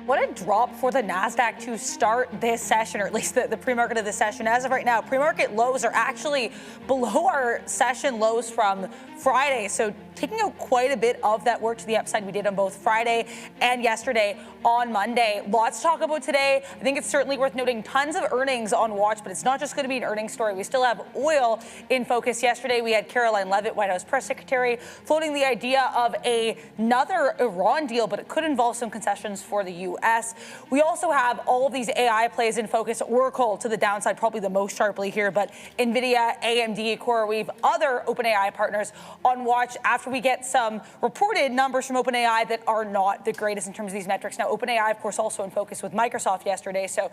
What a drop for the NASDAQ to start this session, or at least the pre-market of this session. As of right now, pre-market lows are actually below our session lows from Friday. So taking out quite a bit of that work to the upside we did on both Friday and yesterday on Monday. Lots to talk about today. I think it's certainly worth noting tons of earnings on watch, but it's not just going to be an earnings story. We still have oil in focus. Yesterday, we had Caroline Leavitt, White House press secretary, floating the idea of another Iran deal, but it could involve some concessions for the U.S. We also have all of these AI plays in focus. Oracle to the downside, probably the most sharply here, but NVIDIA, AMD, CoreWeave, other OpenAI partners on watch after we get some reported numbers from OpenAI that are not the greatest in terms of these metrics. Now, OpenAI, of course, also in focus with Microsoft yesterday. So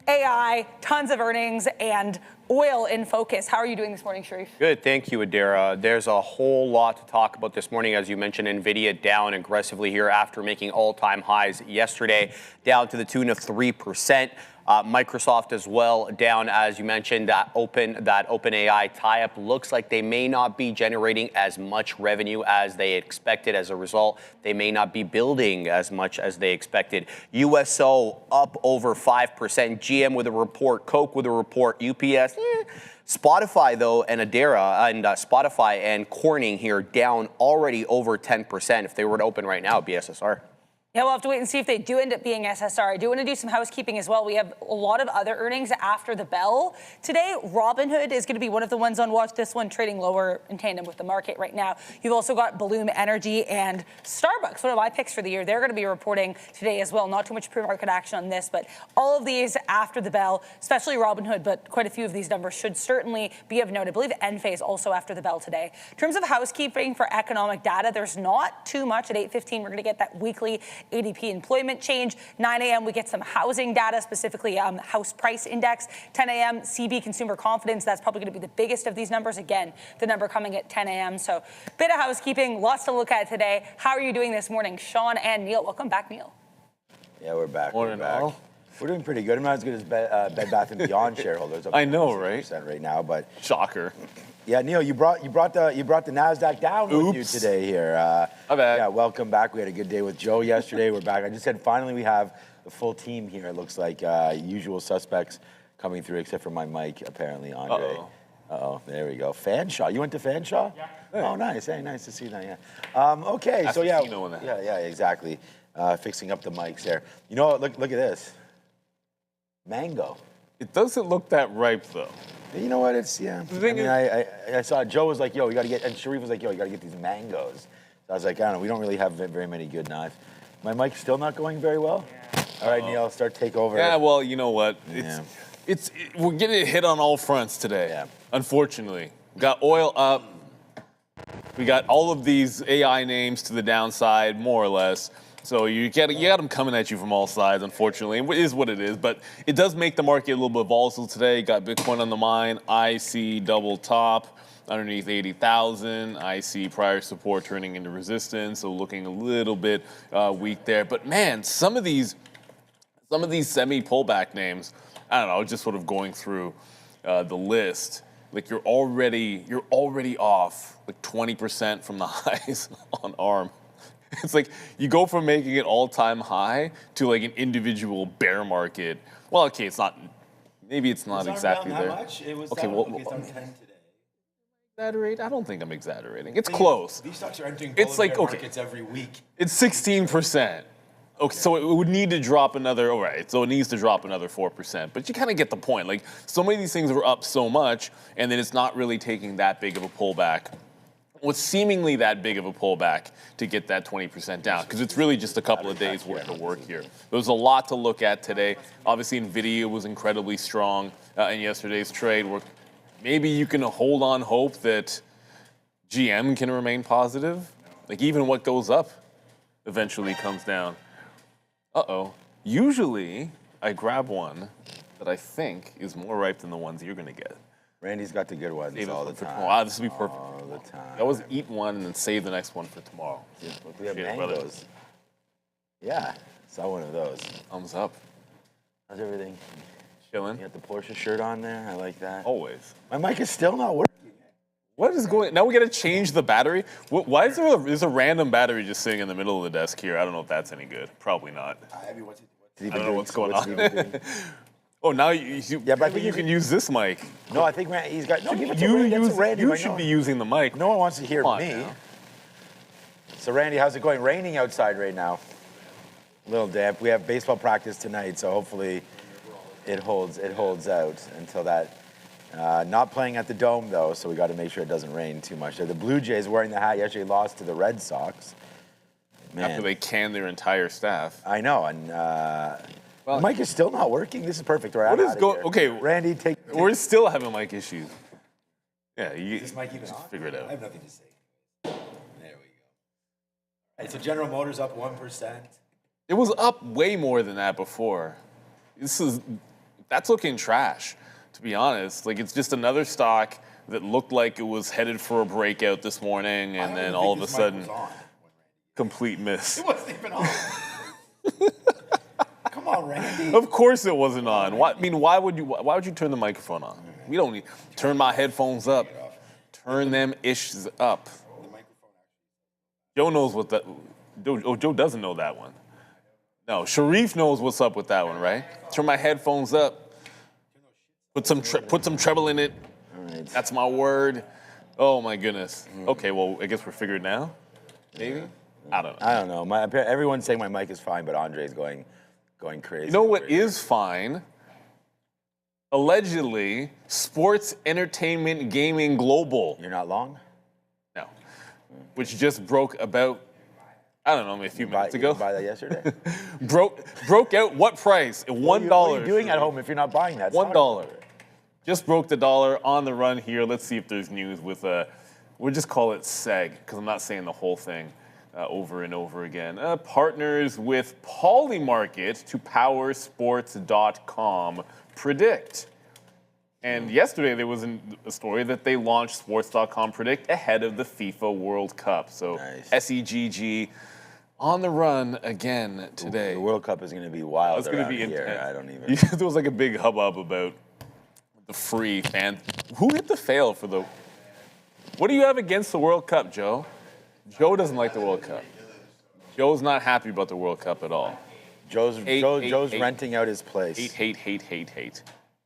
AI, tons of earnings, and oil in focus. How are you doing this morning, Sharif? Good, thank you, Adara. There's a whole lot to talk about this morning. As you mentioned, NVIDIA down aggressively here after making all-time highs yesterday, down to the tune of 3%. Microsoft as well down, as you mentioned. That OpenAI tie-up looks like they may not be generating as much revenue as they expected. As a result, they may not be building as much as they expected. USO up over 5%. GM with a report. Coke with a report. UPS. Spotify, though, and Adara, and Spotify and Corning here down already over 10%. If they were to open right now, it'd be SSR. Yeah, we'll have to wait and see if they do end up being SSR. I do want to do some housekeeping as well. We have a lot of other earnings after the bell today. Robinhood is going to be one of the ones on watch. This one trading lower in tandem with the market right now. You've also got Bloom Energy and Starbucks, one of my picks for the year. They're going to be reporting today as well. Not too much pre-market action on this, but all of these after the bell, especially Robinhood, but quite a few of these numbers should certainly be of note. I believe Enphase also after the bell today. In terms of housekeeping for economic data, there's not too much. At 8:15, we're going to get that weekly ADP employment change. 9 a.m. we get some housing data, specifically house price index. 10 a.m. CB consumer confidence. That's probably going to be the biggest of these numbers. Again, the number coming at 10 a.m. So bit of housekeeping, lots to look at today. How are you doing this morning? Sean and Neil, welcome back, Neil. Yeah, we're back. Morning, all. We're doing pretty good. I'm not as good as Bed Bath & Beyond shareholders. I know, right? Right now, but Shocker. yeah, Neil, you brought the NASDAQ down with you today here. My bad. Yeah, welcome back. We had a good day with Joe yesterday. We're back. I just said finally we have the full team here. It looks like usual suspects coming through, except for my mic, apparently, Andre. Uh-oh, there we go. Fanshawe. You went to Fanshawe? Yeah. Oh, nice. Hey, nice to see that, yeah. Okay, so yeah. Yeah, exactly. Fixing up the mics there. You know what? Look at this. Mango. It doesn't look that ripe, though. You know what? It's, yeah. I mean, I saw Joe was like, yo, you got to get, and Sharif was like, yo, you got to get these mangoes. So I was like, I don't know, we don't really have very many good knives. My mic's still not going very well? Yeah. All right, Neil, start take over. Yeah, well, you know what? We're getting hit on all fronts today, unfortunately. We got oil up. We got all of these AI names to the downside, more or less. So you got them coming at you from all sides, unfortunately. It is what it is, but it does make the market a little bit volatile today. Got Bitcoin on the mind. I see double top underneath 80,000. I see prior support turning into resistance, so looking a little bit weak there. But man, some of these semi pullback names, I don't know, just sort of going through the list. Like you're already off like 20% from the highs on ARM. It's like you go from making it all-time high to like an individual bear market. Well, okay, it's not. Maybe it's not exactly there. Much. It was okay, down, well, it's down 10 today. Exaggerate? I don't think I'm exaggerating. It's close. These stocks are entering it's like markets every week. It's 16%. Okay, so it would need to drop another. All right, so it needs to drop another 4%. But you kind of get the point. Like so many of these things were up so much, and then it's not really taking that big of a pullback. What's seemingly that big of a pullback to get that 20% down, because it's really just a couple of days worth of work here. There's a lot to look at today. Obviously, NVIDIA was incredibly strong in yesterday's trade. Maybe you can hold on hope that GM can remain positive. Like even what goes up eventually comes down. Uh-oh. Usually, I grab one that I think is more ripe than the ones you're going to get. Randy's got the good ones all the time. Wow, this would be perfect. All the time. I always eat one and then save the next one for tomorrow. Yeah, we have mangoes. Yeah, saw one of those. Thumbs up. How's everything? Chilling. You got the Porsche shirt on there. I like that. Always. My mic is still not working. What is going? Now we got to change the battery. Why is there's a random battery just sitting in the middle of the desk here? I don't know if that's any good. Probably not. I mean, what's it I don't know what's going on. Oh, now yeah, but I think you can use this mic. No, I think Randy, he's got. No, give it to Randy. That's Randy. You should be using the mic. No one wants to hear me. Now. So Randy, how's it going? Raining outside right now. A little damp. We have baseball practice tonight, so hopefully it holds out until that. Not playing at the Dome though, so we got to make sure it doesn't rain too much. The Blue Jays wearing the hat yesterday lost to the Red Sox. Man. After they canned their entire staff. I know, and the mic is still not working. This is perfect. Right? What is going? Okay, Randy, take. We're still having mic issues. Yeah, is this mic even just on? Figure it out. I have nothing to say. There we go. All right, so General Motors up 1%. It was up way more than that before. That's looking trash, to be honest. Like, it's just another stock that looked like it was headed for a breakout this morning, and then all of a sudden, complete miss. It wasn't even on. Come on, Randy. Of course it wasn't on. Why would you turn the microphone on? We don't need turn my headphones up. Turn them issues up. Joe knows what that. Joe doesn't know that one. No, Sharif knows what's up with that one, right? Turn my headphones up. Put some treble in it. Right. That's my word. Oh my goodness. Okay, well I guess we're figured now. Maybe. I don't know. Everyone's saying my mic is fine, but Andre's going crazy. You know what is fine? Allegedly, Sports Entertainment Gaming Global. You're not long? No. Which just broke about, I don't know, maybe a few minutes ago. You didn't buy that yesterday? broke out what price? $1. What are you doing at home if you're not buying that? $1. Just broke the dollar on the run here. Let's see if there's news with, we'll just call it SEG, because I'm not saying the whole thing. Over and over again. Partners with Polymarket to power sports.com predict. And yesterday there was a story that they launched sports.com predict ahead of the FIFA World Cup. So nice. SEGG on the run again today. The World Cup is going to be wild. It's going to be here. intense. I don't even. There was like a big hubbub about the free fan. Who hit the fail for the? What do you have against the World Cup, Joe? Joe doesn't like the World Cup. Joe's not happy about the World Cup at all. Joe's renting out his place. Hate.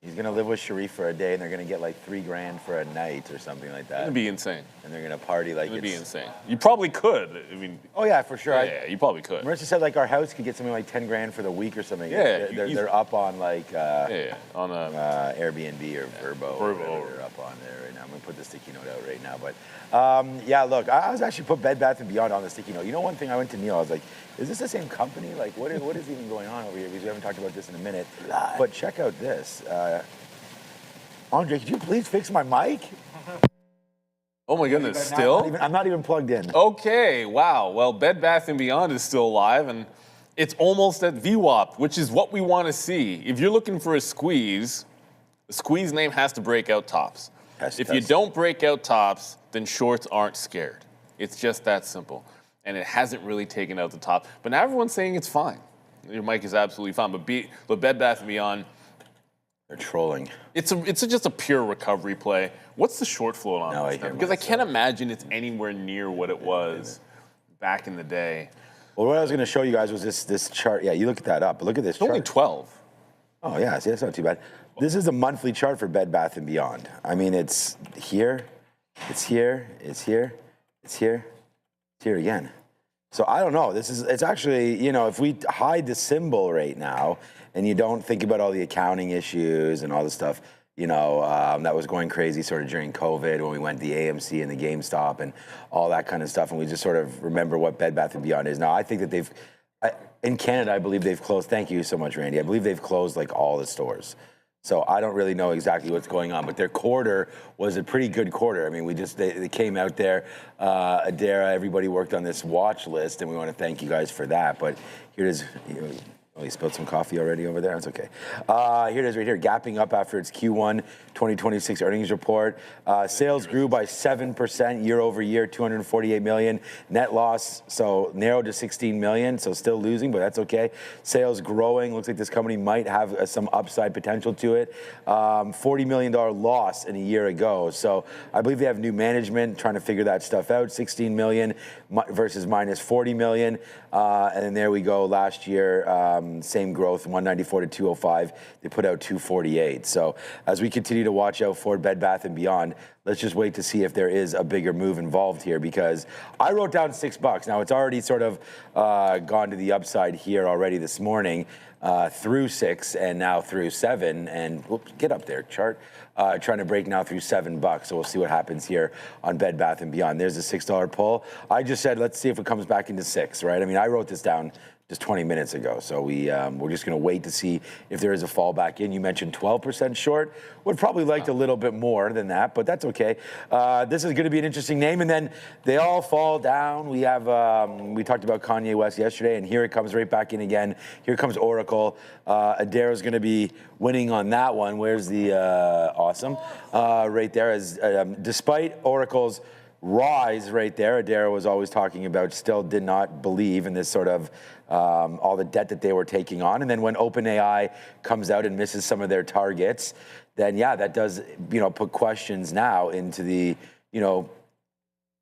He's going to live with Sharif for a day, and they're going to get like $3,000 for a night or something like that. It'd be insane. And they're going to party like it'd be insane. You probably could. I mean. Oh yeah, for sure. Yeah, you probably could. Marissa said like our house could get something like $10,000 for the week or something. Yeah, they're up on like on Airbnb or Verbo. They're up on there right now. I'm going to put the sticky note out right now, but yeah, look, I was actually put Bed Bath & Beyond on the sticky note. You know, one thing I went to Neil, I was like, is this the same company? Like, what is even going on over here? Because we haven't talked about this in a minute. But check out this. Andre, could you please fix my mic? Oh my goodness, still? I'm not even plugged in. Okay, wow. Well, Bed Bath & Beyond is still alive, and it's almost at VWAP, which is what we want to see. If you're looking for a squeeze, the squeeze name has to break out tops. If you don't break out tops, then shorts aren't scared. It's just that simple. And it hasn't really taken out the top. But now everyone's saying it's fine. Your mic is absolutely fine. But Bed Bath & Beyond, they're trolling. It's just a pure recovery play. What's the short float on this? Because I can't imagine it's anywhere near what it was back in the day. Well, what I was going to show you guys was this chart. Yeah, you look at that up. But look at this chart. It's only 12. Oh, yeah. See, that's not too bad. This is the monthly chart for Bed Bath & Beyond. I mean, it's here, it's here, it's here, it's here, it's here again. So I don't know. It's actually, you know, if we hide the symbol right now and you don't think about all the accounting issues and all the stuff, you know, that was going crazy sort of during COVID when we went the AMC and the GameStop and all that kind of stuff, and we just sort of remember what Bed Bath & Beyond is. Now, I think that in Canada, I believe they've closed, thank you so much, Randy, I believe they've closed like all the stores. So I don't really know exactly what's going on, but their quarter was a pretty good quarter. I mean, they came out there, Adara, everybody worked on this watch list, and we want to thank you guys for that. But here it is. Oh, you spilled some coffee already over there? That's okay. Here it is right here, gapping up after its Q1 2026 earnings report. Sales grew by 7% year over year, 248 million. Net loss, so narrowed to 16 million, so still losing, but that's okay. Sales growing, looks like this company might have some upside potential to it. $40 million loss in a year ago. So I believe they have new management trying to figure that stuff out. 16 million versus minus 40 million. And then there we go last year. same growth, 194 to 205. They put out 248. So as we continue to watch out for Bed Bath & Beyond, let's just wait to see if there is a bigger move involved here, because I wrote down $6. Now it's already sort of gone to the upside here already this morning. Through 6 and now through 7, and whoops, get up there, chart. Trying to break now through $7. So we'll see what happens here on Bed Bath & Beyond. There's a $6 pull. I just said, let's see if it comes back into 6, right? I mean, I wrote this down just 20 minutes ago. So we're just going to wait to see if there is a fall back in. You mentioned 12% short. Would probably liked a little bit more than that, but that's okay. This is going to be an interesting name. And then they all fall down. We have we talked about Kanye West yesterday, and here it comes right back in again. Here comes Oracle. Adara is going to be winning on that one. Where's the awesome right there? As despite Oracle's rise right there, Adara was always talking about, still did not believe in this sort of all the debt that they were taking on. And then when OpenAI comes out and misses some of their targets, then yeah, that does, put questions now into the,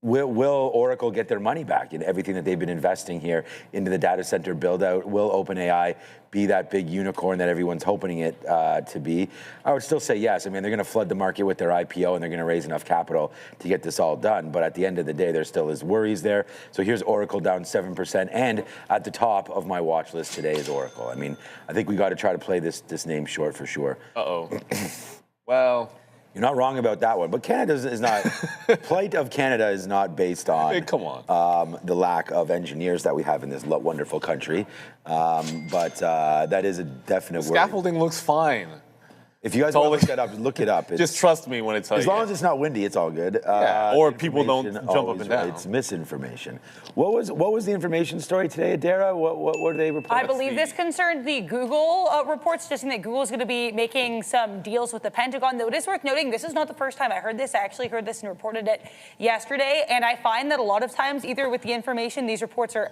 will Oracle get their money back in everything that they've been investing here into the data center build out? Will OpenAI be that big unicorn that everyone's hoping it to be? I would still say yes. I mean, they're going to flood the market with their IPO and they're going to raise enough capital to get this all done. But at the end of the day, there still is worries there. So here's Oracle down 7%. And at the top of my watch list today is Oracle. I mean, I think we got to try to play this name short for sure. Uh-oh. Well, you're not wrong about that one, but Canada is not. Plight of Canada is not based on. Hey, come on. The lack of engineers that we have in this wonderful country, but that is a definite. Scaffolding looks fine. If you guys want to look that up, look it up. Just trust me when I tell you. As long as it's not windy, it's all good. Yeah, or people don't jump up and down. It's misinformation. What was the information story today, Adara? What did they report? I believe this concerned the Google reports, just saying that Google is going to be making some deals with the Pentagon. Though it is worth noting, this is not the first time I heard this. I actually heard this and reported it yesterday. And I find that a lot of times, either with the information, these reports are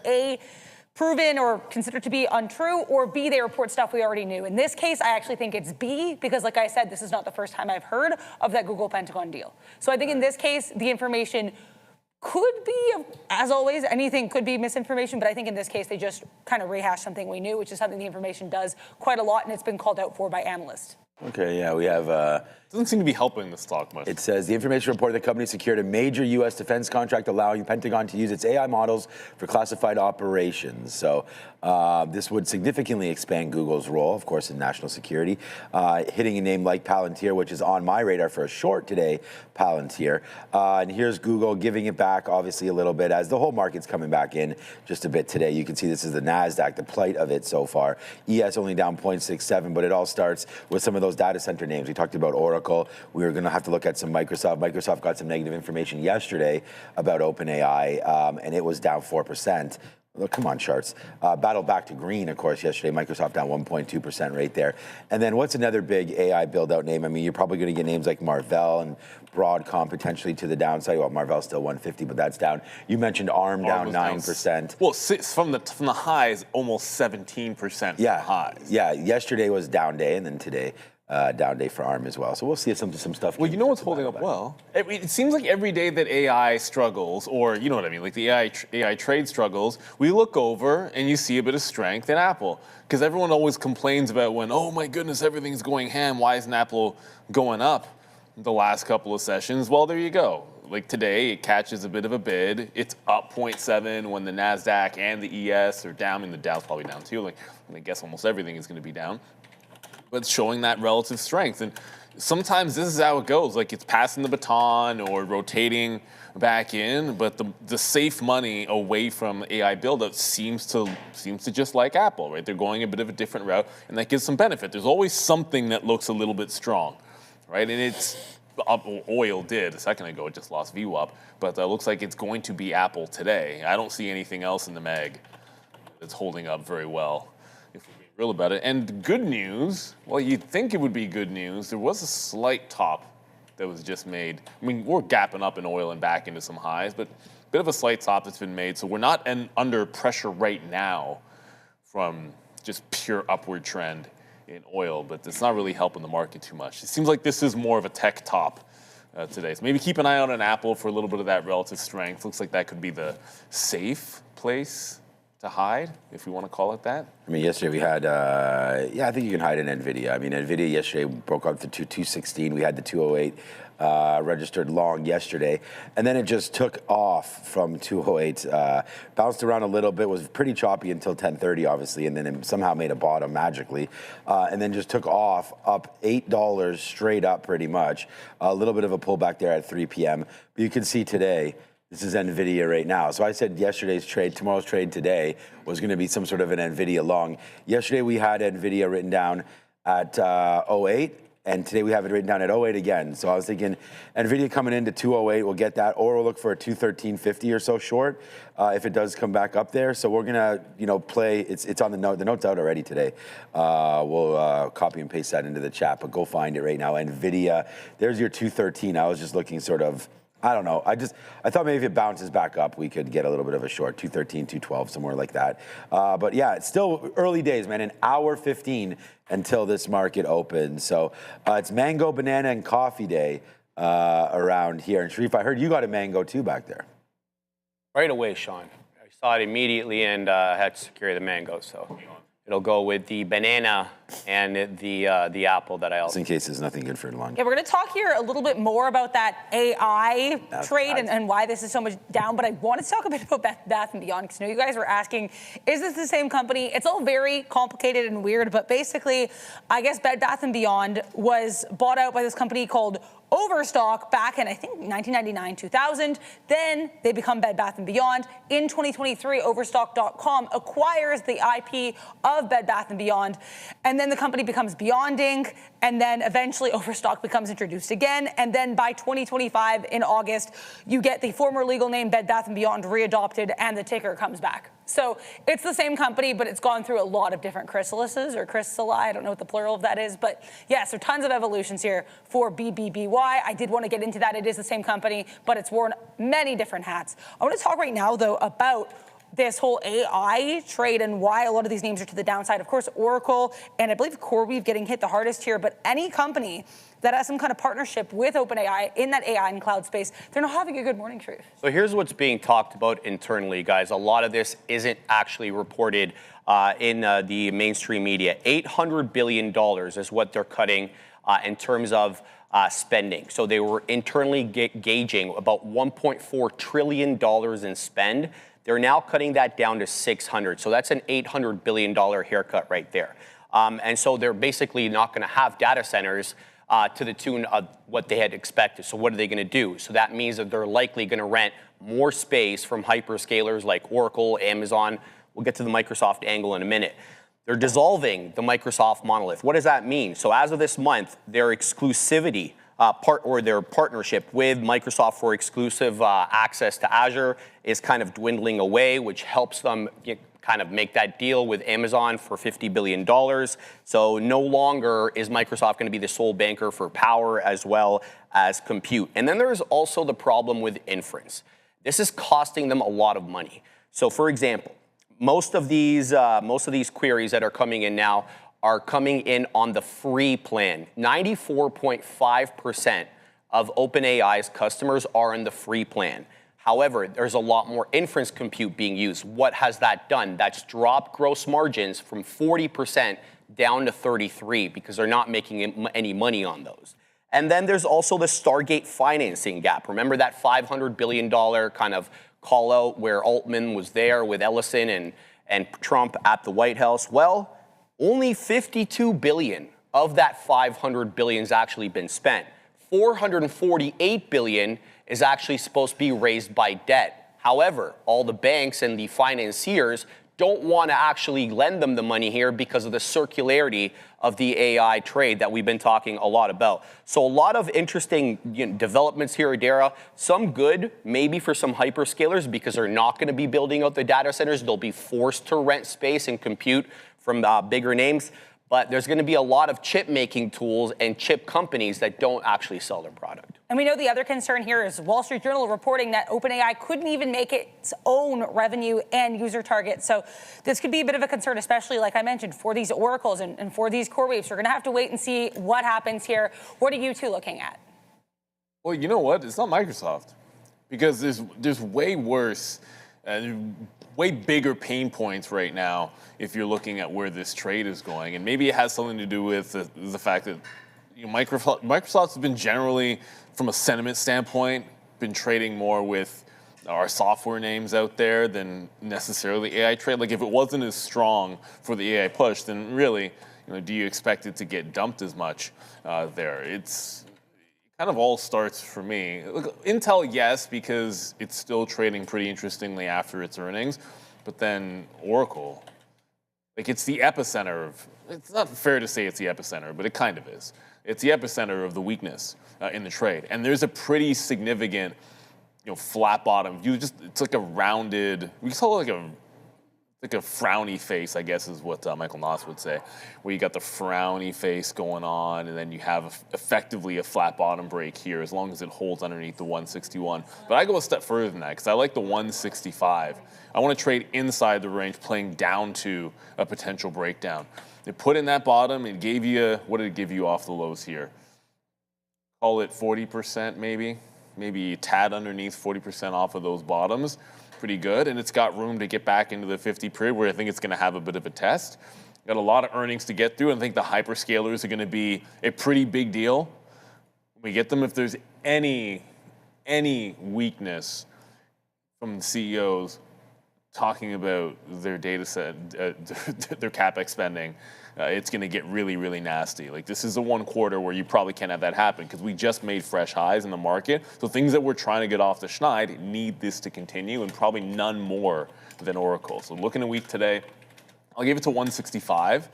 proven or considered to be untrue, or B, they report stuff we already knew. In this case, I actually think it's B, because like I said, this is not the first time I've heard of that Google-Pentagon deal. So I think in this case, the information could be, as always, anything could be misinformation, but I think in this case, they just kind of rehashed something we knew, which is something the information does quite a lot, and it's been called out for by analysts. Okay, yeah, we have... doesn't seem to be helping the stock much. It says the information reported the company secured a major U.S. defense contract allowing Pentagon to use its AI models for classified operations. So this would significantly expand Google's role, of course, in national security, hitting a name like Palantir, which is on my radar for a short today, Palantir. And here's Google giving it back, obviously, a little bit as the whole market's coming back in just a bit today. You can see this is the NASDAQ, the plight of it so far. ES only down 0.67, but it all starts with some of those data center names. We talked about Oracle. We were going to have to look at some Microsoft. Microsoft got some negative information yesterday about OpenAI, and it was down 4%. Look, come on, charts. Battle back to green, of course, yesterday. Microsoft down 1.2% right there. And then what's another big AI build-out name? I mean, you're probably going to get names like Marvell and Broadcom potentially to the downside. Well, Marvell's still 150, but that's down. You mentioned ARM down 9%. Well, from the highs, almost 17% from the highs. Yeah, yesterday was down day, and then today down day for ARM as well. So we'll see some stuff. Well, you know what's holding up well? It seems like every day that AI struggles, or you know what I mean, like the AI trade struggles, we look over and you see a bit of strength in Apple. Because everyone always complains about when, oh my goodness, everything's going ham, why isn't Apple going up the last couple of sessions? Well, there you go. Like today, it catches a bit of a bid. It's up 0.7 when the NASDAQ and the ES are down. I mean, the Dow's probably down too. Like, I guess almost everything is going to be down. But showing that relative strength. And sometimes this is how it goes. Like it's passing the baton or rotating back in, but the safe money away from AI build-up seems to just like Apple, right? They're going a bit of a different route, and that gives some benefit. There's always something that looks a little bit strong, right? And it's oil did a second ago. It just lost VWAP, but it looks like it's going to be Apple today. I don't see anything else in the Meg that's holding up very well, if we're being real about it. And good news, well, you'd think it would be good news. There was a slight top that was just made. I mean, we're gapping up in oil and back into some highs, but a bit of a slight top that's been made. So we're not under pressure right now from just pure upward trend in oil, but it's not really helping the market too much. It seems like this is more of a tech top today. So maybe keep an eye out on Apple for a little bit of that relative strength. Looks like that could be the safe place hide, if we want to call it that? I mean, yesterday we had, yeah, I think you can hide in NVIDIA. I mean, NVIDIA yesterday broke up to 216. We had the 208 registered long yesterday. And then it just took off from 208, bounced around a little bit, was pretty choppy until 10:30, obviously, and then it somehow made a bottom magically. And then just took off, up $8 straight up pretty much. A little bit of a pullback there at 3 p.m. But you can see today, this is NVIDIA right now. So I said yesterday's trade, tomorrow's trade today was going to be some sort of an NVIDIA long. Yesterday we had NVIDIA written down at 08, and today we have it written down at 08 again. So I was thinking NVIDIA coming into 208, we'll get that, or we'll look for a 213.50 or so short if it does come back up there. So we're going to, play, it's on the note. The note's out already today. We'll copy and paste that into the chat, but go find it right now. NVIDIA, there's your 213. I was just looking sort of, I don't know. I thought maybe if it bounces back up, we could get a little bit of a short, 213, 212, somewhere like that. But yeah, it's still early days, man. An hour 15 until this market opens. So it's mango, banana, and coffee day around here. And Sharif, I heard you got a mango too back there. Right away, Sean. I saw it immediately and had to secure the mango. So it'll go with the banana and the apple that I also. Just in case there's nothing good for lunch. Yeah, we're going to talk here a little bit more about that AI trade and why this is so much down, but I wanted to talk a bit about Bed Bath & Beyond, because I know you guys were asking, is this the same company? It's all very complicated and weird, but basically, I guess Bed Bath & Beyond was bought out by this company called Overstock back in, I think, 1999, 2000. Then they become Bed Bath & Beyond. In 2023, Overstock.com acquires the IP of Bed Bath & Beyond, and then the company becomes Beyond Inc., and then eventually Overstock becomes introduced again, and then by 2025, in August, you get the former legal name Bed Bath & Beyond readopted, and the ticker comes back. So it's the same company, but it's gone through a lot of different chrysalises or chrysali. I don't know what the plural of that is, but yeah, so tons of evolutions here for BBBY. I did want to get into that. It is the same company, but it's worn many different hats. I want to talk right now, though, about this whole AI trade and why a lot of these names are to the downside. Of course, Oracle and I believe CoreWeave getting hit the hardest here, but any company that has some kind of partnership with OpenAI in that AI and cloud space, they're not having a good morning, Sharif. So here's what's being talked about internally, guys. A lot of this isn't actually reported in the mainstream media. $800 billion is what they're cutting in terms of spending. So they were internally gauging about $1.4 trillion in spend. They're now cutting that down to 600. So that's an $800 billion haircut right there. And so they're basically not going to have data centers to the tune of what they had expected. So what are they going to do? So that means that they're likely going to rent more space from hyperscalers like Oracle, Amazon. We'll get to the Microsoft angle in a minute. They're dissolving the Microsoft monolith. What does that mean? So as of this month, their exclusivity their partnership with Microsoft for exclusive access to Azure is kind of dwindling away, which helps them kind of make that deal with Amazon for $50 billion. So no longer is Microsoft going to be the sole banker for power as well as compute. And then there's also the problem with inference. This is costing them a lot of money. So for example, most of these queries that are coming in now are coming in on the free plan. 94.5% of OpenAI's customers are in the free plan. However, there's a lot more inference compute being used. What has that done? That's dropped gross margins from 40% down to 33% because they're not making any money on those. And then there's also the Stargate financing gap. Remember that $500 billion kind of call out where Altman was there with Ellison and Trump at the White House? Well, only $52 billion of that $500 billion has actually been spent. $448 billion is actually supposed to be raised by debt. However, all the banks and the financiers don't want to actually lend them the money here because of the circularity of the AI trade that we've been talking a lot about. So a lot of interesting developments here, Adara. Some good, maybe for some hyperscalers because they're not going to be building out the data centers. They'll be forced to rent space and compute from bigger names. But there's going to be a lot of chip-making tools and chip companies that don't actually sell their product. And we know the other concern here is Wall Street Journal reporting that OpenAI couldn't even make its own revenue and user target. So this could be a bit of a concern, especially, like I mentioned, for these Oracles and for these CoreWeaves. We're going to have to wait and see what happens here. What are you two looking at? Well, you know what? It's not Microsoft. Because there's way worse way bigger pain points right now if you're looking at where this trade is going. And maybe it has something to do with the fact that Microsoft's been generally, from a sentiment standpoint, been trading more with our software names out there than necessarily AI trade. Like if it wasn't as strong for the AI push, then really, do you expect it to get dumped as much there? It kind of all starts for me. Look, Intel, yes, because it's still trading pretty interestingly after its earnings, but then Oracle, like it's the epicenter of, it's not fair to say it's the epicenter, but it kind of is. It's the epicenter of the weakness in the trade. And there's a pretty significant, flat bottom. It's like a rounded, we call it like a frowny face, I guess is what Michael Noss would say, where you got the frowny face going on, and then you have effectively a flat bottom break here as long as it holds underneath the 161. But I go a step further than that because I like the 165. I want to trade inside the range, playing down to a potential breakdown. It put in that bottom, it gave you, what did it give you off the lows here? Call it 40% maybe a tad underneath 40% off of those bottoms. Pretty good, and it's got room to get back into the 50 period where I think it's going to have a bit of a test. Got a lot of earnings to get through, and I think the hyperscalers are going to be a pretty big deal when we get them. If there's any weakness from the CEOs talking about their data set, their CapEx spending, it's going to get really, really nasty. Like this is the one quarter where you probably can't have that happen because we just made fresh highs in the market. So things that we're trying to get off the schneid need this to continue, and probably none more than Oracle. So looking at week today, I'll give it to 165.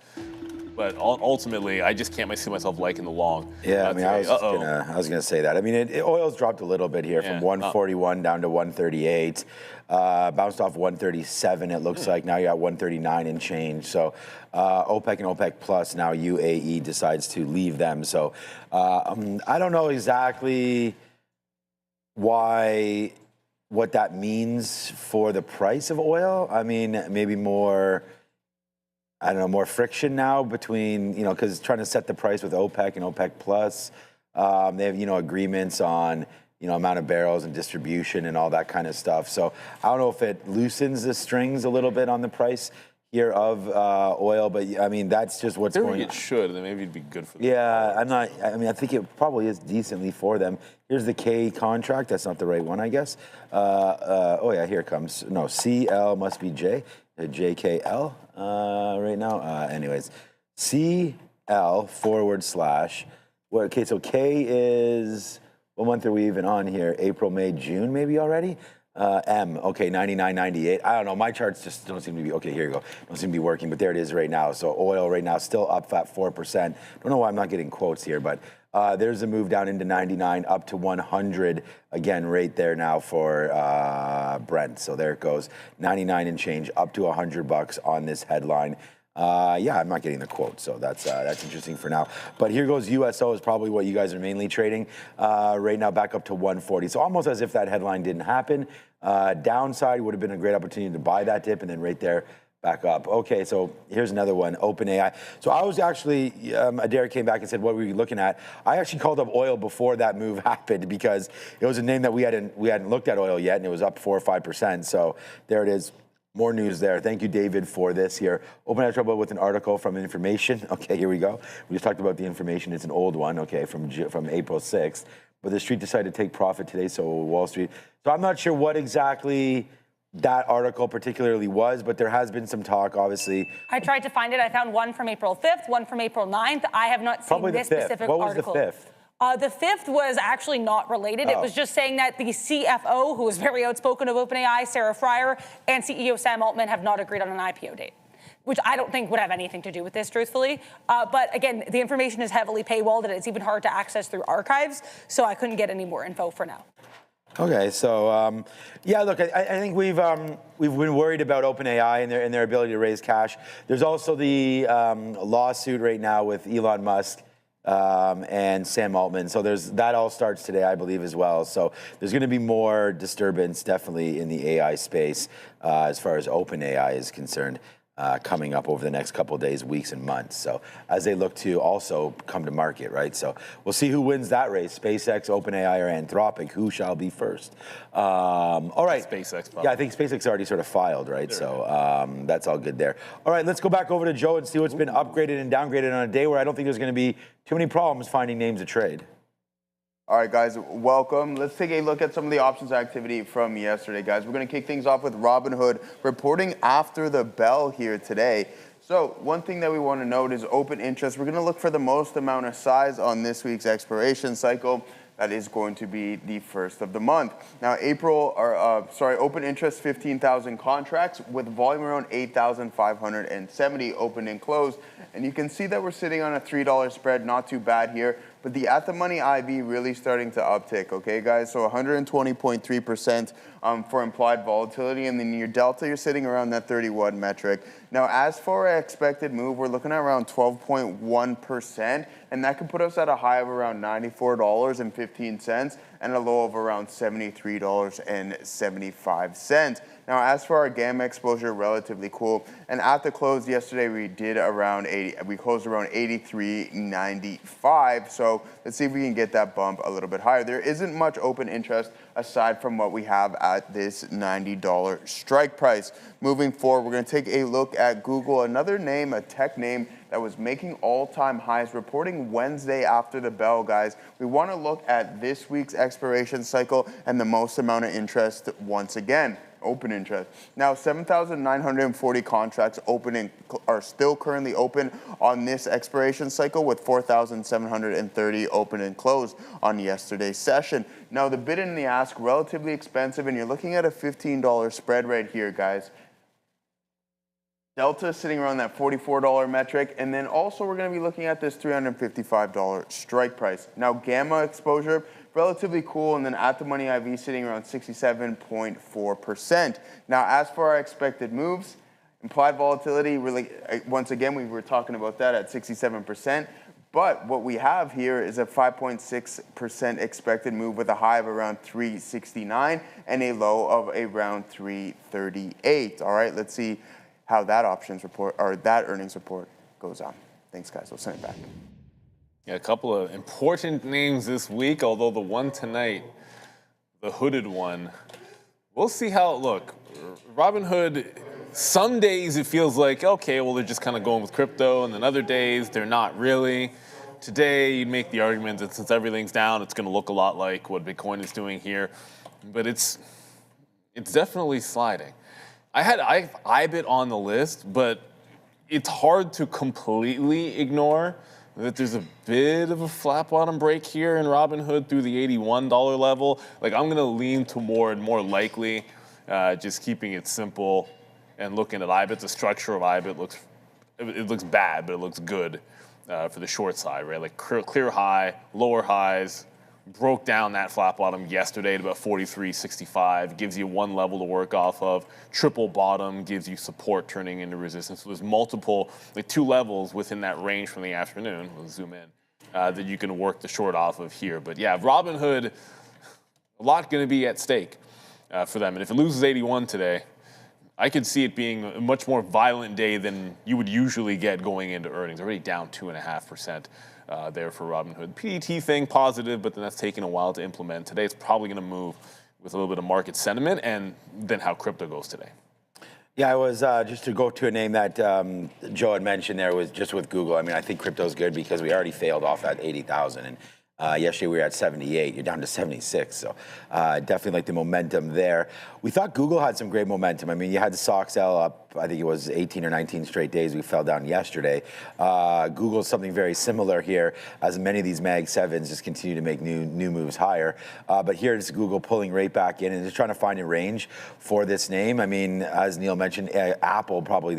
But ultimately, I just can't see myself liking the long. Yeah, I was gonna say that. I mean, oil's dropped a little bit here from 141 down to 138. Bounced off 137. It looks like now you got 139 and change. So OPEC and OPEC Plus, now UAE decides to leave them. So I don't know exactly what that means for the price of oil. I mean, maybe more friction now between, because trying to set the price with OPEC and OPEC Plus. They have, agreements on, amount of barrels and distribution and all that kind of stuff. So I don't know if it loosens the strings a little bit on the price here of oil, but I mean, that's just what's going on. It should, then maybe it'd be good for them. Yeah, I think it probably is decently for them. Here's the K contract. That's not the right one, I guess. Oh yeah, here it comes. No, CL must be J. JKL right now. Anyways, CL / okay, so K is, what month are we even on here? April, May, June maybe already? M, okay, 99.98. I don't know, my charts just don't seem to be, okay, here you go. Don't seem to be working, but there it is right now. So oil right now still up at 4%. Don't know why I'm not getting quotes here, but there's a move down into 99 up to 100 again right there now for Brent. So there it goes, 99 and change up to $100 on this headline. Yeah, I'm not getting the quote, so that's interesting for now. But here goes USO is probably what you guys are mainly trading right now, back up to 140. So almost as if that headline didn't happen. Downside would have been a great opportunity to buy that dip, and then right there, back up. Okay, so here's another one, OpenAI. So I was actually, Adara came back and said, what were you looking at? I actually called up oil before that move happened because it was a name that we hadn't looked at oil yet, and it was up 4 or 5%. So there it is. More news there. Thank you, David, for this here. OpenAI trouble with an article from Information. Okay, here we go. We just talked about the Information. It's an old one, okay, from April 6th. But the street decided to take profit today, so Wall Street. So I'm not sure what exactly that article particularly was, but there has been some talk, obviously. I tried to find it. I found one from April 5th, one from April 9th. I have not seen this specific article. What was the 5th? The 5th was actually not related. It was just saying that the CFO, who was very outspoken of OpenAI, Sarah Fryer, and CEO Sam Altman have not agreed on an IPO date, which I don't think would have anything to do with this, truthfully. But again, the information is heavily paywalled, and it's even hard to access through archives, so I couldn't get any more info for now. Okay, so yeah, look, I think we've been worried about OpenAI and their ability to raise cash. There's also the lawsuit right now with Elon Musk and Sam Altman. So that all starts today, I believe, as well. So there's going to be more disturbance, definitely, in the AI space as far as OpenAI is concerned. coming up over the next couple of days, weeks, and months. So as they look to also come to market, right? So we'll see who wins that race: SpaceX, OpenAI, or Anthropic. Who shall be first? All right. SpaceX. Probably. Yeah, I think SpaceX already sort of filed, right? So that's all good there. All right, let's go back over to Joe and see what's been upgraded and downgraded on a day where I don't think there's going to be too many problems finding names to trade. All right, guys, welcome. Let's take a look at some of the options activity from yesterday, guys. We're going to kick things off with Robinhood reporting after the bell here today. So one thing that we want to note is open interest. We're going to look for the most amount of size on this week's expiration cycle. That is going to be the first of the month. Now, open interest 15,000 contracts with volume around 8,570 open and closed. And you can see that we're sitting on a $3 spread, not too bad here. But the at-the-money IB really starting to uptick, okay, guys? So 120.3% for implied volatility. And then your delta, you're sitting around that 31 metric. Now, as for our expected move, we're looking at around 12.1%. And that could put us at a high of around $94.15 and a low of around $73.75. Now, as for our gamma exposure, relatively cool. And at the close yesterday, we closed around 83.95. So let's see if we can get that bump a little bit higher. There isn't much open interest aside from what we have at this $90 strike price. Moving forward, we're going to take a look at Google, another name, a tech name that was making all-time highs, reporting Wednesday after the bell, guys. We want to look at this week's expiration cycle and the most amount of interest once again. Open interest. Now, 7,940 contracts are still currently open on this expiration cycle, with 4,730 open and closed on yesterday's session. Now, the bid and the ask, relatively expensive, and you're looking at a $15 spread right here, guys. Delta sitting around that $44 metric, and then also we're going to be looking at this $355 strike price. Now, gamma exposure, relatively cool, and then at the money IV sitting around 67.4%. Now, as for our expected moves, implied volatility, really, once again, we were talking about that at 67%. But what we have here is a 5.6% expected move with a high of around 369 and a low of around 338. All right, let's see how that earnings report goes on. Thanks, guys. We'll send it back. Yeah, a couple of important names this week, although the one tonight, the hooded one, we'll see how it looks. Robinhood, some days it feels like, okay, well, they're just kind of going with crypto, and then other days they're not really. Today, you'd make the argument that since everything's down, it's going to look a lot like what Bitcoin is doing here, but it's definitely sliding. I have IBIT on the list, but it's hard to completely ignore that there's a bit of a flat bottom break here in Robinhood through the $81 level. Like, I'm going to lean toward more likely just keeping it simple and looking at IBIT. The structure of IBIT looks bad, but it looks good for the short side, right? Like clear high, lower highs, broke down that flat bottom yesterday at about 43.65, gives you one level to work off of. Triple bottom gives you support turning into resistance. So there's multiple, like 2 levels within that range from the afternoon. We'll zoom in, that you can work the short off of here. But yeah, Robinhood, a lot going to be at stake for them. And if it loses 81 today, I could see it being a much more violent day than you would usually get going into earnings. Already down 2.5%. There for Robinhood. PDT thing, positive, but then that's taking a while to implement. Today it's probably going to move with a little bit of market sentiment and then how crypto goes today. Yeah, I was just to go to a name that Joe had mentioned there was just with Google. I mean, I think crypto's good because we already failed off at 80,000, and yesterday we were at 78. You're down to 76, so definitely like the momentum there. We thought Google had some great momentum. I mean, you had the SOXL up, I think it was 18 or 19 straight days. We fell down yesterday. Google's something very similar here, as many of these Mag 7s just continue to make new moves higher. But here it's Google pulling right back in and just trying to find a range for this name. I mean, as Neil mentioned, Apple probably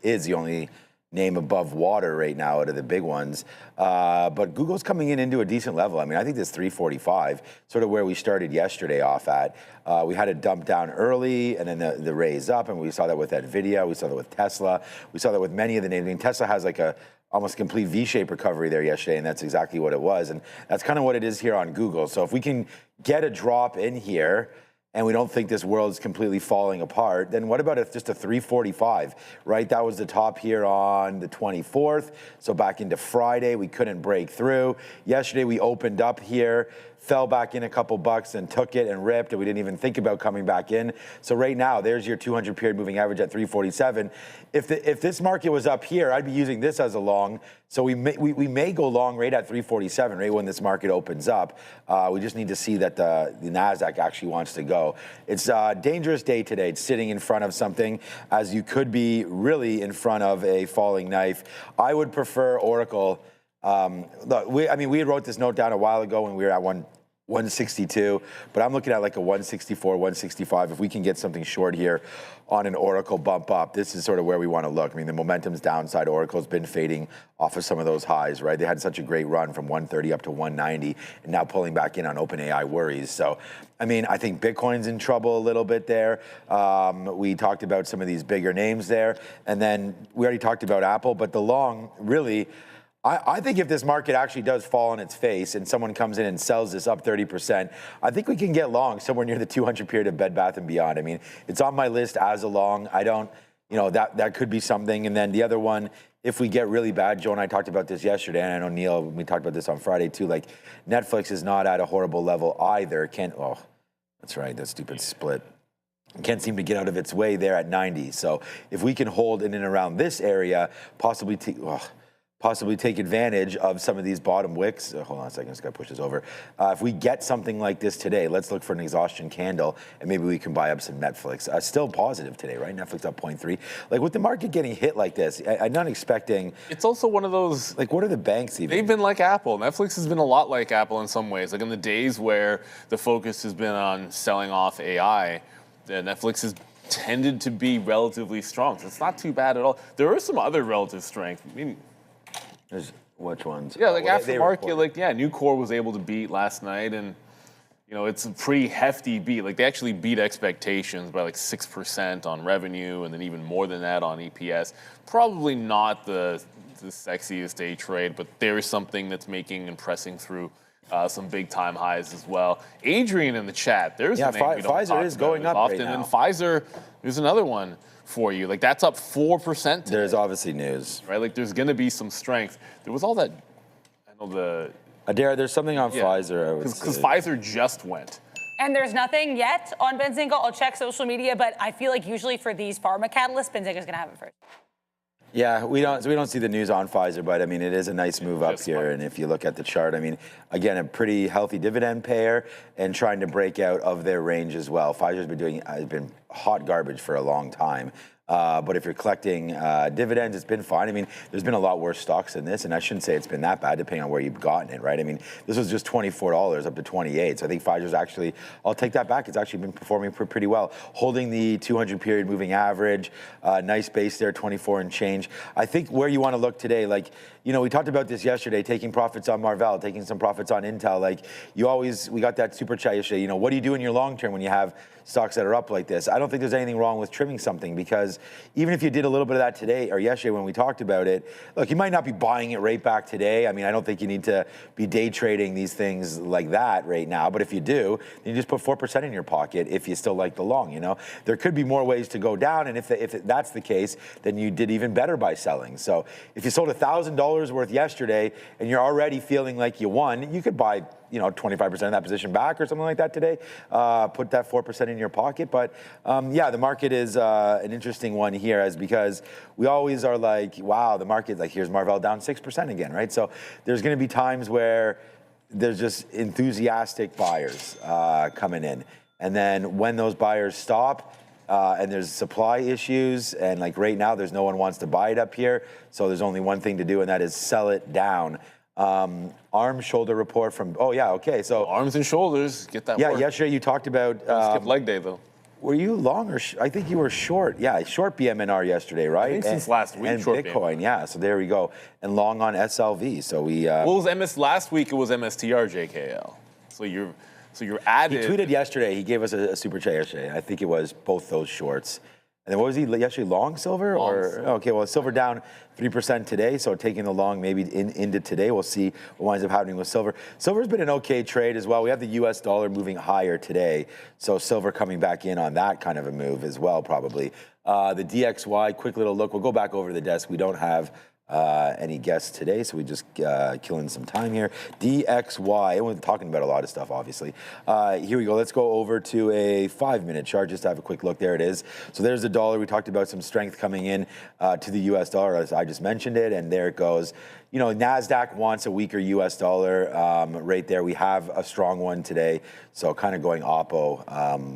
is the only name above water right now out of the big ones. But Google's coming into a decent level. I mean, I think this 345, sort of where we started yesterday off at. We had a dump down early and then the raise up, and we saw that with NVIDIA, we saw that with Tesla, we saw that with many of the names. I mean, Tesla has like a almost complete V-shaped recovery there yesterday, and that's exactly what it was. And that's kind of what it is here on Google. So if we can get a drop in here and we don't think this world is completely falling apart, then what about just a 345, right? That was the top here on the 24th. So back into Friday, we couldn't break through. Yesterday, we opened up here, fell back in a couple bucks and took it and ripped, and we didn't even think about coming back in. So right now, there's your 200 period moving average at 347. If this market was up here, I'd be using this as a long. So we may go long right at 347, right when this market opens up. We just need to see that the NASDAQ actually wants to go. It's a dangerous day today. It's sitting in front of something, as you could be really in front of a falling knife. I would prefer Oracle. Look, we had wrote this note down a while ago when we were at 162, but I'm looking at like a 164, 165. If we can get something short here on an Oracle bump up, this is sort of where we want to look. I mean, the momentum's downside. Oracle's been fading off of some of those highs, right? They had such a great run from 130 up to 190, and now pulling back in on OpenAI worries. So, I mean, I think Bitcoin's in trouble a little bit there. We talked about some of these bigger names there, and then we already talked about Apple, but the long, really, I think if this market actually does fall on its face and someone comes in and sells this up 30%, I think we can get long somewhere near the 200 period of Bed Bath & Beyond. I mean, it's on my list as a long. I don't, that could be something. And then the other one, if we get really bad, Joe and I talked about this yesterday, and I know Neil, we talked about this on Friday too, like Netflix is not at a horrible level either. That's right, that stupid split. Can't seem to get out of its way there at 90. So if we can hold in and around this area, possibly take advantage of some of these bottom wicks. Hold on a second, this guy pushes over. If we get something like this today, let's look for an exhaustion candle, and maybe we can buy up some Netflix. Still positive today, right? Netflix up 0.3. Like with the market getting hit like this, I'm not expecting. It's also one of those. Like, what are the banks even? They've been like Apple. Netflix has been a lot like Apple in some ways. Like in the days where the focus has been on selling off AI, Netflix has tended to be relatively strong. So it's not too bad at all. There are some other relative strength. I mean, which ones? Yeah, like aftermarket, New Core was able to beat last night, and it's a pretty hefty beat. Like they actually beat expectations by like 6% on revenue, and then even more than that on EPS. Probably not the sexiest day trade, but there is something that's making and pressing through some big time highs as well. Adrian in the chat, there's a name we don't Pfizer talk is about going up often, right now. and Pfizer, there's another one for you. Like that's up 4% today. There's obviously news, right? Like there's going to be some strength. There was all that. I know Adara, there's something on Pfizer. Because Pfizer just went. And there's nothing yet on Benzinga. I'll check social media, but I feel like usually for these pharma catalysts, Benzinga's going to have it first. Yeah, we don't see the news on Pfizer, but I mean, it is a nice move up here. And if you look at the chart, I mean, again, a pretty healthy dividend payer and trying to break out of their range as well. Pfizer's been hot garbage for a long time. But if you're collecting dividends, it's been fine. I mean, there's been a lot worse stocks than this, and I shouldn't say it's been that bad, depending on where you've gotten it, right? I mean, this was just $24 up to $28. So I think Pfizer's actually, I'll take that back. It's actually been performing pretty well, holding the 200 period moving average. Nice base there, 24 and change. I think where you want to look today, like, we talked about this yesterday, taking profits on Marvell, taking some profits on Intel. Like, we got that super chat yesterday. What do you do in your long term when you have stocks that are up like this? I don't think there's anything wrong with trimming something, because even if you did a little bit of that today or yesterday when we talked about it, look, you might not be buying it right back today. I mean, I don't think you need to be day trading these things like that right now. But if you do, then you just put 4% in your pocket if you still like the long. There could be more ways to go down, and if that's the case, then you did even better by selling. So if you sold $1,000 worth yesterday and you're already feeling like you won, you could buy 25% of that position back or something like that today. Put that 4% in your pocket. But the market is an interesting one here, because we always are like, wow, the market, like here's Marvell down 6% again, right? So there's going to be times where there's just enthusiastic buyers coming in. And then when those buyers stop, and there's supply issues, and like right now, there's no one wants to buy it up here. So there's only one thing to do, and that is sell it down. Arm shoulder report from, so arms and shoulders, get that work. Yesterday you talked about skip leg day though. Were you long or I think you were short? Short BMNR yesterday, right? I think since last week. And short Bitcoin, BMNR. So there we go. And long on SLV. So we. What was last week? It was MSTR JKL. So you're added. He tweeted yesterday. He gave us a super chat yesterday. I think it was both those shorts. And then what was he yesterday? Long silver? Okay, well, silver down 3% today, so taking the long maybe into today. We'll see what winds up happening with silver. Silver's been an okay trade as well. We have the US dollar moving higher today, so silver coming back in on that kind of a move as well, probably. The DXY, quick little look. We'll go back over to the desk. We don't have any guests today, so we just killing some time here. DXY, we're talking about a lot of stuff, obviously. Here we go. Let's go over to a 5-minute chart just to have a quick look. There it is. So there's the dollar. We talked about some strength coming in to the US dollar, as I just mentioned it, and there it goes. You know, NASDAQ wants a weaker US dollar right there. We have a strong one today, so kind of going oppo.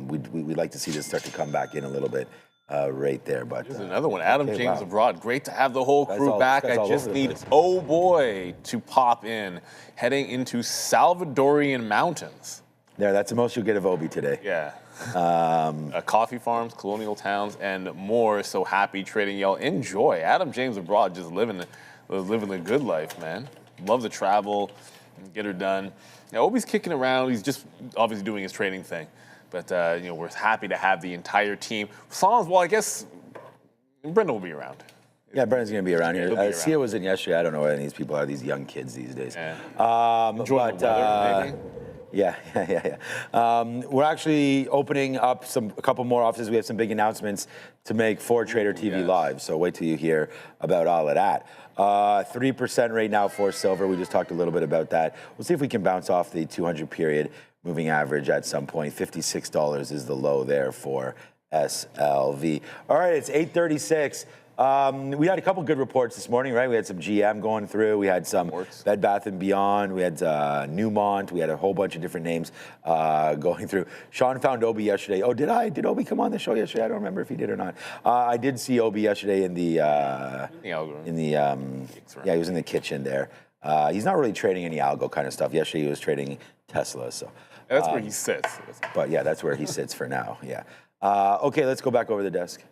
We'd like to see this start to come back in a little bit. Right there, but there's another one. Adam James abroad. Great to have the whole crew back. I just need oh boy to pop in, heading into Salvadorian mountains. There, that's the most you'll get of Obi today. Yeah. Coffee farms, colonial towns, and more. So happy trading, y'all. Enjoy. Adam James abroad, just living the good life, man. Love to travel and get her done. Now, Obi's kicking around. He's just obviously doing his trading thing. But, you know, we're happy to have the entire team. Well, I guess Brent will be around. Yeah, Brent's going to be around here. He'll be Sia was in yesterday. I don't know what any of these people are, these young kids these days. Yeah. Enjoy the weather, maybe? Yeah. We're actually opening up a couple more offices. We have some big announcements to make for Trader TV Live. So wait till you hear about all of that. 3% right now for silver. We just talked a little bit about that. We'll see if we can bounce off the 200 period moving average at some point. $56 is the low there for SLV. All right, it's 8:36. We had a couple good reports this morning, right? We had some GM going through. We had some Bed Bath & Beyond. We had Newmont. We had a whole bunch of different names going through. Sean found Obi yesterday. Oh, did I? Did Obi come on the show yesterday? I don't remember if he did or not. I did see Obi yesterday in the he was in the kitchen there. He's not really trading any algo kind of stuff. Yesterday he was trading Tesla. So that's where he sits. But yeah, that's where he sits for now. Yeah. Okay, let's go back over the desk.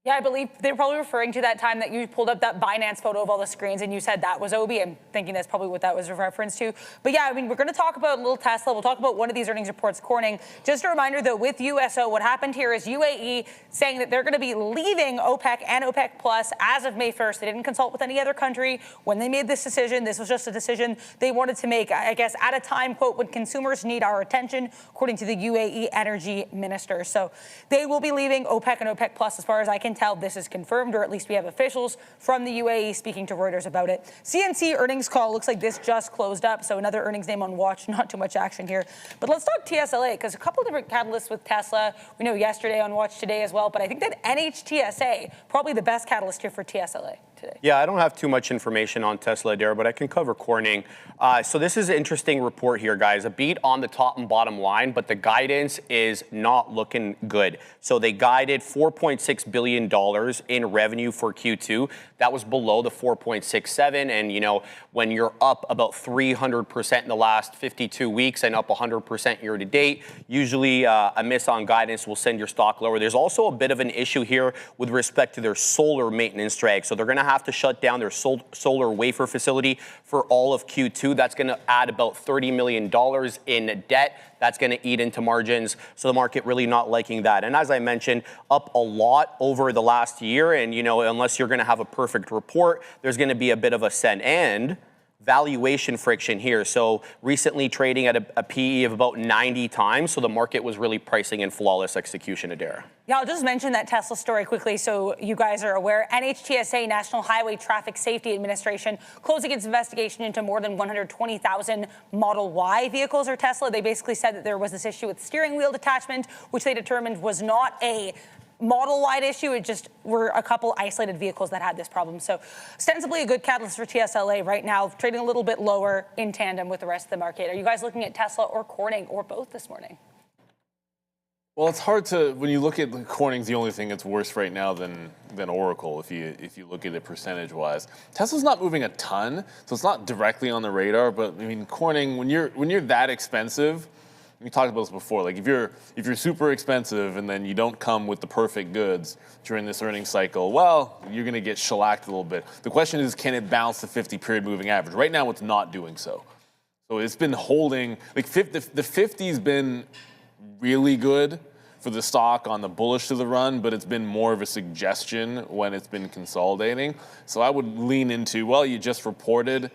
Yeah, I believe they're probably referring to that time that you pulled up that Binance photo of all the screens and you said that was Obi. I'm thinking that's probably what that was a reference to. But yeah, I mean, we're going to talk about a little Tesla. We'll talk about one of these earnings reports, Corning. Just a reminder, though, with USO, what happened here is UAE saying that they're going to be leaving OPEC and OPEC Plus as of May 1st. They didn't consult with any other country when they made this decision. This was just a decision they wanted to make, I guess, at a time, quote, when consumers need our attention, according to the UAE energy minister. So they will be leaving OPEC and OPEC Plus, as far as I can tell. This is confirmed, or at least we have officials from the UAE speaking to Reuters about it. CNC earnings call looks like this just closed up, so another earnings name on watch. Not too much action here. But let's talk TSLA, because a couple of different catalysts with Tesla. We know yesterday on watch today as well, but I think that NHTSA, probably the best catalyst here for TSLA today. Yeah, I don't have too much information on Tesla, Adara, but I can cover Corning. So this is an interesting report here, guys. A beat on the top and bottom line, but the guidance is not looking good. So they guided $4.6 billion in revenue for Q2. That was below the 4.67. And, you know, when you're up about 300% in the last 52 weeks and up 100% year to date, usually a miss on guidance will send your stock lower. There's also a bit of an issue here with respect to their solar maintenance drag. So they're going to have to shut down their solar wafer facility for all of Q2. That's going to add about $30 million in debt. That's going to eat into margins. So the market really not liking that. And as I mentioned, up a lot over the last year. And, you know, unless you're going to have a perfect report, there's going to be a bit of a send. And valuation friction here. So recently trading at a PE of about 90 times. So the market was really pricing in flawless execution, Adara. Yeah, I'll just mention that Tesla story quickly so you guys are aware. NHTSA, National Highway Traffic Safety Administration, closing its investigation into more than 120,000 Model Y vehicles or Tesla. They basically said that there was this issue with steering wheel detachment, which they determined was not a model-wide issue. It just were a couple isolated vehicles that had this problem. So ostensibly a good catalyst for TSLA right now, trading a little bit lower in tandem with the rest of the market. Are you guys looking at Tesla or Corning or both this morning? Well, it's hard to, when you look at Corning's the only thing that's worse right now than Oracle, if you look at it percentage-wise. Tesla's not moving a ton, so it's not directly on the radar. But I mean, Corning, when you're that expensive, we talked about this before. Like if you're super expensive and then you don't come with the perfect goods during this earnings cycle, well, you're going to get shellacked a little bit. The question is, can it bounce the 50-period moving average? Right now, it's not doing so. So it's been holding. Like the 50's been really good for the stock on the bullish to the run, but it's been more of a suggestion when it's been consolidating. So I would lean into, well, you just reported,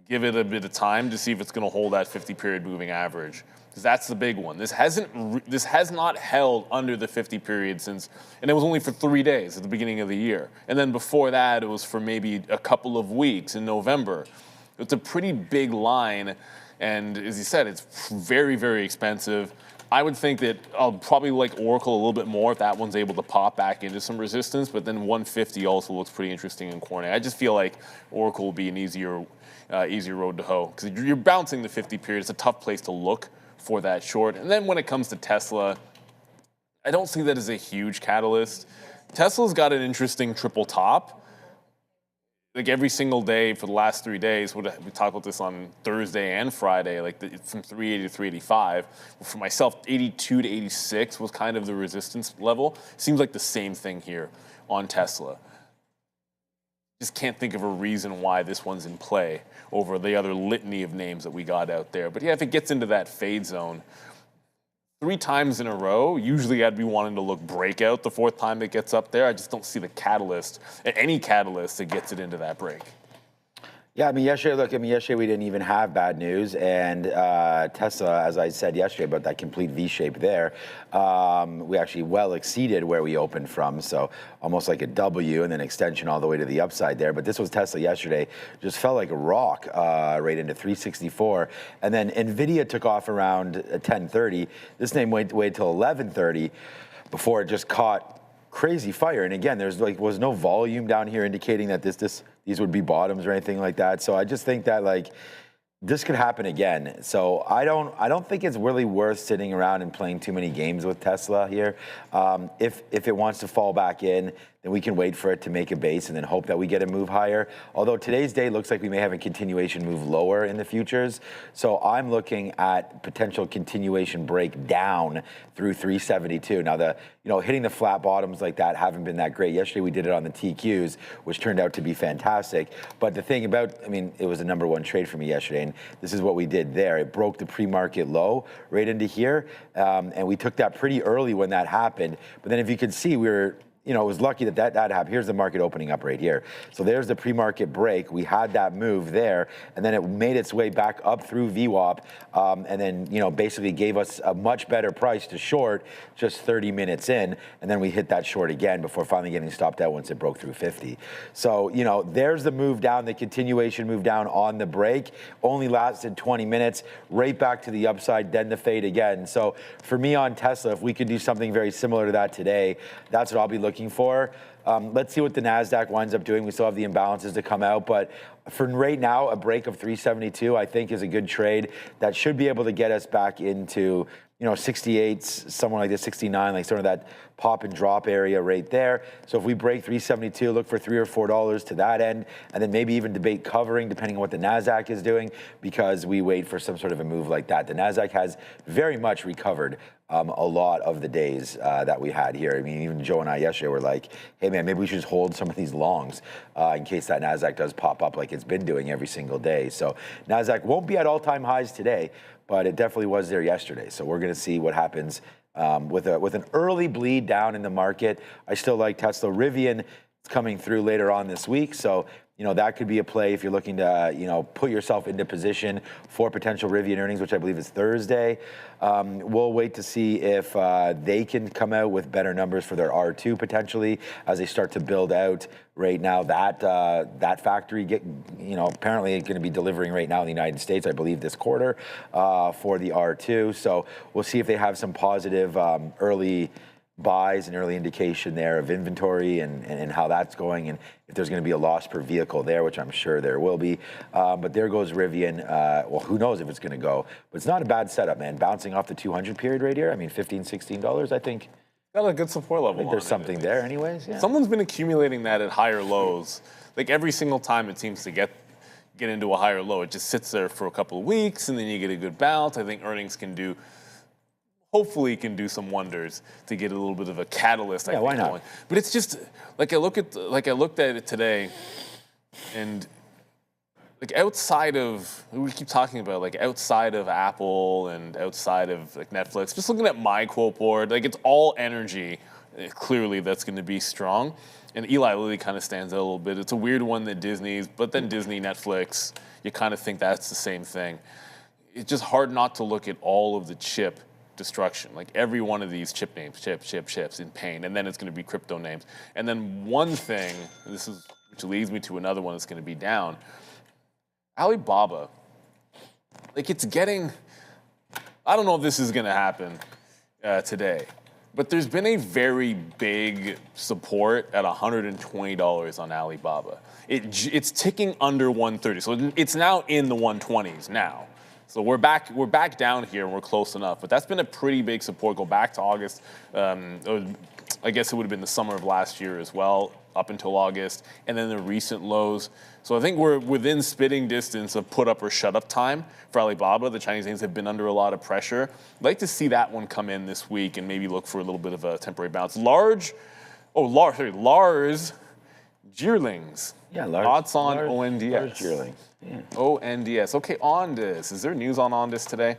give it a bit of time to see if it's going to hold that 50-period moving average. Because that's the big one. This has not held under the 50-period since, and it was only for 3 days at the beginning of the year. And then before that, it was for maybe a couple of weeks in November. It's a pretty big line, and as you said, it's very, very expensive. I would think that I'll probably like Oracle a little bit more if that one's able to pop back into some resistance, but then 150 also looks pretty interesting in Corning. I just feel like Oracle will be an easier road to hoe, because you're bouncing the 50 period. It's a tough place to look for that short. And then when it comes to Tesla, I don't see that as a huge catalyst. Tesla's got an interesting triple top. Like every single day for the last 3 days, we talked about this on Thursday and Friday, like from 380 to 385. For myself, 82 to 86 was kind of the resistance level. Seems like the same thing here on Tesla. Just can't think of a reason why this one's in play over the other litany of names that we got out there. But yeah, if it gets into that fade zone, 3 times in a row, usually I'd be wanting to look breakout the 4th time it gets up there. I just don't see the catalyst, any catalyst that gets it into that break. Yeah, yesterday we didn't even have bad news, and Tesla, as I said yesterday about that complete V-shape there, we actually well exceeded where we opened from, so almost like a W and then extension all the way to the upside there. But this was Tesla yesterday, just felt like a rock right into 364, and then NVIDIA took off around 10:30. This name waited till 11:30 before it just caught crazy fire. And again, there's was no volume down here indicating that these would be bottoms or anything like that. So I just think that this could happen again. So I don't think it's really worth sitting around and playing too many games with Tesla here. If it wants to fall back in, then we can wait for it to make a base and then hope that we get a move higher. Although today's day looks like we may have a continuation move lower in the futures. So I'm looking at potential continuation break down through 372. Now hitting the flat bottoms like that haven't been that great. Yesterday we did it on the TQs, which turned out to be fantastic. But the thing about, it was a #1 trade for me yesterday, and this is what we did there. It broke the pre-market low right into here, and we took that pretty early when that happened. But then if you could see, we were, it was lucky that happened. Here's the market opening up right here. So there's the pre-market break. We had that move there, and then it made its way back up through VWAP, and then, basically gave us a much better price to short just 30 minutes in, and then we hit that short again before finally getting stopped out once it broke through 50. So, there's the move down, the continuation move down on the break. Only lasted 20 minutes, right back to the upside, then the fade again. So for me on Tesla, if we could do something very similar to that today, that's what I'll be looking for. Let's see what the NASDAQ winds up doing. We still have the imbalances to come out, but for right now, a break of 372, I think, is a good trade that should be able to get us back into 68, somewhere like this, 69, like sort of that pop and drop area right there. So if we break 372, look for $3 or $4 to that end, and then maybe even debate covering depending on what the NASDAQ is doing, because we wait for some sort of a move like that. The NASDAQ has very much recovered a lot of the days that we had here. Even Joe and I yesterday were like, hey man, maybe we should just hold some of these longs in case that NASDAQ does pop up like it's been doing every single day. So NASDAQ won't be at all-time highs today, but it definitely was there yesterday. So we're going to see what happens with an early bleed down in the market. I still like Tesla. Rivian is coming through later on this week, so that could be a play if you're looking to put yourself into position for potential Rivian earnings, which I believe is Thursday. We'll wait to see if they can come out with better numbers for their R2 potentially as they start to build out. Right now, that factory apparently going to be delivering right now in the United States, I believe, this quarter for the R2. So we'll see if they have some positive early buys and early indication there of inventory and how that's going, and if there's going to be a loss per vehicle there, which I'm sure there will be. But there goes Rivian. Well, who knows if it's going to go, but it's not a bad setup, man. Bouncing off the 200 period right here. $15, $16, I think. Got a good support level. I think there's something there anyways. Yeah. Someone's been accumulating that at higher lows. Like every single time it seems to get into a higher low, it just sits there for a couple of weeks and then you get a good bounce. I think earnings hopefully can do some wonders to get a little bit of a catalyst. Yeah, why not? Going. But it's just I looked at it today, and like outside of, we keep talking about like outside of Apple and outside of like Netflix, just looking at my quote board, like it's all energy, clearly that's going to be strong. And Eli Lilly kind of stands out a little bit. It's a weird one that Disney's, but then Disney, Netflix, you kind of think that's the same thing. It's just hard not to look at all of the chip destruction, like every one of these chip names, chips in pain, and then it's going to be crypto names. And then one thing, which leads me to another one that's going to be down, Alibaba, like it's getting, I don't know if this is going to happen today, but there's been a very big support at $120 on Alibaba. It's ticking under 130, so it's now in the 120s now. So we're back down here and we're close enough, but that's been a pretty big support. Go back to August, I guess it would have been the summer of last year as well, up until August, and then the recent lows. So I think we're within spitting distance of put up or shut up time for Alibaba. The Chinese names have been under a lot of pressure. I'd like to see that one come in this week and maybe look for a little bit of a temporary bounce. Lars Geerlings. Yeah, Lars. Thoughts on ONDS. Lars Geerlings. Yeah. ONDS. Okay, Ondis. Is there news on Ondis today?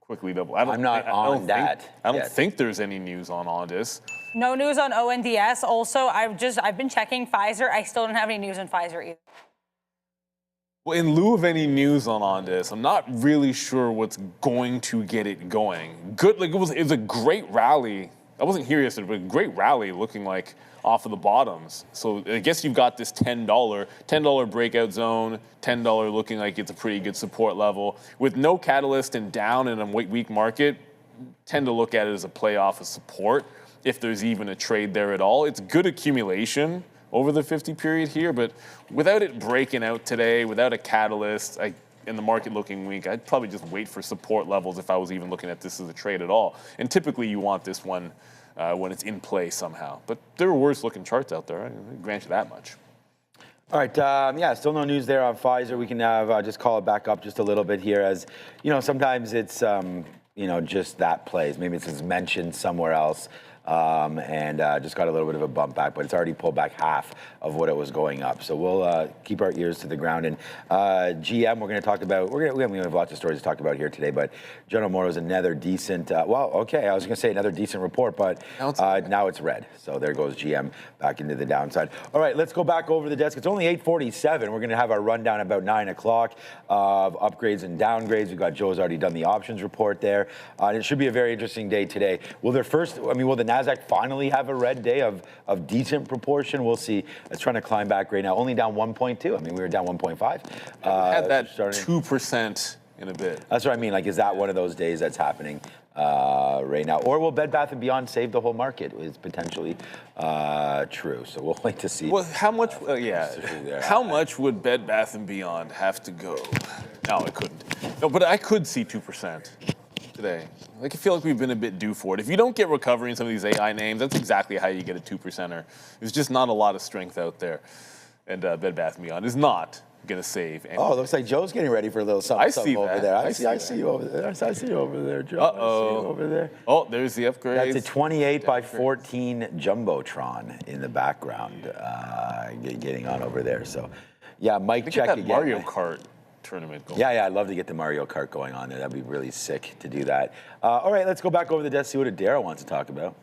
Quickly double. I'm not on that. I don't think there's any news on Ondis. No news on ONDS. Also, I've been checking Pfizer. I still don't have any news on Pfizer either. Well, in lieu of any news on Ondis, I'm not really sure what's going to get it going. Good, like it was a great rally. I wasn't here yesterday, but a great rally looking like off of the bottoms. So I guess you've got this $10 breakout zone, $10 looking like it's a pretty good support level. With no catalyst and down in a weak market, tend to look at it as a play off of support, if there's even a trade there at all. It's good accumulation over the 50 period here, but without it breaking out today, without a catalyst, in the market looking weak, I'd probably just wait for support levels if I was even looking at this as a trade at all. And typically you want this one when it's in play somehow. But there are worse looking charts out there, I grant you that much. All right, still no news there on Pfizer. We can have just call it back up just a little bit here, as sometimes it's just that plays. Maybe it's mentioned somewhere else. And just got a little bit of a bump back, but it's already pulled back half of what it was going up. So we'll keep our ears to the ground. And GM, we're going to talk about, we have lots of stories to talk about here today, but General Motors, another decent, I was going to say another decent report, but now it's red. So there goes GM back into the downside. All right, let's go back over the desk. It's only 8:47. We're going to have our rundown about 9 o'clock of upgrades and downgrades. We've got Joe's already done the options report there. And it should be a very interesting day today. Will the NASDAQ finally have a red day of decent proportion? We'll see. It's trying to climb back right now. Only down 1.2. I mean, we were down 1.5. Had that 2% in a bit. That's what I mean. Like, is that one of those days that's happening right now? Or will Bed Bath & Beyond save the whole market? Is potentially true. So we'll wait to see. Well, how much? How much would Bed Bath & Beyond have to go? No, it couldn't. No, but I could see 2%. Today. I feel like we've been a bit due for it. If you don't get recovery in some of these AI names, that's exactly how you get a 2%er. There's just not a lot of strength out there. And Bed Bath & Beyond is not going to save anything. Oh, it looks like Joe's getting ready for a little something over there. I see you over there. I see you over there, Joe. Uh-oh. I see you over there. Oh, there's the upgrade. That's a 28 by 14 Jumbotron in the background getting on over there. So, yeah, Mike check again. Mario Kart tournament going. Yeah, I'd love to get the Mario Kart going on there. That'd be really sick to do that. All right, let's go back over the desk, see what Adara wants to talk about.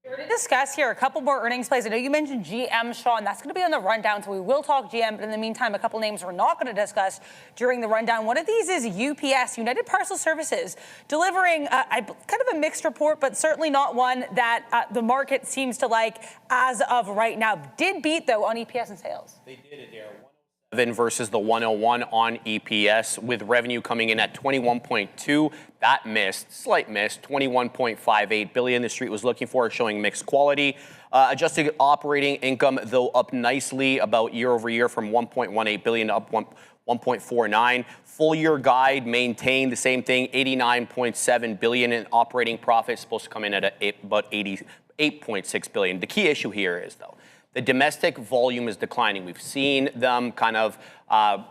We're going to discuss here a couple more earnings plays. I know you mentioned GM, Sean. That's going to be on the rundown, so we will talk GM. But in the meantime, a couple names we're not going to discuss during the rundown. One of these is UPS, United Parcel Services, delivering kind of a mixed report, but certainly not one that the market seems to like as of right now. Did beat, though, on EPS and sales. They did, Adara. Versus the 101 on EPS, with revenue coming in at 21.2. That missed, slight miss, 21.58 billion. The street was looking for, showing mixed quality. Adjusted operating income, though, up nicely about year over year from 1.18 billion to up 1.49. Full year guide maintained the same thing, 89.7 billion in operating profit, supposed to come in at about 88.6 billion. The key issue here is, though, the domestic volume is declining. We've seen them kind of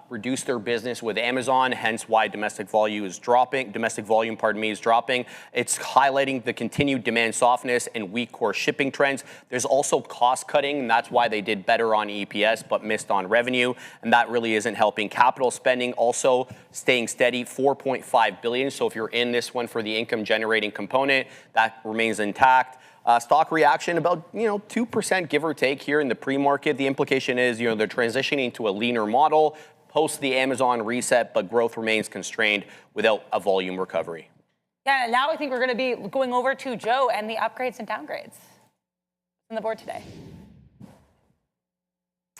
reduce their business with Amazon, hence why domestic volume is dropping. It's highlighting the continued demand softness and weak core shipping trends. There's also cost cutting, and that's why they did better on EPS but missed on revenue, and that really isn't helping. Capital spending also staying steady, $4.5 billion. So if you're in this one for the income generating component, that remains intact. Stock reaction about 2% give or take here in the pre-market. The implication is they're transitioning to a leaner model post the Amazon reset, but growth remains constrained without a volume recovery. Yeah, now I think we're going to be going over to Joe and the upgrades and downgrades on the board today.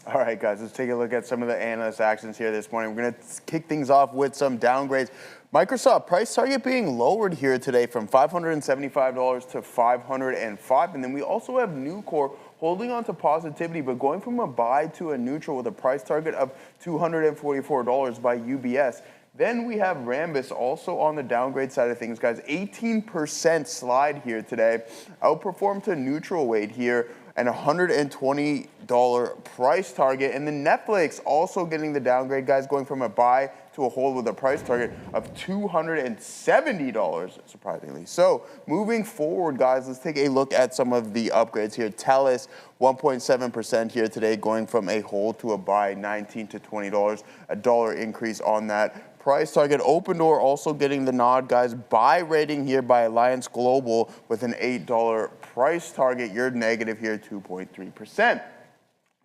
All right, guys, let's take a look at some of the analyst actions here this morning. We're going to kick things off with some downgrades. Microsoft price target being lowered here today from $575 to $505. And then we also have Nucor holding on to positivity, but going from a buy to a neutral with a price target of $244 by UBS. Then we have Rambus also on the downgrade side of things, guys. 18% slide here today. Outperformed to neutral weight here and $120 price target. And then Netflix also getting the downgrade, guys, going from a buy to a hold with a price target of $270, surprisingly. So moving forward, guys, let's take a look at some of the upgrades here. TELUS, 1.7% here today, going from a hold to a buy, $19 to $20, a dollar increase on that. Price target. Open Door also getting the nod, guys. Buy rating here by Alliance Global with an $8 price target. You're negative here, 2.3%.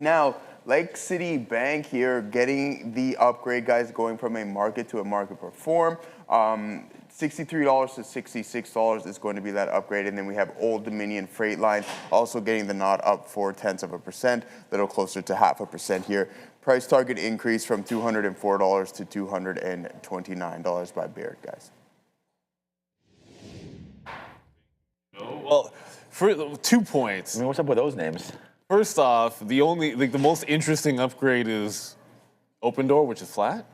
Now, Lake City Bank here getting the upgrade, guys, going from a market to a market perform. $63 to $66 is going to be that upgrade. And then we have Old Dominion Freight Line also getting the nod up 0.4%, a little closer to 0.5% here. Price target increase from $204 to $229 by Baird, guys. Well, for 2 points. What's up with those names? First off, the most interesting upgrade is Open Door, which is flat.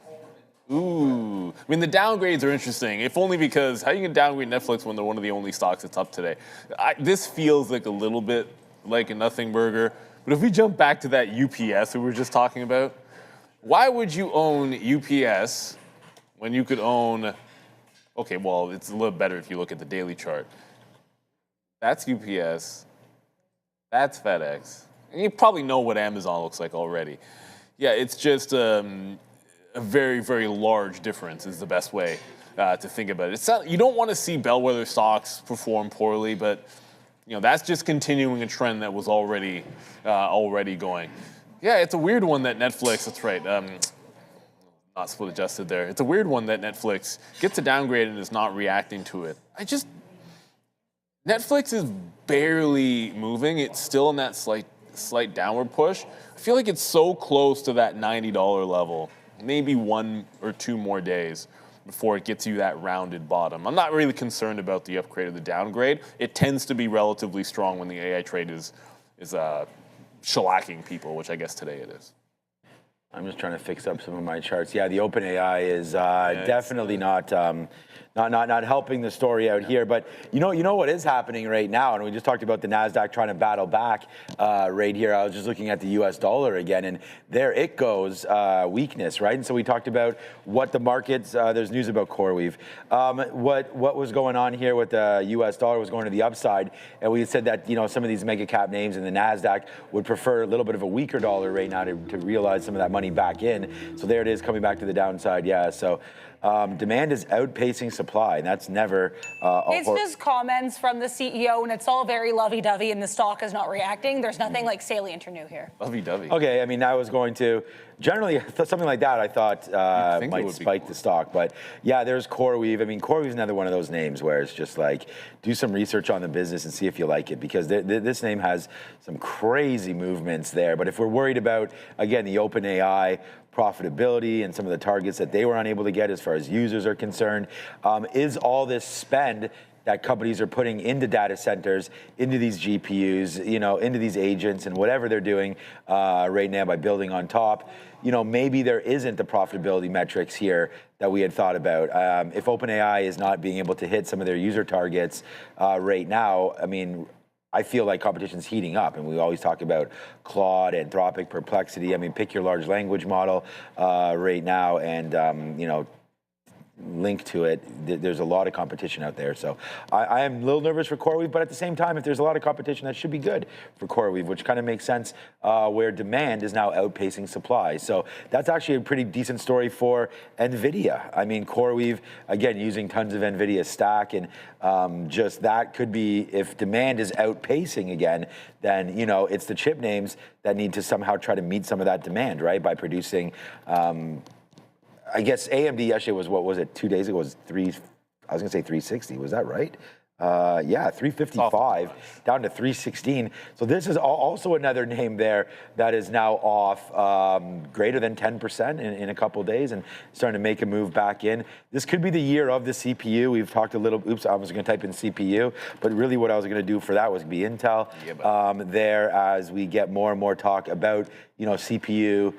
Ooh. The downgrades are interesting, if only because how you can downgrade Netflix when they're one of the only stocks that's up today? This feels like a little bit like a nothing burger. But if we jump back to that UPS we were just talking about, why would you own UPS when you could own, okay, well, it's a little better if you look at the daily chart. That's UPS, that's FedEx, and you probably know what Amazon looks like already. Yeah, it's just a very, very large difference is the best way to think about it. It's not, you don't want to see bellwether stocks perform poorly, but that's just continuing a trend that was already going. Yeah, it's a weird one that Netflix, that's right, not split adjusted there. It's a weird one that Netflix gets a downgrade and is not reacting to it. Netflix is barely moving. It's still in that slight downward push. I feel like it's so close to that $90 level, maybe 1 or 2 more days before it gets you that rounded bottom. I'm not really concerned about the upgrade or the downgrade. It tends to be relatively strong when the AI trade is shellacking people, which I guess today it is. I'm just trying to fix up some of my charts. Yeah, the OpenAI is definitely not helping the story out here. But you know what is happening right now, and we just talked about the Nasdaq trying to battle back right here. I was just looking at the U.S. dollar again, and there it goes, weakness, right? And so we talked about what the markets. There's news about CoreWeave. What was going on here with the U.S. dollar was going to the upside, and we said that some of these mega cap names in the Nasdaq would prefer a little bit of a weaker dollar right now to realize some of that money back in. So there it is coming back to the downside. Yeah, so demand is outpacing supply, and that's never it's just comments from the CEO, and it's all very lovey-dovey, and the stock is not reacting. There's nothing like salient or new here. Lovey-dovey. Okay, I mean, that was going to generally something like that I thought might spike the stock. But yeah, there's CoreWeave. I mean, CoreWeave is another one of those names where it's just like, do some research on the business and see if you like it, because this name has some crazy movements there. But if we're worried about, again, the OpenAI profitability and some of the targets that they were unable to get as far as users are concerned, is all this spend that companies are putting into data centers, into these GPUs, into these agents and whatever they're doing right now by building on top, maybe there isn't the profitability metrics here that we had thought about. If OpenAI is not being able to hit some of their user targets right now, I mean, I feel like competition's heating up, and we always talk about Claude, Anthropic, Perplexity. I mean, pick your large language model right now, and you know, link to it. There's a lot of competition out there. So I am a little nervous for CoreWeave, but at the same time, if there's a lot of competition, that should be good for CoreWeave, which kind of makes sense where demand is now outpacing supply. So that's actually a pretty decent story for NVIDIA. I mean, CoreWeave, again, using tons of NVIDIA stack, and just that could be, if demand is outpacing again, then, you know, it's the chip names that need to somehow try to meet some of that demand, right, by producing I guess AMD yesterday was, what was it, 2 days ago, was I was gonna say 360, was that right? Yeah, 355 down to 316. So this is also another name there that is now off greater than 10% in a couple of days and starting to make a move back in. This could be the year of the CPU. We've talked a little, oops, I was gonna type in CPU, but really what I was gonna do for that was be Intel there as we get more and more talk about, you know, CPU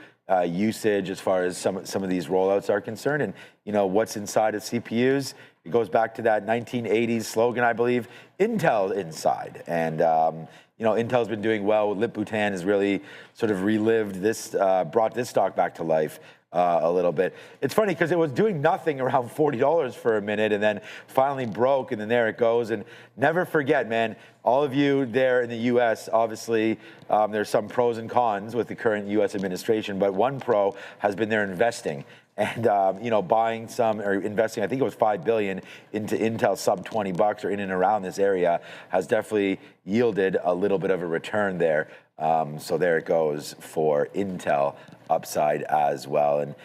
usage as far as some of these rollouts are concerned, and you know what's inside of CPUs. It goes back to that 1980s slogan, I believe, Intel inside. And you know, Intel's been doing well. Lip Bhutan has really sort of relived this, brought this stock back to life a little bit. It's funny because it was doing nothing around $40 for a minute, and then finally broke, and then there it goes. And never forget, man, all of you there in the U.S., obviously, there's some pros and cons with the current U.S. administration, but one pro has been there investing. And you know, buying some or investing, I think it was $5 billion into Intel sub $20 or in and around this area has definitely yielded a little bit of a return there. So there it goes for Intel upside as well. And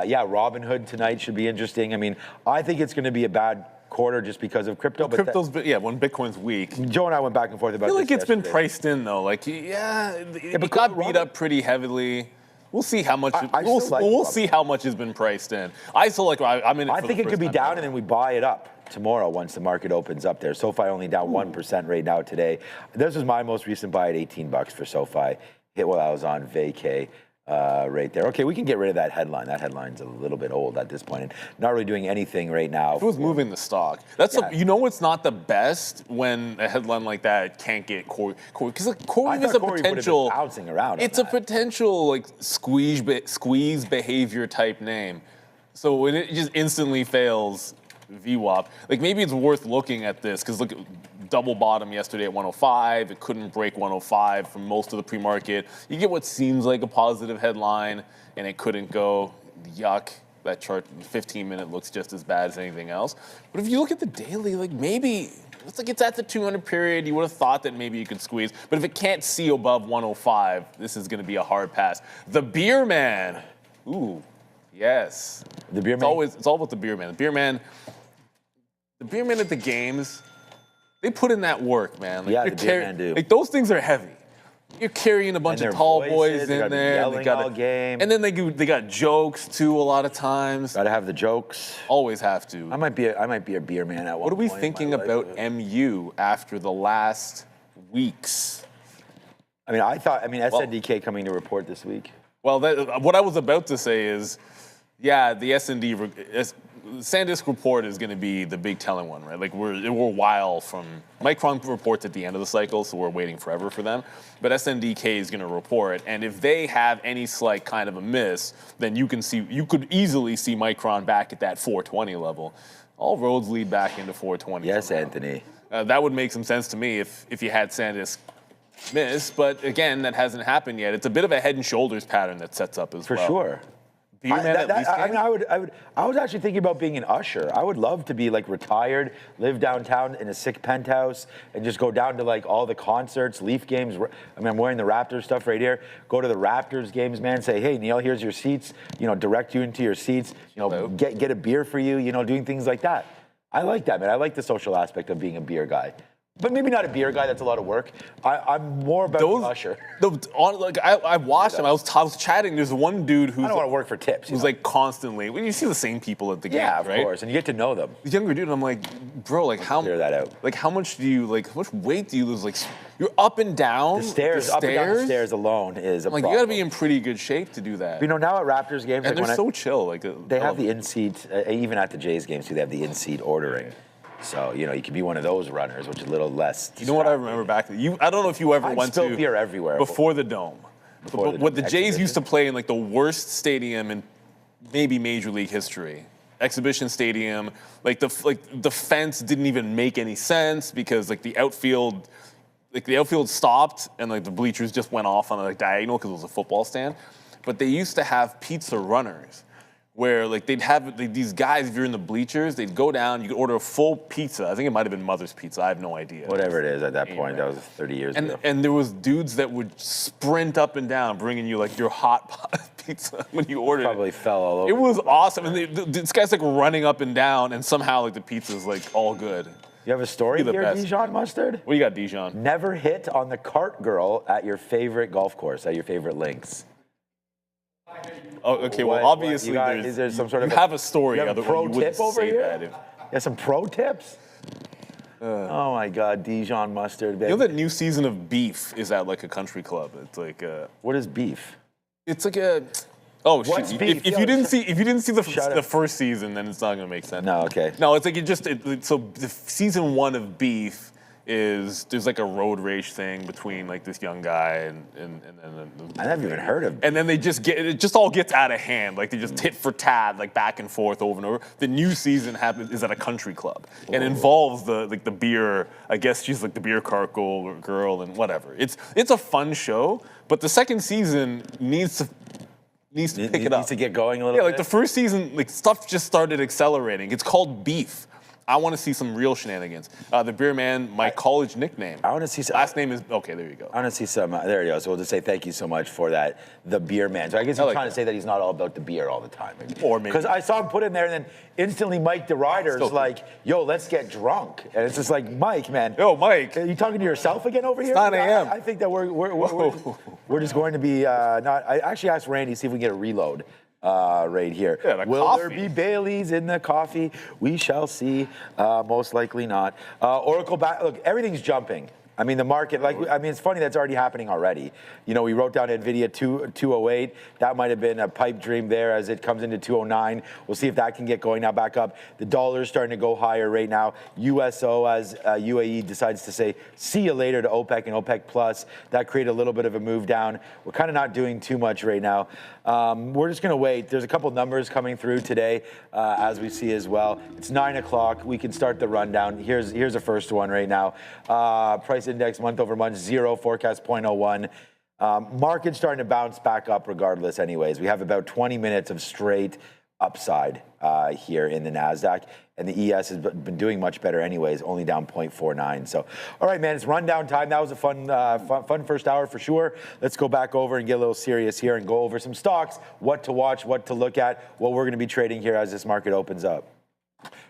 yeah, Robinhood tonight should be interesting. I mean, I think it's going to be a bad quarter just because of crypto. Well, crypto's, yeah, when Bitcoin's weak. Joe and I went back and forth about I feel this like it's yesterday. been priced in though. Like, yeah, it got beat up pretty heavily. We'll see how much. We'll see how much has been priced in. I still like. I'm in it. I think it could be down, and then we buy it up tomorrow once the market opens up there. SoFi only down 1% right now today. This was my most recent buy at $18 for SoFi. Hit while I was on vacay. Right there. Okay, we can get rid of that headline. That headline's a little bit old at this point and not really doing anything right now. It was moving the stock. That's you know it's not the best when a headline like that can't get core because like, CoreWeave is a potential bouncing around. It's a potential like squeeze behavior type name. So when it just instantly fails VWAP, like maybe it's worth looking at this because look, double bottom yesterday at 105. It couldn't break 105 for most of the pre-market. You get what seems like a positive headline, and it couldn't go. Yuck. That chart, 15-minute, looks just as bad as anything else. But if you look at the daily, like maybe it's like it's at the 200 period. You would have thought that maybe you could squeeze. But if it can't see above 105, this is going to be a hard pass. The Beer Man. Ooh, yes. The Beer Man. It's all about the Beer Man. The Beer Man at the games. They put in that work, man. Like, yeah, the Beer Man do. Like those things are heavy. You're carrying a bunch of tall boys in there. They got all game. And then they got jokes too a lot of times. Got to have the jokes. Always have to. I might be a beer man at one point. What are we thinking about MU after the last weeks? I mean, SNDK coming to report this week. Well, what I was about to say is, yeah, the SanDisk report is going to be the big telling one, right? Like we're a while from Micron reports at the end of the cycle, so we're waiting forever for them. But SNDK is going to report, and if they have any slight kind of a miss, then you could easily see Micron back at that 420 level. All roads lead back into 420. Yes, somehow. Anthony. That would make some sense to me if you had SanDisk miss, but again, that hasn't happened yet. It's a bit of a head and shoulders pattern that sets up as well. For sure. I was actually thinking about being an usher. I would love to be like retired, live downtown in a sick penthouse, and just go down to like all the concerts, Leaf games. I mean, I'm wearing the Raptors stuff right here. Go to the Raptors games, man. Say, hey, Neil, here's your seats. You know, direct you into your seats. You know, get a beer for you. You know, doing things like that. I like that, man. I like the social aspect of being a beer guy. But maybe not a beer guy. That's a lot of work. I'm more about the usher. I watched him. I was chatting. There's one dude who's I don't want to work for tips. Who's like constantly. When you see the same people at the game, yeah, of right? course, and you get to know them. The younger dude, and I'm like, bro, like how clear that out. Like how much weight do you lose? Like you're up and down. The stairs, up and down the stairs alone is a problem. You got to be in pretty good shape to do that. But, you know, now at Raptors games, and like they're so chill. Like they have the in-seat, even at the Jays games too. They have the in-seat ordering. So, you know, you could be one of those runners, which is a little less. You know what I remember back then? I don't know if you ever went to beer everywhere before the Dome. But what the Jays used to play in like the worst stadium in maybe Major League history. Exhibition stadium, like the fence didn't even make any sense because like the outfield stopped and like the bleachers just went off on a like, diagonal because it was a football stand. But they used to have pizza runners where like they'd have these guys, if you're in the bleachers, they'd go down, you could order a full pizza. I think it might have been Mother's Pizza, I have no idea. Whatever it is at that point, that was 30 years ago. And there was dudes that would sprint up and down, bringing you like your hot pot pizza when you ordered Probably fell all over. It was awesome. And this guy's like running up and down, and somehow like the pizza's like all good. You have a story here, Dijon Mustard? What do you got, Dijon? Never hit on the cart girl at your favorite golf course, at your favorite links. Oh, okay, well, obviously is there some sort of have a story. You have a pro tip over here? You have some pro tips? Oh my God, Dijon Mustard, baby. You know that new season of Beef is at like a country club. It's like what is Beef? It's like a What's shoot. Beef? If you didn't see the first season, then it's not gonna make sense. No, okay. No, it's like so the season 1 of Beef is there's like a road rage thing between like this young guy and I never even heard of. And then it just all gets out of hand. Like they just tit for tat, like back and forth over and over. The new season is at a country club and involves the beer. I guess she's like the beer cart girl and whatever. It's a fun show, but the second season needs to pick it up. Needs to get going a little bit. bit. Like the first season, like stuff just started accelerating. It's called Beef. I want to see some real shenanigans. The beer man, my college nickname. I want to see some. Last name is, okay, there you go. I want to see some, there you go. So we'll just say thank you so much for that, the beer man. So I guess he's trying to say that he's not all about the beer all the time. Or maybe. Because I saw him put in there and then instantly Mike the Rider's like, yo, let's get drunk. And it's just like, Mike, man. Yo, Mike. Are you talking to yourself again over here? It's 9 a.m. I think that we're just going to be I actually asked Randy to see if we can get a reload. Right here. Yeah, Will coffee. there be Baileys in the coffee? We shall see. Most likely not. Oracle back. Look, everything's jumping. I mean, the market, it's funny that's already happening already. You know, we wrote down NVIDIA 208. That might have been a pipe dream there as it comes into 209. We'll see if that can get going now back up. The dollar's starting to go higher right now. USO, as UAE decides to say, see you later to OPEC and OPEC Plus. That created a little bit of a move down. We're kind of not doing too much right now. We're just going to wait. There's a couple numbers coming through today, as we see as well. It's 9 o'clock. We can start the rundown. Here's the first one right now. Price index month over month, 0, forecast 0.01. Market's starting to bounce back up regardless anyways. We have about 20 minutes of straight upside here in the NASDAQ. And the ES has been doing much better anyways, only down 0.49. So, all right, man, it's rundown time. That was a fun first hour for sure. Let's go back over and get a little serious here and go over some stocks, what to watch, what to look at, what we're going to be trading here as this market opens up.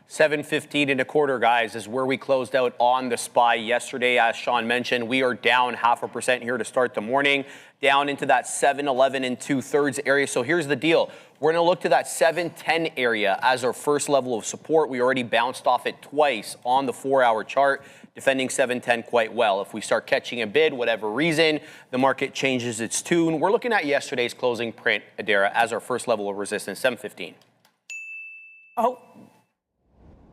7.15 and a quarter, guys, is where we closed out on the SPY yesterday. As Sean mentioned, we are down 0.5% here to start the morning, down into that 7.11 and 2/3 area. So here's the deal. We're going to look to that 7.10 area as our first level of support. We already bounced off it twice on the 4-hour chart, defending 7.10 quite well. If we start catching a bid, whatever reason, the market changes its tune. We're looking at yesterday's closing print, Adara, as our first level of resistance, 7.15. Oh.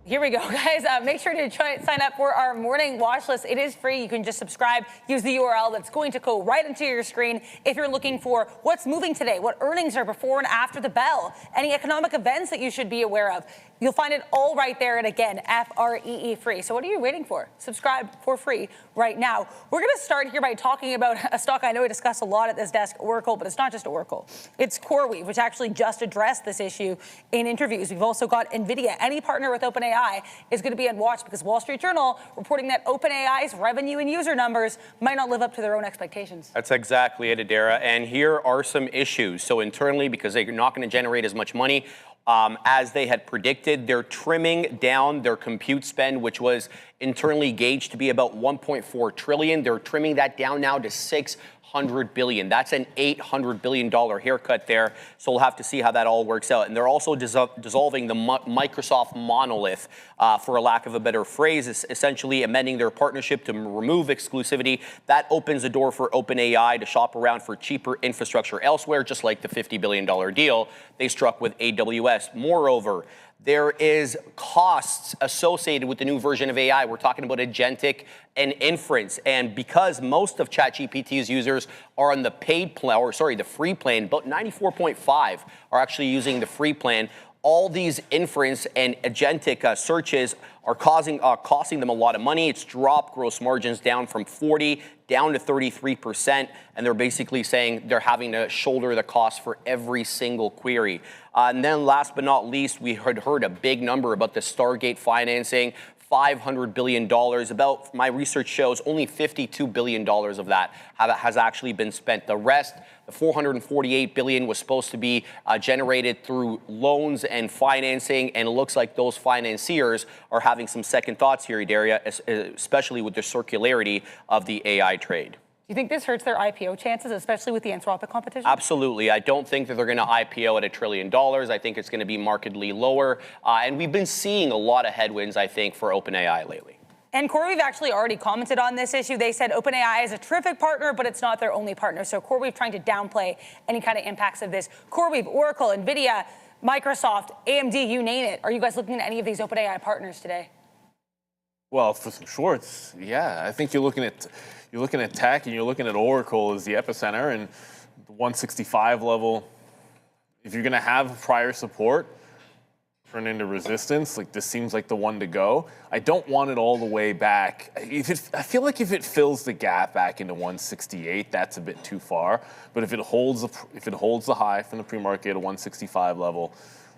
Here we go, guys. Make sure to sign up for our morning watch list. It is free. You can just subscribe, use the URL that's going to go right into your screen if you're looking for what's moving today, what earnings are before and after the bell, any economic events that you should be aware of. You'll find it all right there. And again, FREE free. So what are you waiting for? Subscribe for free right now. We're going to start here by talking about a stock I know we discuss a lot at this desk, Oracle, but it's not just Oracle. It's CoreWeave, which actually just addressed this issue in interviews. We've also got NVIDIA. Any partner with OpenAI is going to be on watch because Wall Street Journal reporting that OpenAI's revenue and user numbers might not live up to their own expectations. That's exactly it, Adara. And here are some issues. So internally, because they're not going to generate as much money as they had predicted, they're trimming down their compute spend, which was internally gauged to be about 1.4 trillion. They're trimming that down now to 600 billion. That's an $800 billion haircut there. So we'll have to see how that all works out. And they're also dissolving the Microsoft monolith, for a lack of a better phrase, is essentially amending their partnership to remove exclusivity. That opens the door for OpenAI to shop around for cheaper infrastructure elsewhere, just like the $50 billion deal they struck with AWS. Moreover, there is costs associated with the new version of AI. We're talking about agentic and inference. And because most of ChatGPT's users are on the paid plan, or sorry, the free plan, about 94.5 are actually using the free plan. All these inference and agentic searches are costing them a lot of money. It's dropped gross margins down from 40 down to 33%, and they're basically saying they're having to shoulder the cost for every single query. And then last but not least, we had heard a big number about the Stargate financing, $500 billion. About, my research shows, only $52 billion of that has actually been spent. The rest, the $448 billion, was supposed to be generated through loans and financing, and it looks like those financiers are having some second thoughts here, Daria, especially with the circularity of the AI trade. Do you think this hurts their IPO chances, especially with the Anthropic competition? Absolutely. I don't think that they're going to IPO at $1 trillion. I think it's going to be markedly lower. And we've been seeing a lot of headwinds, I think, for OpenAI lately. And CoreWeave actually already commented on this issue. They said OpenAI is a terrific partner, but it's not their only partner. So CoreWeave trying to downplay any kind of impacts of this. CoreWeave, Oracle, NVIDIA, Microsoft, AMD, you name it. Are you guys looking at any of these OpenAI partners today? Well, for some shorts, yeah. I think you're looking at tech, and you're looking at Oracle as the epicenter, and the 165 level. If you're going to have prior support turn into resistance, like this seems like the one to go. I don't want it all the way back. I feel like if it fills the gap back into 168, that's a bit too far. But if it holds the high from the pre-market at 165 level,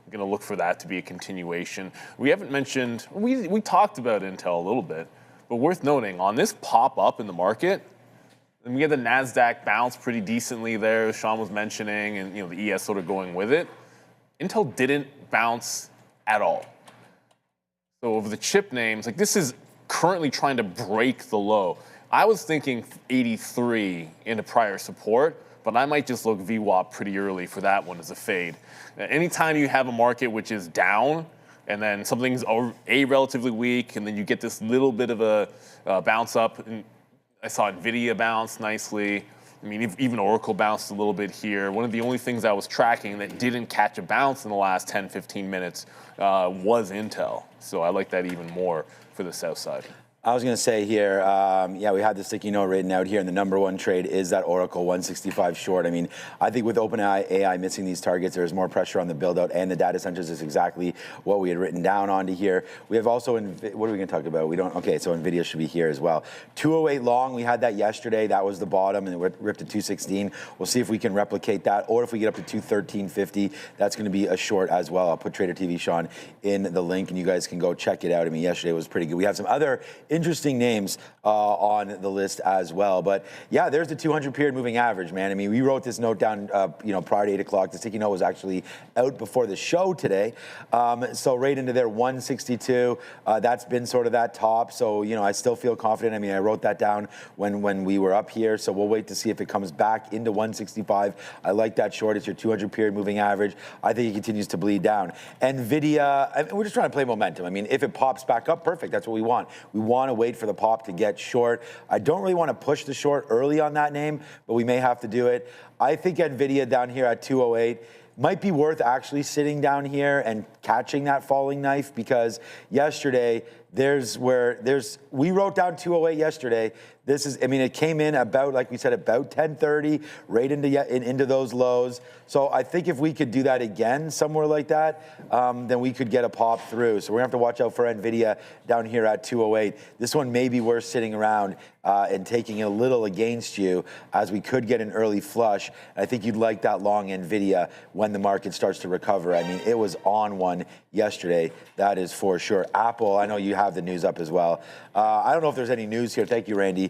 I'm going to look for that to be a continuation. We haven't mentioned, we talked about Intel a little bit, but worth noting, on this pop up in the market, and we had the NASDAQ bounce pretty decently there, as Sean was mentioning, and the ES sort of going with it. Intel didn't bounce at all. So over the chip names, like this is currently trying to break the low. I was thinking 83 into prior support, but I might just look VWAP pretty early for that one as a fade. Anytime you have a market which is down, and then something's relatively weak, and then you get this little bit of a bounce up. And I saw NVIDIA bounce nicely. I mean, even Oracle bounced a little bit here. One of the only things I was tracking that didn't catch a bounce in the last 10, 15 minutes was Intel. So I like that even more for the south side. I was going to say here, yeah, we had the sticky note written out here, and the number one trade is that Oracle 165 short. I mean, I think with OpenAI missing these targets, there's more pressure on the build-out and the data centers is exactly what we had written down onto here. We have also, what are we going to talk about? We don't, okay, so NVIDIA should be here as well. 208 long, we had that yesterday. That was the bottom, and it ripped to 216. We'll see if we can replicate that, or if we get up to 213.50, that's going to be a short as well. I'll put Trader TV, Sean, in the link, and you guys can go check it out. I mean, yesterday was pretty good. We have some other interesting names on the list as well. But yeah, there's the 200 period moving average, man. I mean, we wrote this note down, prior to 8 o'clock. The sticky note was actually out before the show today. So right into there, 162. That's been sort of that top. So, I still feel confident. I mean, I wrote that down when we were up here. So we'll wait to see if it comes back into 165. I like that short. It's your 200 period moving average. I think it continues to bleed down. NVIDIA, we're just trying to play momentum. I mean, if it pops back up, perfect. That's what we want. We want to wait for the pop to get short. I don't really want to push the short early on that name, but we may have to do it. I think NVIDIA down here at 208 might be worth actually sitting down here and catching that falling knife, because yesterday we wrote down 208 yesterday. This is, I mean, it came in about, like we said, about 10:30, right into those lows. So I think if we could do that again somewhere like that, then we could get a pop through. So we're gonna have to watch out for NVIDIA down here at 208. This one may be worth sitting around and taking a little against you, as we could get an early flush. I think you'd like that long NVIDIA when the market starts to recover. I mean, it was on one yesterday, that is for sure. Apple, I know you have the news up as well. I don't know if there's any news here. Thank you, Randy,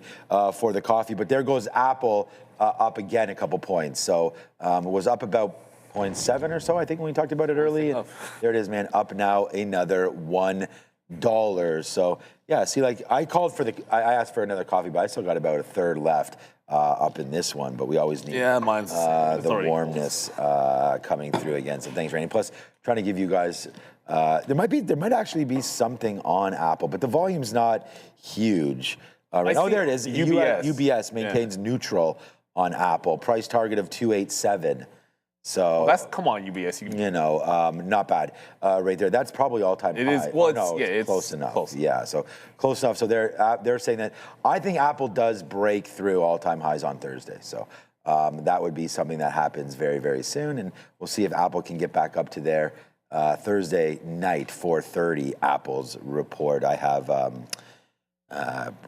for the coffee. But there goes Apple up again a couple points. So it was up about 0.7 or so, I think, when we talked about it early. And there it is, man, up now another $1. So yeah, see, like I asked for another coffee, but I still got about a third left up in this one. But we always need mine's the warmness coming through again. So thanks, Randy. Plus, trying to give you guys. There might actually be something on Apple, but the volume's not huge. Right. Oh, there it is. UBS. UBS maintains neutral on Apple. Price target of 287. So come on, UBS. Not bad right there. That's probably all-time high. It is. Well, it's close enough. Close. Yeah, so close enough. So they're saying that I think Apple does break through all-time highs on Thursday. So that would be something that happens very, very soon, and we'll see if Apple can get back up to their Thursday night 4:30 Apple's report. I have.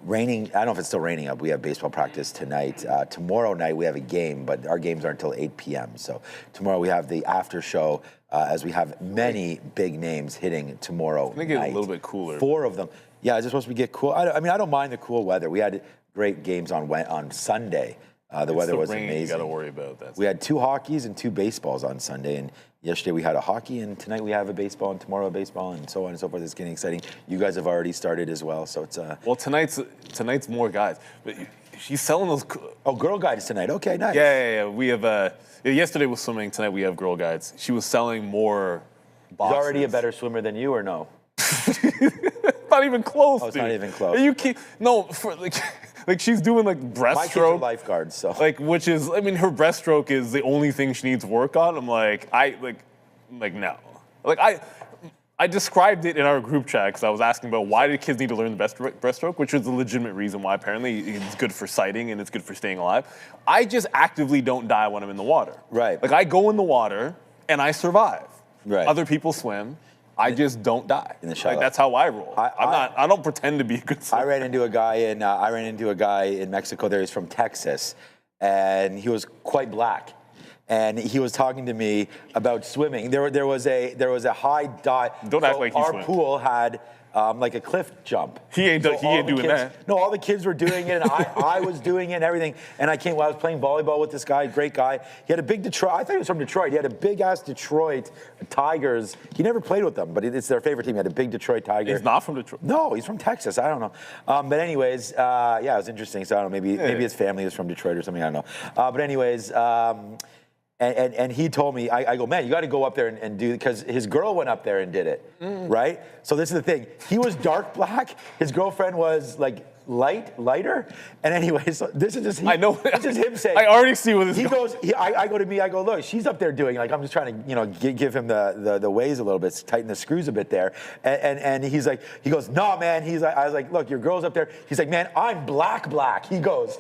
Raining, I don't know if it's still raining up. We have baseball practice tonight. Tomorrow night we have a game, but our games aren't until 8 p.m. So tomorrow we have the after show as we have many big names hitting tomorrow It's going to get night. a little bit cooler. 4 of them. Yeah, is it supposed to get cool? I mean, I don't mind the cool weather. We had great games on Sunday. The weather was rain amazing. You got to worry about that. We had 2 hockeys and 2 baseballs on Sunday, and yesterday we had a hockey, and tonight we have a baseball, and tomorrow a baseball, and so on and so forth. It's getting exciting. You guys have already started as well, so it's Well, tonight's more guys. But she's selling those. girl guides tonight. Okay, nice. Yeah. We have. Yesterday was swimming. Tonight we have girl guides. She was selling more boxes. He's already a better swimmer than you, or no? Not even close. Oh, it's dude. not even close. You keep like she's doing like My kids are breaststroke. lifeguards, so. Which is, I mean, her breaststroke is the only thing she needs work on. I'm like, no. I described it in our group chat because I was asking about why do kids need to learn the breaststroke, which is a legitimate reason why apparently it's good for sighting and it's good for staying alive. I just actively don't die when I'm in the water. Right. Like I go in the water and I survive. Right. Other people swim. I just don't die. In the shallow. That's how I roll. I don't pretend to be a good swimmer. I ran into a guy in Mexico there. He's from Texas, and he was quite black. And he was talking to me about swimming. There was a high dive. Don't act like he our swims. pool had like a cliff jump. He ain't doing that. No, all the kids were doing it, and I was doing it and everything. And I was playing volleyball with this guy, great guy. He had a big Detroit. I thought he was from Detroit. He had a big ass Detroit Tigers. He never played with them, but it's their favorite team. He had a big Detroit Tiger. He's not from Detroit. No, he's from Texas. I don't know. But anyways, yeah, it was interesting. So I don't know. Maybe his family is from Detroit or something. I don't know. But anyways. And he told me, I go, man, you got to go up there and do it, because his girl went up there and did it, right? So this is the thing. He was dark black. His girlfriend was like lighter. And anyway, so this is just I know. This is him saying. I already see where this he goes. I go to me. I go, look, she's up there doing, like, I'm just trying to give him the ways a little bit, tighten the screws a bit there. And he's like, he goes, no, man. I was like, look, your girl's up there. He's like, man, I'm black. He goes,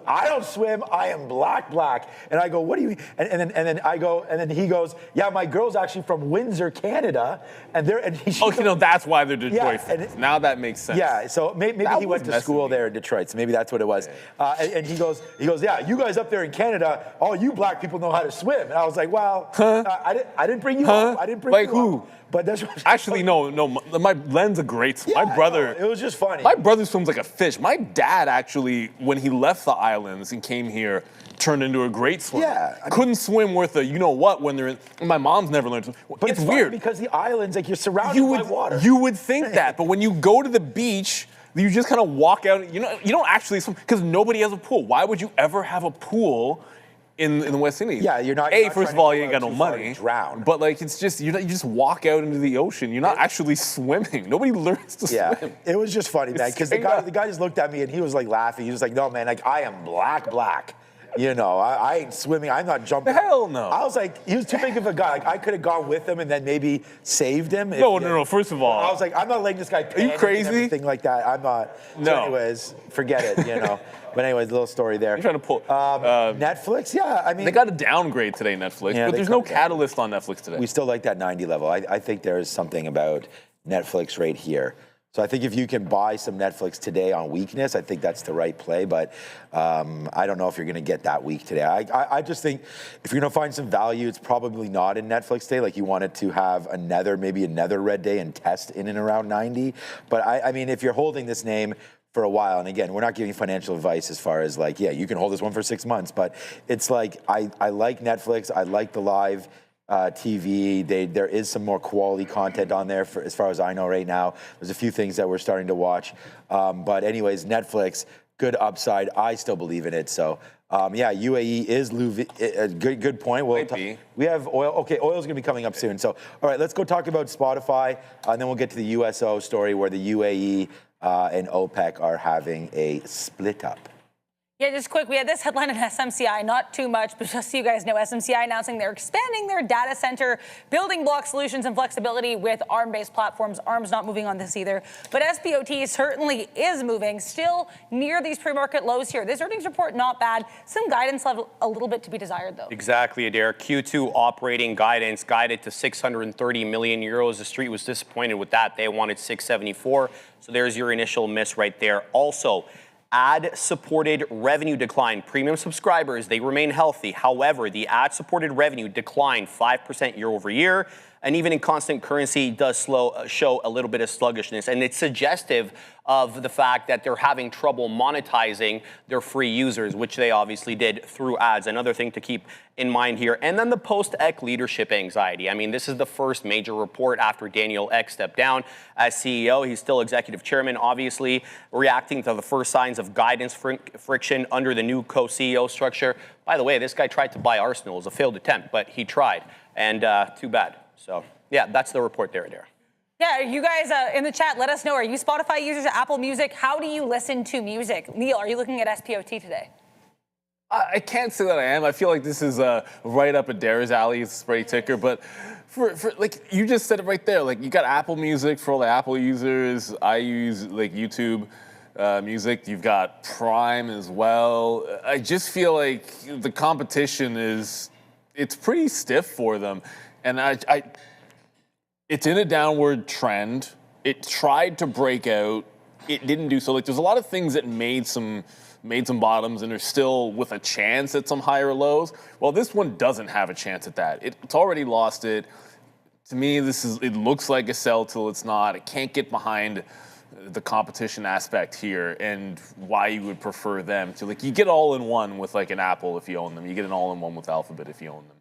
I don't swim. I am black. And I go, what do you mean? And then he goes, yeah, my girl's actually from Windsor, Canada. That's why they're Detroit Yeah, fans. Now that makes sense. Yeah, so maybe he went to school there in Detroit, so maybe that's what it was. And he goes, yeah, you guys up there in Canada, all you black people know how to swim. And I was like, well, I didn't bring you up. I didn't bring like you who? up. But that's what Actually, no. My Len's a great swimmer. Yeah, my brother. no, it was just funny. My brother swims like a fish. My dad actually, when he left the islands and came here, turned into a great swimmer. Yeah, I mean, couldn't swim worth a what when they're in. My mom's never learned to swim. But it's funny weird because the islands, like, you're surrounded by water. You would think that, but when you go to the beach, you just kind of walk out. You don't actually swim because nobody has a pool. Why would you ever have a pool in the West Indies? Yeah, you're not. First of all, you ain't got no money. Drown. But like, it's just you just walk out into the ocean. You're not actually swimming. Nobody learns to swim. It was just funny, man, because the guy just looked at me and he was like laughing. He was like, no, man, like, I am black. I ain't swimming. I'm not jumping. Hell no. I was like, he was too big of a guy. Like, I could have gone with him and then maybe saved him. No. First of all, I was like, I'm not letting this guy. Are you crazy? And everything like that. I'm not. No. So anyways, forget it. But anyways, a little story there. You're trying to pull. Netflix, yeah. I mean, they got a downgrade today, Netflix, Yeah, but they there's no cut it. catalyst on Netflix today. we still like that 90 level. I think there is something about Netflix right here. So I think if you can buy some Netflix today on weakness, I think that's the right play. But I don't know if you're going to get that weak today. I just think if you're going to find some value, it's probably not in Netflix today. Like, you wanted to have maybe another red day and test in and around 90. But I mean, if you're holding this name for a while, and again, we're not giving financial advice as far as like, yeah, you can hold this one for 6 months. But it's like, I like Netflix. I like the live TV. There is some more quality content on there as far as I know right now. There's a few things that we're starting to watch. But anyways, Netflix, good upside. I still believe in it. So yeah, UAE is a good point. We have oil. Okay, oil's gonna be coming up soon. So all right, let's go talk about Spotify, and then we'll get to the USO story where the UAE and OPEC are having a split up. Yeah, just quick, we had this headline in SMCI, not too much, but just so you guys know, SMCI announcing they're expanding their data center building block solutions and flexibility with ARM-based platforms. ARM's not moving on this either, but SPOT certainly is moving, still near these pre-market lows here. This earnings report, not bad. Some guidance level, a little bit to be desired, though. Exactly, Adara. Q2 operating guidance guided to 630 million euros. The street was disappointed with that. They wanted 674, so there's your initial miss right there. Also, ad-supported revenue decline. Premium subscribers, they remain healthy. However, the ad-supported revenue declined 5% year over year, and even in constant currency does show a little bit of sluggishness. And it's suggestive of the fact that they're having trouble monetizing their free users, which they obviously did through ads. Another thing to keep in mind here. And then the post-Eck leadership anxiety. I mean, this is the first major report after Daniel Eck stepped down as CEO. He's still executive chairman, obviously, reacting to the first signs of guidance friction under the new co-CEO structure. By the way, this guy tried to buy Arsenal. It was a failed attempt, but he tried, and too bad. So, yeah, that's the report there, Adara. Yeah, you guys in the chat, let us know. Are you Spotify users at Apple Music? How do you listen to music? Neil, are you looking at SPOT today? I can't say that I am. I feel like this is right up Adara's alley, it's spray ticker. But for like you just said it right there. Like you got Apple Music for all the Apple users. I use like YouTube Music. You've got Prime as well. I just feel like the competition it's pretty stiff for them, and it's in a downward trend. It tried to break out. It didn't do so. Like there's a lot of things that made some bottoms and are still with a chance at some higher lows. Well, this one doesn't have a chance at that. It's already lost it. To me, it looks like a sell till it's not. I can't get behind the competition aspect here and why you would prefer them to. Like you get all in one with like an Apple if you own them. You get an all in one with Alphabet if you own them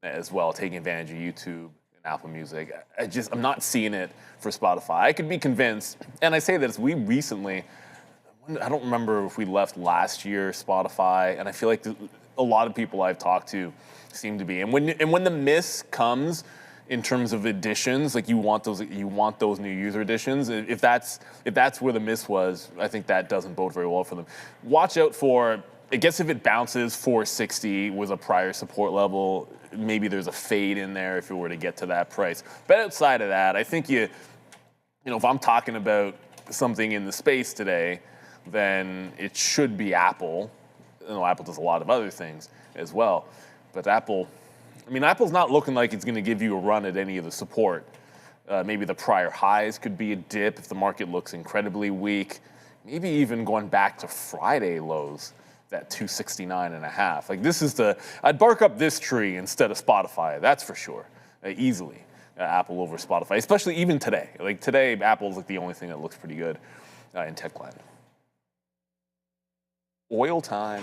as well, taking advantage of YouTube and Apple Music. I'm not seeing it for Spotify. I could be convinced, and I say this, we recently, I don't remember if we left last year Spotify, and I feel like a lot of people I've talked to seem to be. And when the miss comes in terms of additions, like you want those new user additions. If that's where the miss was, I think that doesn't bode very well for them. Watch out for, I guess if it bounces 460 was a prior support level, maybe there's a fade in there if it were to get to that price. But outside of that, I think you know, if I'm talking about something in the space today, then it should be Apple. You know, Apple does a lot of other things as well. But Apple's not looking like it's going to give you a run at any of the support. Maybe the prior highs could be a dip if the market looks incredibly weak. Maybe even going back to Friday lows, that 269.5. Like this is I'd bark up this tree instead of Spotify, that's for sure, easily. Apple over Spotify, especially even today. Like today, Apple's like the only thing that looks pretty good in tech land. Oil time.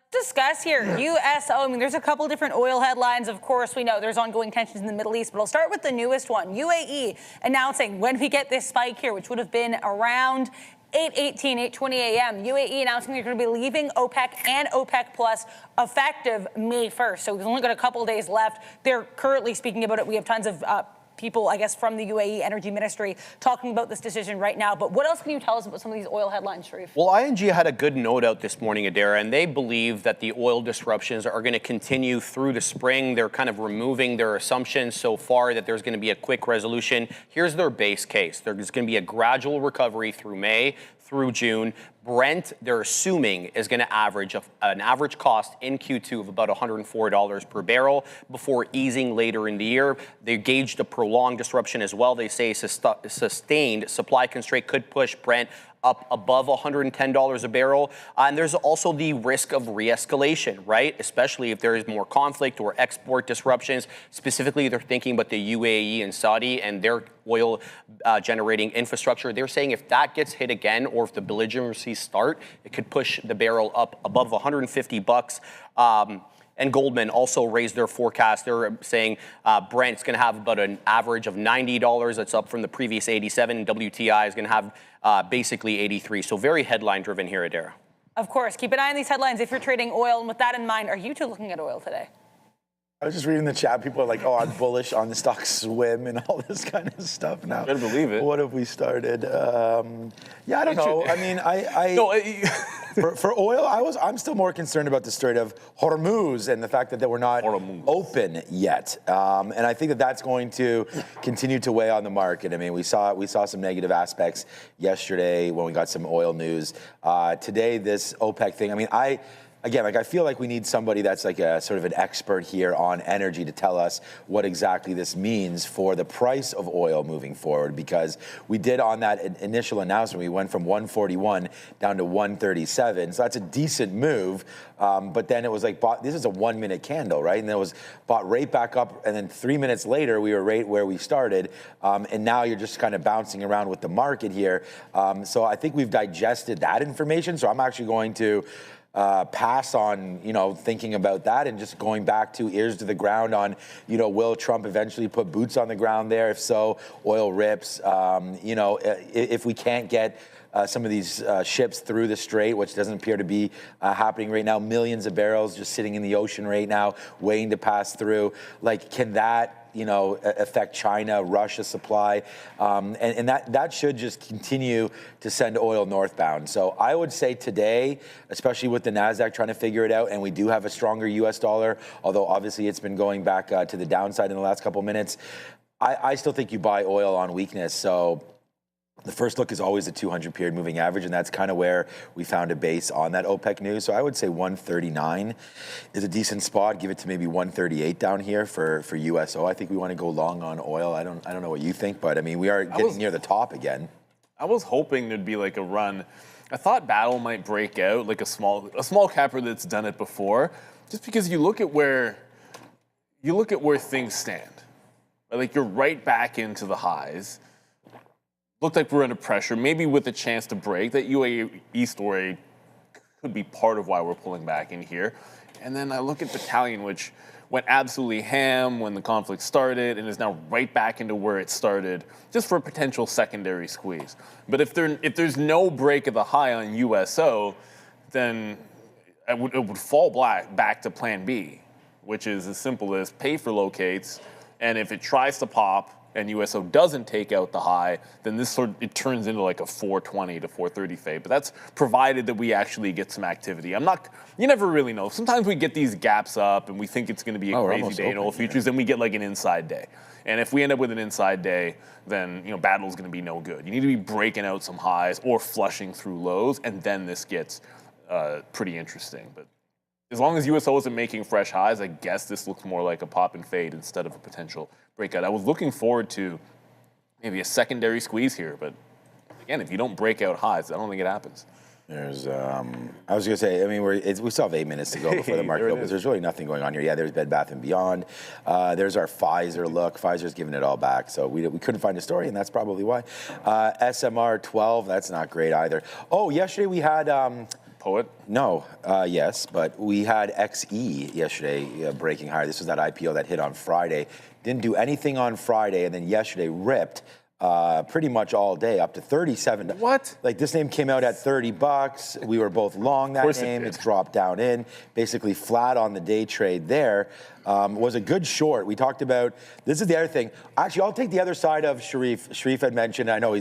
Discuss here, USO. I mean, there's a couple different oil headlines. Of course, we know there's ongoing tensions in the Middle East, but I'll start with the newest one. UAE announcing when we get this spike here, which would have been around 8:20 a.m. UAE announcing they're going to be leaving OPEC and OPEC Plus effective May 1st. So we've only got a couple of days left. They're currently speaking about it. We have tons of people, I guess, from the UAE Energy Ministry talking about this decision right now. But what else can you tell us about some of these oil headlines, Sharif? Well, ING had a good note out this morning, Adara, and they believe that the oil disruptions are going to continue through the spring. They're kind of removing their assumptions so far that there's going to be a quick resolution. Here's their base case. There's going to be a gradual recovery through May, through June. Brent, they're assuming, is going to average an average cost in Q2 of about $104 per barrel before easing later in the year. They gauged a prolonged disruption as well. They say sustained supply constraint could push Brent up above $110 a barrel. And there's also the risk of re-escalation, right? Especially if there is more conflict or export disruptions. Specifically, they're thinking about the UAE and Saudi and their oil generating infrastructure. They're saying if that gets hit again, or if the belligerencies start, it could push the barrel up above $150. And Goldman also raised their forecast. They're saying Brent's going to have about an average of $90. That's up from the previous 87. And WTI is going to have basically 83. So very headline driven here, Adara. Of course. Keep an eye on these headlines if you're trading oil. And with that in mind, are you two looking at oil today? I was just reading the chat. People are like, "Oh, I'm bullish on the stock swim and all this kind of stuff." Now, better believe it. What have we started? Yeah, I don't know. I mean, for oil, I'm still more concerned about the Strait of Hormuz and the fact that they were not open yet. And I think that that's going to continue to weigh on the market. I mean, we saw some negative aspects yesterday when we got some oil news. Today, this OPEC thing. I mean, I feel like we need somebody that's like a sort of an expert here on energy to tell us what exactly this means for the price of oil moving forward, because we did on that initial announcement, we went from 141 down to 137. So that's a decent move. But then it was like, this is a 1 minute candle, right? And then it was bought right back up. And then 3 minutes later, we were right where we started. And now you're just kind of bouncing around with the market here. So I think we've digested that information. So I'm actually going to pass on, thinking about that and just going back to ears to the ground on, will Trump eventually put boots on the ground there? If so, oil rips. If we can't get some of these ships through the strait, which doesn't appear to be happening right now, millions of barrels just sitting in the ocean right now, waiting to pass through. Like, can that affect China, Russia supply, and that should just continue to send oil northbound. So I would say today, especially with the NASDAQ trying to figure it out, and we do have a stronger U.S. dollar, although obviously it's been going back to the downside in the last couple of minutes, I still think you buy oil on weakness. So the first look is always the 200 period moving average, and that's kind of where we found a base on that OPEC news. So I would say 139 is a decent spot. Give it to maybe 138 down here for USO. I think we want to go long on oil. I don't know what you think, but I mean, we are getting near the top again. I was hoping there'd be like a run. I thought Battle might break out, like a small capper that's done it before, just because you look at where things stand. Like, you're right back into the highs. Looked like we're under pressure, maybe with a chance to break. That UAE story could be part of why we're pulling back in here. And then I look at Battalion, which went absolutely ham when the conflict started and is now right back into where it started, just for a potential secondary squeeze. But if there's no break of the high on USO, then it would fall back to plan B, which is as simple as pay for locates, and if it tries to pop, and USO doesn't take out the high, then it turns into like a 420 to 430 fade. But that's provided that we actually get some activity. You never really know. Sometimes we get these gaps up and we think it's going to be a crazy day in oil futures, and we get like an inside day. And if we end up with an inside day, then Battle's going to be no good. You need to be breaking out some highs or flushing through lows, and then this gets pretty interesting. But as long as USO isn't making fresh highs, I guess this looks more like a pop and fade instead of a potential breakout. I was looking forward to maybe a secondary squeeze here, but again, if you don't break out highs, I don't think it happens. There's, I was going to say, I mean, we still have 8 minutes to go before the market opens. There's really nothing going on here. Yeah, there's Bed Bath & Beyond. There's our Pfizer look. Pfizer's giving it all back, so we couldn't find a story, and that's probably why. SMR 12, that's not great either. Oh, yesterday we had... Poet? No, yes, but we had XE yesterday breaking higher. This was that IPO that hit on Friday. Didn't do anything on Friday, and then yesterday ripped pretty much all day up to 37. What? Like, this name came out at $30. We were both long that name. It's dropped down in, basically flat on the day trade there. Was a good short. We talked about, this is the other thing. Actually, I'll take the other side of Sharif. Sharif had mentioned, I know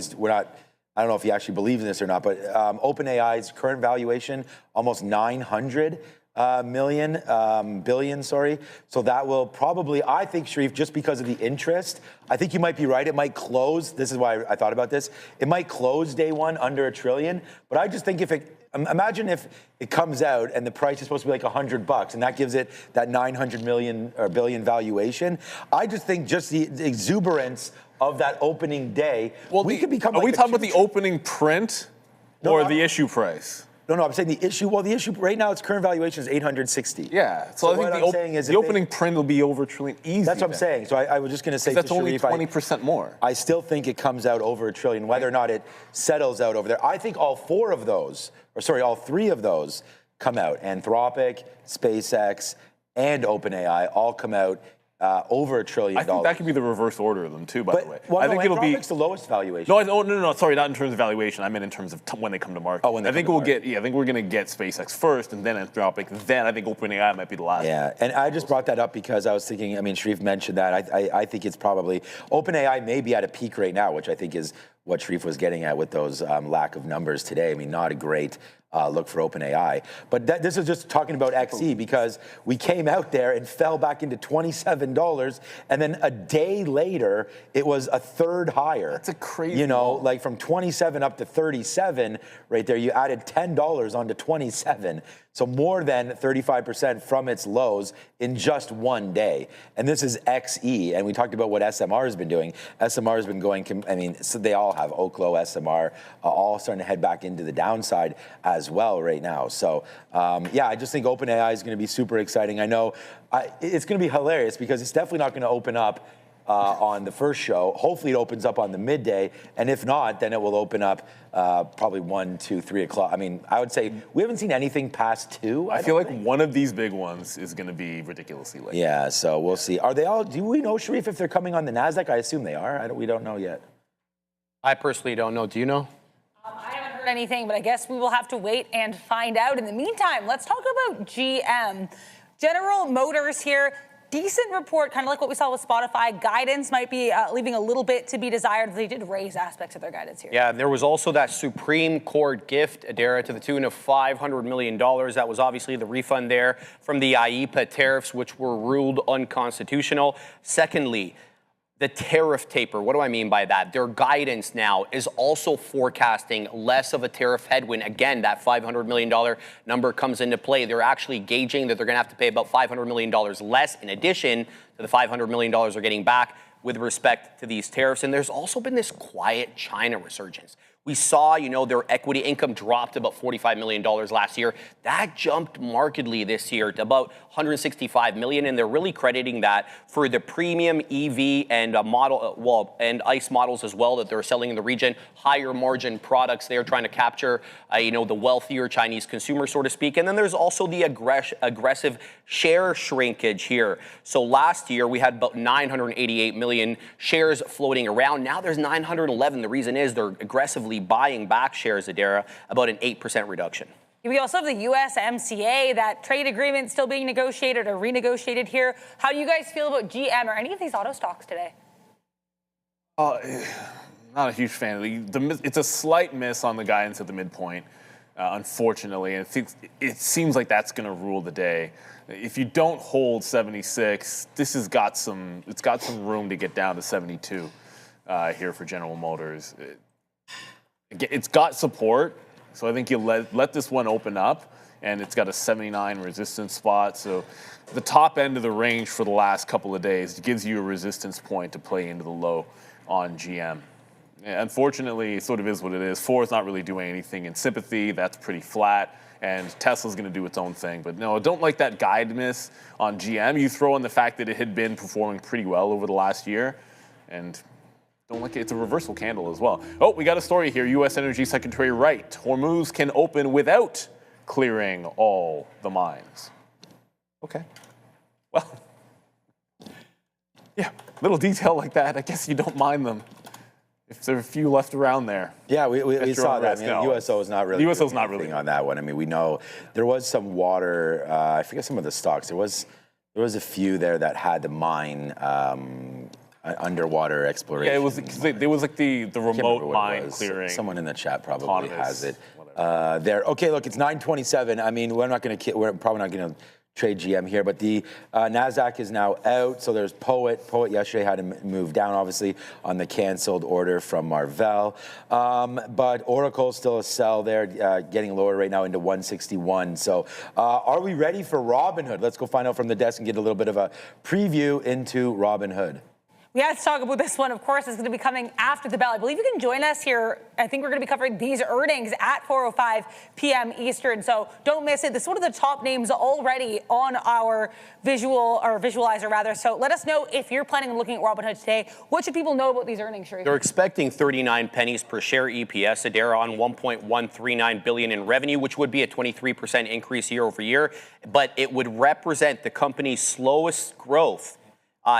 I don't know if he actually believes in this or not, but OpenAI's current valuation, almost 900 billion. So that will probably, I think, Sharif, just because of the interest, I think you might be right. It might close. This is why I thought about this. It might close day one under $1 trillion. But I just think imagine if it comes out and the price is supposed to be like $100, and that gives it that 900 million or billion valuation. I just think just the exuberance of that opening day, we could become. Are we talking about the opening print or the issue price? No, I'm saying the issue. Well, the issue right now, its current valuation is 860. Yeah. So I think the opening print will be over $1 trillion easy. That's what I'm saying. So I was just going to say that's only 20% more. I still think it comes out over $1 trillion, whether or not it settles out over there. I think all three of those come out. Anthropic, SpaceX, and OpenAI all come out over $1 trillion. I think that could be the reverse order of them too, by the way. Well, I think it'll be the lowest valuation. No, sorry, not in terms of valuation. I meant in terms of when they come to market. Oh, when they I think come to market. I think we're gonna get SpaceX first, and then Anthropic. Then I think OpenAI might be the last. Yeah, and I just brought that up because I was thinking. I mean, Sharif mentioned that. I think it's probably OpenAI may be at a peak right now, which I think is what Sharif was getting at with those lack of numbers today. I mean, not a great look for OpenAI. But this is just talking about XE because we came out there and fell back into $27, and then a day later it was a third higher. That's a crazy. You know, like from 27 up to 37, right there. You added $10 onto 27. So more than 35% from its lows in just one day. And this is XE. And we talked about what SMR has been doing. SMR has been going, I mean, so they all have Oklo, SMR, all starting to head back into the downside as well right now. So, yeah, I just think OpenAI is going to be super exciting. I know it's going to be hilarious because it's definitely not going to open up on the first show. Hopefully it opens up on the midday, and if not, then it will open up probably 1, 2, 3 o'clock. I mean, I would say we haven't seen anything past 2. I feel like one of these big ones is going to be ridiculously late. Yeah, so we'll see. Are they all? Do we know, Sharif, if they're coming on the Nasdaq? I assume they are. We don't know yet. I personally don't know. Do you know? I haven't heard anything, but I guess we will have to wait and find out. In the meantime, let's talk about GM. General Motors here. Decent report, kind of like what we saw with Spotify. Guidance might be leaving a little bit to be desired. They did raise aspects of their guidance here. Yeah, there was also that Supreme Court gift, Adara, to the tune of $500 million. That was obviously the refund there from the IEEPA tariffs, which were ruled unconstitutional. Secondly, the tariff taper. What do I mean by that? Their guidance now is also forecasting less of a tariff headwind. Again, that $500 million number comes into play. They're actually gauging that they're going to have to pay about $500 million less in addition to the $500 million they're getting back with respect to these tariffs. And there's also been this quiet China resurgence. We saw, their equity income dropped about $45 million last year. That jumped markedly this year to about $165 million, and they're really crediting that for the premium EV and and ICE models as well that they're selling in the region. Higher margin products they're trying to capture, the wealthier Chinese consumer, so to speak. And then there's also the aggressive share shrinkage here. So last year we had about 988 million shares floating around. Now there's 911. The reason is they're aggressively buying back shares, Adara, about an 8% reduction. We also have the USMCA, that trade agreement still being negotiated or renegotiated here. How do you guys feel about GM or any of these auto stocks today? Not a huge fan. It's a slight miss on the guidance at the midpoint, unfortunately. And it seems like that's going to rule the day. If you don't hold 76, this has got some room to get down to 72 here for General Motors. It's got support, so I think you let this one open up, and it's got a 79 resistance spot. So the top end of the range for the last couple of days gives you a resistance point to play into the low on GM. Unfortunately, it sort of is what it is. Ford's not really doing anything in sympathy. That's pretty flat. And Tesla's going to do its own thing. But no, I don't like that guide miss on GM. You throw in the fact that it had been performing pretty well over the last year, and don't like it. It's a reversal candle as well. Oh, we got a story here. U.S. Energy Secretary Wright. Hormuz can open without clearing all the mines. Okay. Well, yeah, little detail like that. I guess you don't mind them if there are a few left around there. Yeah, we saw that. I mean, USO is not really. USO's not really on that one. I mean, we know there was some water. I forget some of the stocks. There was a few there that had the mine. Underwater exploration. Yeah, it was like the remote mine clearing. Someone in the chat probably has it there. Okay, look, it's 9:27. I mean, we're probably not going to trade GM here, but the Nasdaq is now out. So there's Poet. Poet yesterday had to move down, obviously, on the canceled order from Marvell. But Oracle still a sell there, getting lower right now into 161. So are we ready for Robinhood? Let's go find out from the desk and get a little bit of a preview into Robinhood. We have to talk about this one, of course. It's going to be coming after the bell. I believe you can join us here. I think we're going to be covering these earnings at 4:05 p.m. Eastern. So don't miss it. This is one of the top names already on our visualizer, rather. So let us know if you're planning on looking at Robinhood today. What should people know about these earnings, Sharif? They're expecting 39 pennies per share EPS. Adara on $1.139 billion in revenue, which would be a 23% increase year over year. But it would represent the company's slowest growth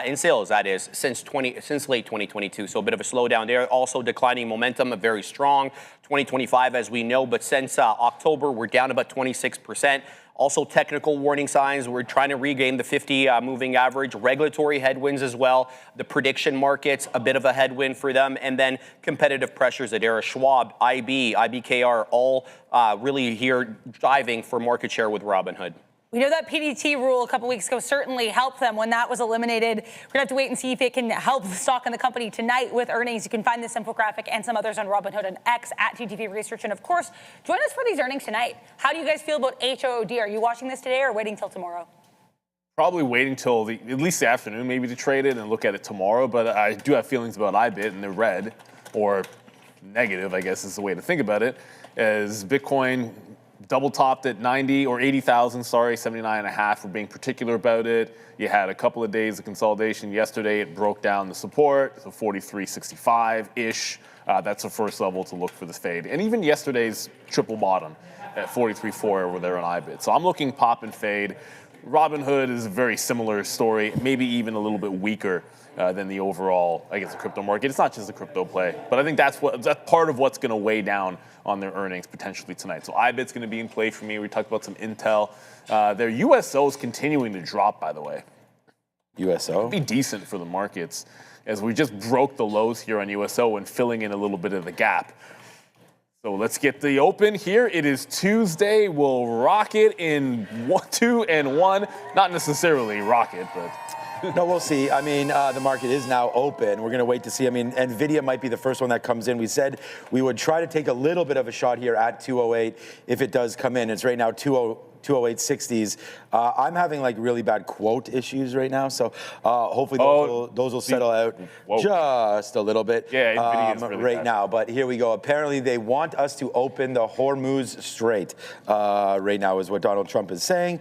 In sales, that is, since late 2022. So a bit of a slowdown there. Also declining momentum, very strong. 2025, as we know, but since October, we're down about 26%. Also technical warning signs. We're trying to regain the 50 moving average. Regulatory headwinds as well. The prediction markets, a bit of a headwind for them. And then competitive pressures at Adara, Schwab, IB, IBKR, all really here driving for market share with Robinhood. We know that PDT rule a couple weeks ago certainly helped them when that was eliminated. We're going to have to wait and see if it can help the stock and the company tonight with earnings. You can find this infographic and some others on Robinhood and X at TTV Research. And of course, join us for these earnings tonight. How do you guys feel about HOOD? Are you watching this today or waiting till tomorrow? Probably waiting till at least the afternoon maybe to trade it and look at it tomorrow. But I do have feelings about IBIT, and they're red, or negative, I guess is the way to think about it, as Bitcoin double topped at 90 or 80,000, 79.5. We're being particular about it. You had a couple of days of consolidation. Yesterday, it broke down the support, so 43.65-ish. That's the first level to look for this fade. And even yesterday's triple bottom at 43.4 over there on IBIT. So I'm looking pop and fade. Robinhood is a very similar story, maybe even a little bit weaker than the overall, I guess, the crypto market. It's not just a crypto play, but I think that's part of what's going to weigh down on their earnings potentially tonight. So IBIT's going to be in play for me. We talked about some Intel. Their USO is continuing to drop, by the way. USO? It'd be decent for the markets, as we just broke the lows here on USO and filling in a little bit of the gap. So let's get the open here. It is Tuesday. We'll rock it in 2 and 1. Not necessarily rock it, but... No, we'll see. I mean, the market is now open. We're going to wait to see. I mean, NVIDIA might be the first one that comes in. We said we would try to take a little bit of a shot here at 208 if it does come in. It's right now 208.60s. I'm having like really bad quote issues right now, so hopefully those will settle out just a little bit really right bad now. But here we go. Apparently they want us to open the Hormuz Strait right now is what Donald Trump is saying.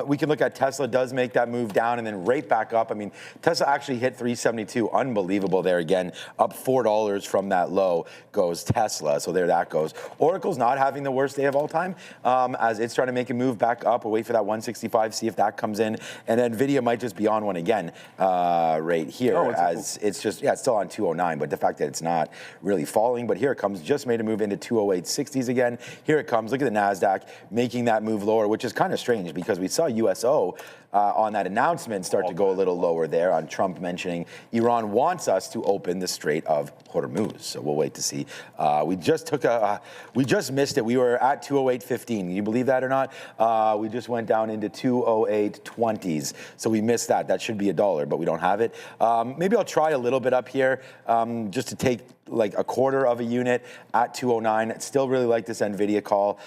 We can look at Tesla does make that move down and then right back up. I mean, Tesla actually hit 372. Unbelievable there again. Up $4 from that low goes Tesla. So there that goes. Oracle's not having the worst day of all time as it's trying to make a move back up. We'll wait for that 165, see if that comes in. And then NVIDIA might just be on one again right here it's just, it's still on 209, but the fact that it's not really falling. But here it comes, just made a move into 208.60s again. Here it comes, look at the NASDAQ making that move lower, which is kind of strange because we saw USO on that announcement start to go a little lower there on Trump mentioning Iran wants us to open the Strait of Hormuz. So we'll wait to see. We just missed it. We were at 208.15. Can you believe that or not? We just went down into 208.20s. So we missed that. That should be $1, but we don't have it. Maybe I'll try a little bit up here just to take like a quarter of a unit at 209. Still really like this NVIDIA call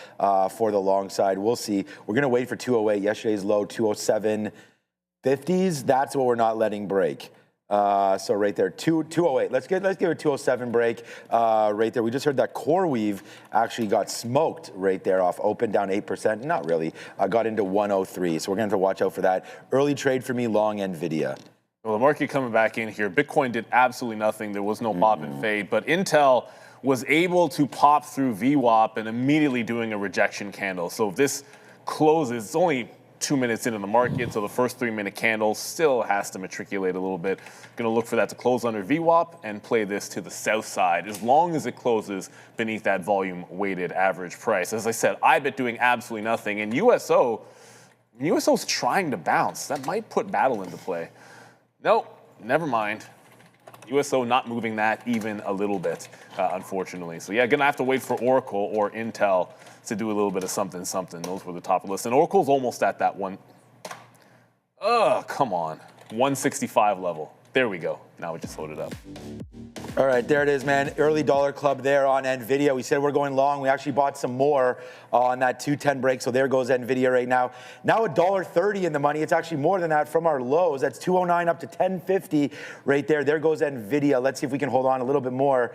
for the long side. We'll see. We're going to wait for 208. Yesterday's low, 207.50s. That's what we're not letting break. So right there, 208. Let's give it a 207 break right there. We just heard that CoreWeave actually got smoked right there off open, down 8%. Not really. Got into 103. So we're going to have to watch out for that. Early trade for me, long NVIDIA. Well, the market coming back in here. Bitcoin did absolutely nothing. There was no pop and fade, but Intel was able to pop through VWAP and immediately doing a rejection candle. So if this closes, it's only 2 minutes into the market, so the first 3-minute candle still has to matriculate a little bit. Going to look for that to close under VWAP and play this to the south side as long as it closes beneath that volume weighted average price. As I said, IBIT doing absolutely nothing, and USO's trying to bounce. That might put battle into play. Nope, never mind. USO not moving that even a little bit, unfortunately. So yeah, gonna have to wait for Oracle or Intel to do a little bit of something. Those were the top of the list. And Oracle's almost at that one. Come on. 165 level. There we go. Now we just load it up. All right, there it is, man. Early dollar club there on NVIDIA. We said we're going long. We actually bought some more on that 210 break. So there goes NVIDIA right now. Now $1.30 in the money. It's actually more than that from our lows. That's 209 up to 1050 right there. There goes NVIDIA. Let's see if we can hold on a little bit more.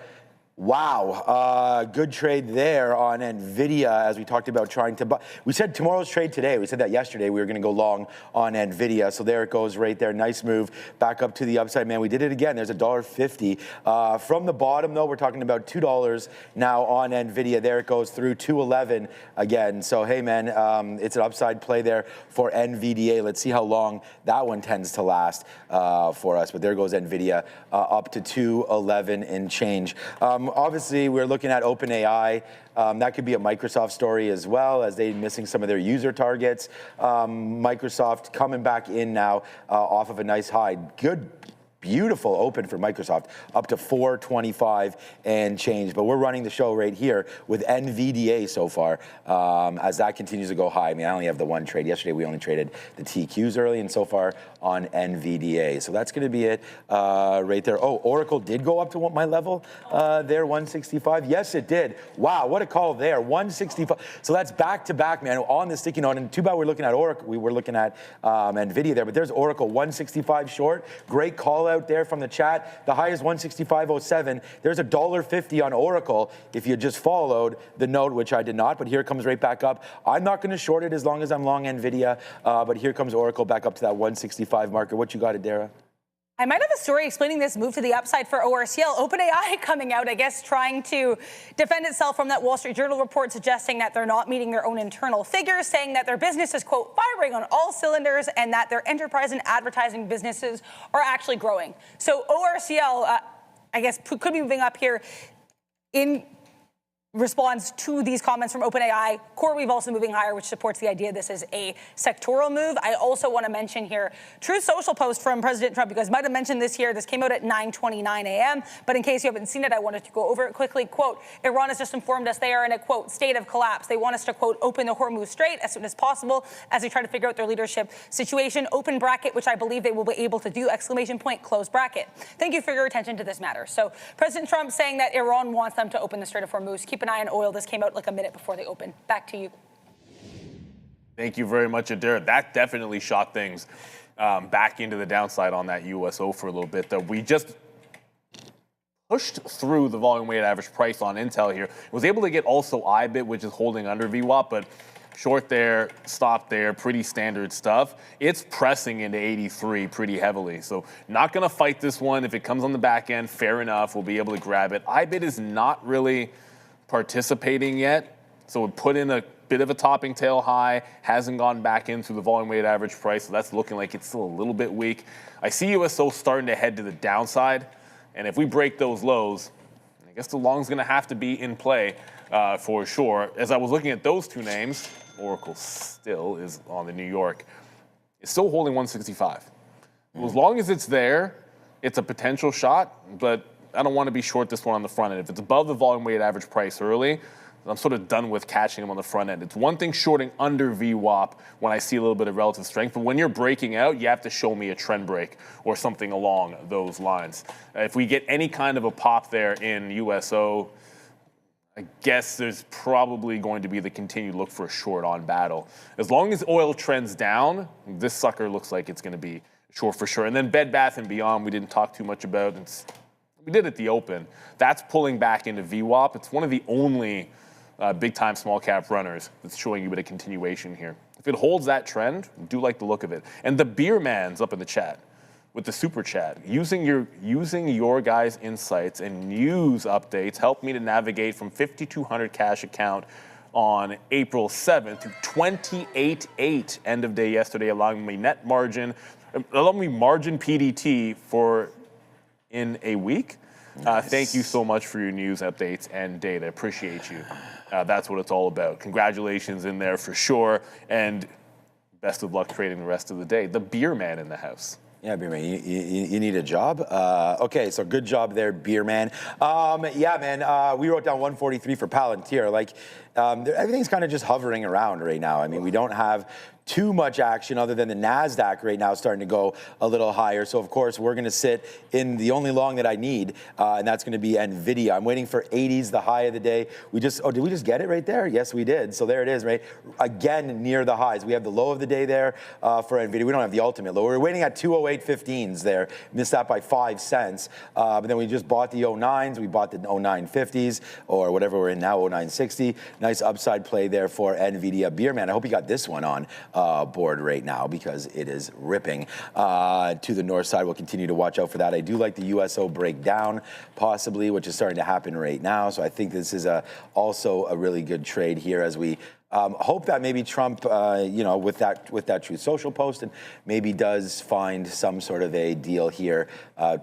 Wow, good trade there on NVIDIA as we talked about trying to buy. We said tomorrow's trade today. We said that yesterday we were going to go long on NVIDIA. So there it goes right there. Nice move back up to the upside, man. We did it again. There's $1.50. From the bottom, though, we're talking about $2 now on NVIDIA. There it goes through 211 again. So, hey, man, it's an upside play there for NVDA. Let's see how long that one tends to last for us. But there goes NVIDIA up to 211 and change. Obviously, we're looking at OpenAI. That could be a Microsoft story as well, as they're missing some of their user targets. Microsoft coming back in now off of a nice high. Good, beautiful open for Microsoft, up to 425 and change. But we're running the show right here with NVDA so far as that continues to go high. I mean, I only have the one trade. Yesterday, we only traded the TQs early, and so far on NVDA. So that's going to be it right there. Oh, Oracle did go up to what my level there, 165. Yes, it did. Wow, what a call there, 165. So that's back to back, man, on the sticky note. And too bad we're looking at Oracle. We were looking at NVIDIA there, but there's Oracle 165 short. Great call out there from the chat. The high is 165.07. There's $1.50 on Oracle if you just followed the note, which I did not, but here it comes right back up. I'm not going to short it as long as I'm long NVIDIA, but here comes Oracle back up to that 165 marker. What you got, Adara? I might have a story explaining this move to the upside for ORCL. OpenAI coming out, I guess, trying to defend itself from that Wall Street Journal report suggesting that they're not meeting their own internal figures, saying that their business is, quote, firing on all cylinders and that their enterprise and advertising businesses are actually growing. So ORCL, I guess, could be moving up here in responds to these comments from OpenAI. CoreWeave also moving higher, which supports the idea this is a sectoral move. I also want to mention here, Truth Social post from President Trump. You guys might have mentioned this here. This came out at 9:29 a.m. But in case you haven't seen it, I wanted to go over it quickly. Quote, Iran has just informed us they are in a, quote, state of collapse. They want us to, quote, open the Hormuz Strait as soon as possible as they try to figure out their leadership situation. Open bracket, which I believe they will be able to do, exclamation point, close bracket. Thank you for your attention to this matter. So President Trump saying that Iran wants them to open the Strait of Hormuz. Keep an eye on oil. This came out like a minute before they open. Back to you. Thank you very much, Adara. That definitely shot things back into the downside on that USO for a little bit. Though we just pushed through the volume weighted average price on Intel here. Was able to get also IBIT, which is holding under VWAP, but short there, stop there, pretty standard stuff. It's pressing into 83 pretty heavily. So not going to fight this one. If it comes on the back end, fair enough. We'll be able to grab it. IBIT is not really participating yet, so it put in a bit of a topping tail high, hasn't gone back in through the volume weighted average price, so that's looking like it's still a little bit weak. I see USO starting to head to the downside, and if we break those lows, I guess the long's going to have to be in play for sure. As I was looking at those two names, Oracle still is on the New York. It's still holding 165. As long as it's there, it's a potential shot, but I don't want to be short this one on the front end. If it's above the volume weighted average price early, I'm sort of done with catching them on the front end. It's one thing shorting under VWAP when I see a little bit of relative strength, but when you're breaking out, you have to show me a trend break or something along those lines. If we get any kind of a pop there in USO, I guess there's probably going to be the continued look for a short on battle. As long as oil trends down, this sucker looks like it's going to be short for sure. And then Bed Bath & Beyond, we didn't talk too much about. We did at the open. That's pulling back into VWAP. It's one of the only big-time small-cap runners that's showing you a bit of continuation here. If it holds that trend, I do like the look of it. And the beer man's up in the chat with the super chat. Using your guys' insights and news updates helped me to navigate from 5,200 cash account on April 7th to 28.8 end of day yesterday, allowing me margin PDT for in a week. Nice. Thank you so much for your news updates and data. Appreciate you. That's what it's all about. Congratulations in there for sure. And best of luck trading the rest of the day. The beer man in the house. Yeah, beer man, you need a job? Okay, so good job there, beer man. Yeah, man, we wrote down 143 for Palantir. Like, everything's kind of just hovering around right now. I mean, we don't have too much action other than the NASDAQ right now starting to go a little higher. So, of course, we're going to sit in the only long that I need, and that's going to be NVIDIA. I'm waiting for 80s, the high of the day. Did we just get it right there? Yes, we did. So there it is, right? Again, near the highs. We have the low of the day there for NVIDIA. We don't have the ultimate low. We're waiting at 208.15s there. Missed that by 5 cents. But then we just bought the 09s. We bought the 0950s, or whatever we're in now, 0960. Nice upside play there for NVIDIA. Beer man, I hope you got this one on board right now because it is ripping to the north side. We'll continue to watch out for that. I do like the USO breakdown possibly, which is starting to happen right now. So I think this is also a really good trade here as we hope that maybe Trump, with that Truth Social post, and maybe does find some sort of a deal here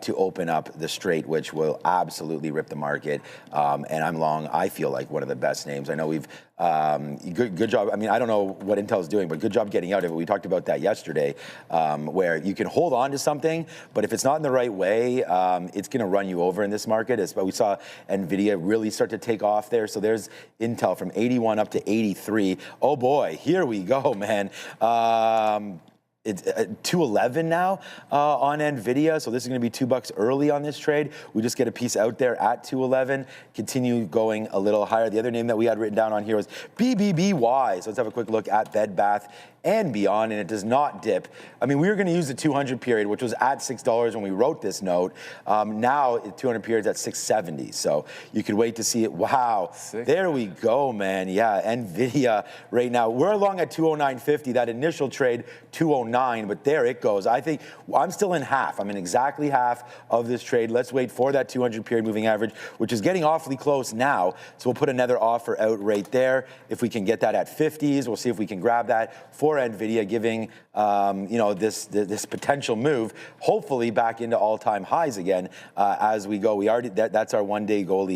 to open up the Strait, which will absolutely rip the market. And I'm long. I feel like one of the best names. I know we've good job. I mean, I don't know what Intel's doing, but good job getting out of it. We talked about that yesterday, where you can hold on to something, but if it's not in the right way, it's going to run you over in this market. But we saw NVIDIA really start to take off there. So there's Intel from 81 up to 83. Oh boy, here we go, man. It's 211 now on NVIDIA, so this is going to be $2 early on this trade. We just get a piece out there at 211, continue going a little higher. The other name that we had written down on here was BBBY. So let's have a quick look at Bed Bath and Beyond, and it does not dip. I mean, we were going to use the 200 period, which was at $6 when we wrote this note. Now, the 200 period is at 670, so you could wait to see it. Wow, there we go, man. Yeah, NVIDIA right now. We're along at 209.50. That initial trade, 209, but there it goes. I think I'm still in half. I'm in exactly half of this trade. Let's wait for that 200 period moving average, which is getting awfully close now. So we'll put another offer out right there. If we can get that at 50s, we'll see if we can grab that for NVIDIA, giving this potential move, hopefully back into all-time highs again as we go. We already that's our one-day goal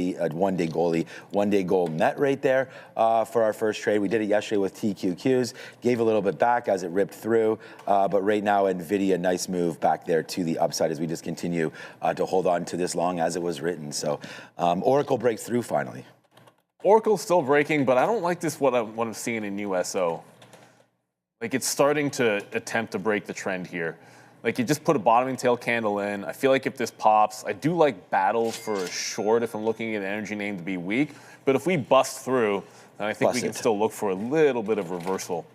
net right there for our first trade. We did it yesterday with TQQs, gave a little bit back as it ripped through, but right now NVIDIA, nice move back there to the upside as we just continue to hold on to this long as it was written. So Oracle breaks through finally. Oracle's still breaking, but I don't like this what I'm seeing in USO. Like, it's starting to attempt to break the trend here. Like, you just put a bottoming tail candle in. I feel like if this pops, I do like battles for a short if I'm looking at an energy name to be weak. But if we bust through, then I think we can still look for a little bit of reversal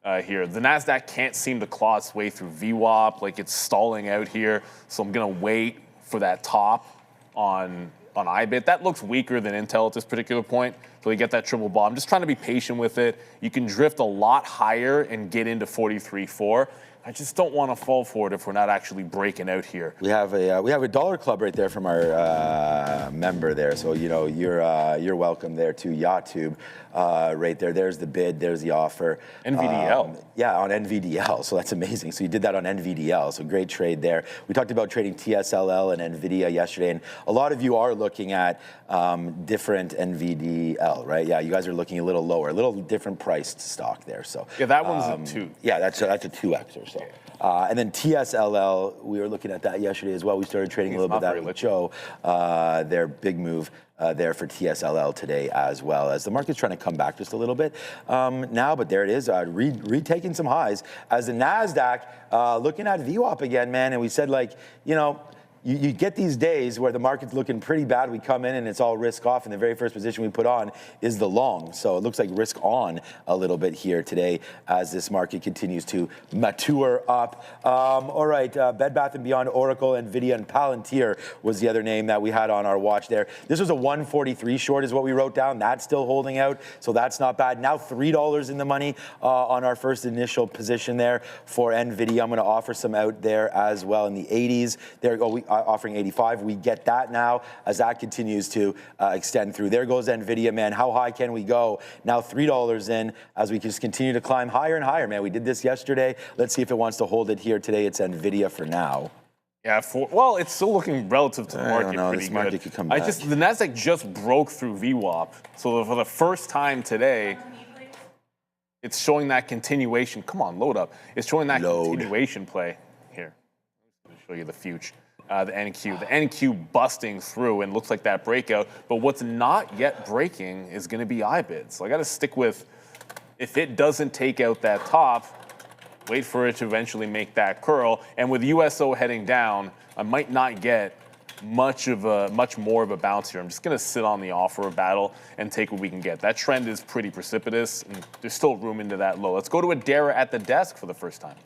here. The NASDAQ can't seem to claw its way through VWAP. Like, it's stalling out here. So I'm going to wait for that top on IBIT. That looks weaker than Intel at this particular point. So you get that triple bottom. Just trying to be patient with it. You can drift a lot higher and get into 43.4. I just don't want to fall for it if we're not actually breaking out here. We have a dollar club right there from our member there. So you're welcome there to YouTube right there. There's the bid. There's the offer. NVDL. Yeah, on NVDL. So that's amazing. So you did that on NVDL. So great trade there. We talked about trading TSLA and NVIDIA yesterday, and a lot of you are looking at different NVDL, right? Yeah, you guys are looking a little lower, a little different priced stock there. So yeah, that one's a 2. Yeah, that's a 2x or so. And then TSLL, we were looking at that yesterday as well. We started trading a little bit of that with Joe. Their big move there for TSLL today as well, as the market's trying to come back just a little bit now, but there it is, retaking some highs as the NASDAQ looking at VWAP again, man. And we said, you get these days where the market's looking pretty bad. We come in and it's all risk off, and the very first position we put on is the long. So it looks like risk on a little bit here today as this market continues to mature up. All right, Bed Bath & Beyond, Oracle, NVIDIA, and Palantir was the other name that we had on our watch there. This was a 143 short is what we wrote down. That's still holding out, so that's not bad. Now $3 in the money on our first initial position there for NVIDIA. I'm going to offer some out there as well in the 80s. There go. Offering 85. We get that now as that continues to extend through. There goes NVIDIA, man. How high can we go? Now $3 in as we just continue to climb higher and higher, man. We did this yesterday. Let's see if it wants to hold it here today. It's NVIDIA for now. Yeah, well, it's still looking relative to the market pretty this good. market could come back. The NASDAQ just broke through VWAP. So for the first time today, it's showing that continuation. Come on, load up. It's showing that continuation play here. Let me show you the future. The NQ busting through and looks like that breakout. But what's not yet breaking is going to be IBIT. So I got to stick with If it doesn't take out that top, wait for it to eventually make that curl. And with USO heading down, I might not get much more of a bounce here. I'm just going to sit on the offer of battle and take what we can get. That trend is pretty precipitous, and there's still room into that low. Let's go to Adara at the desk for the first time.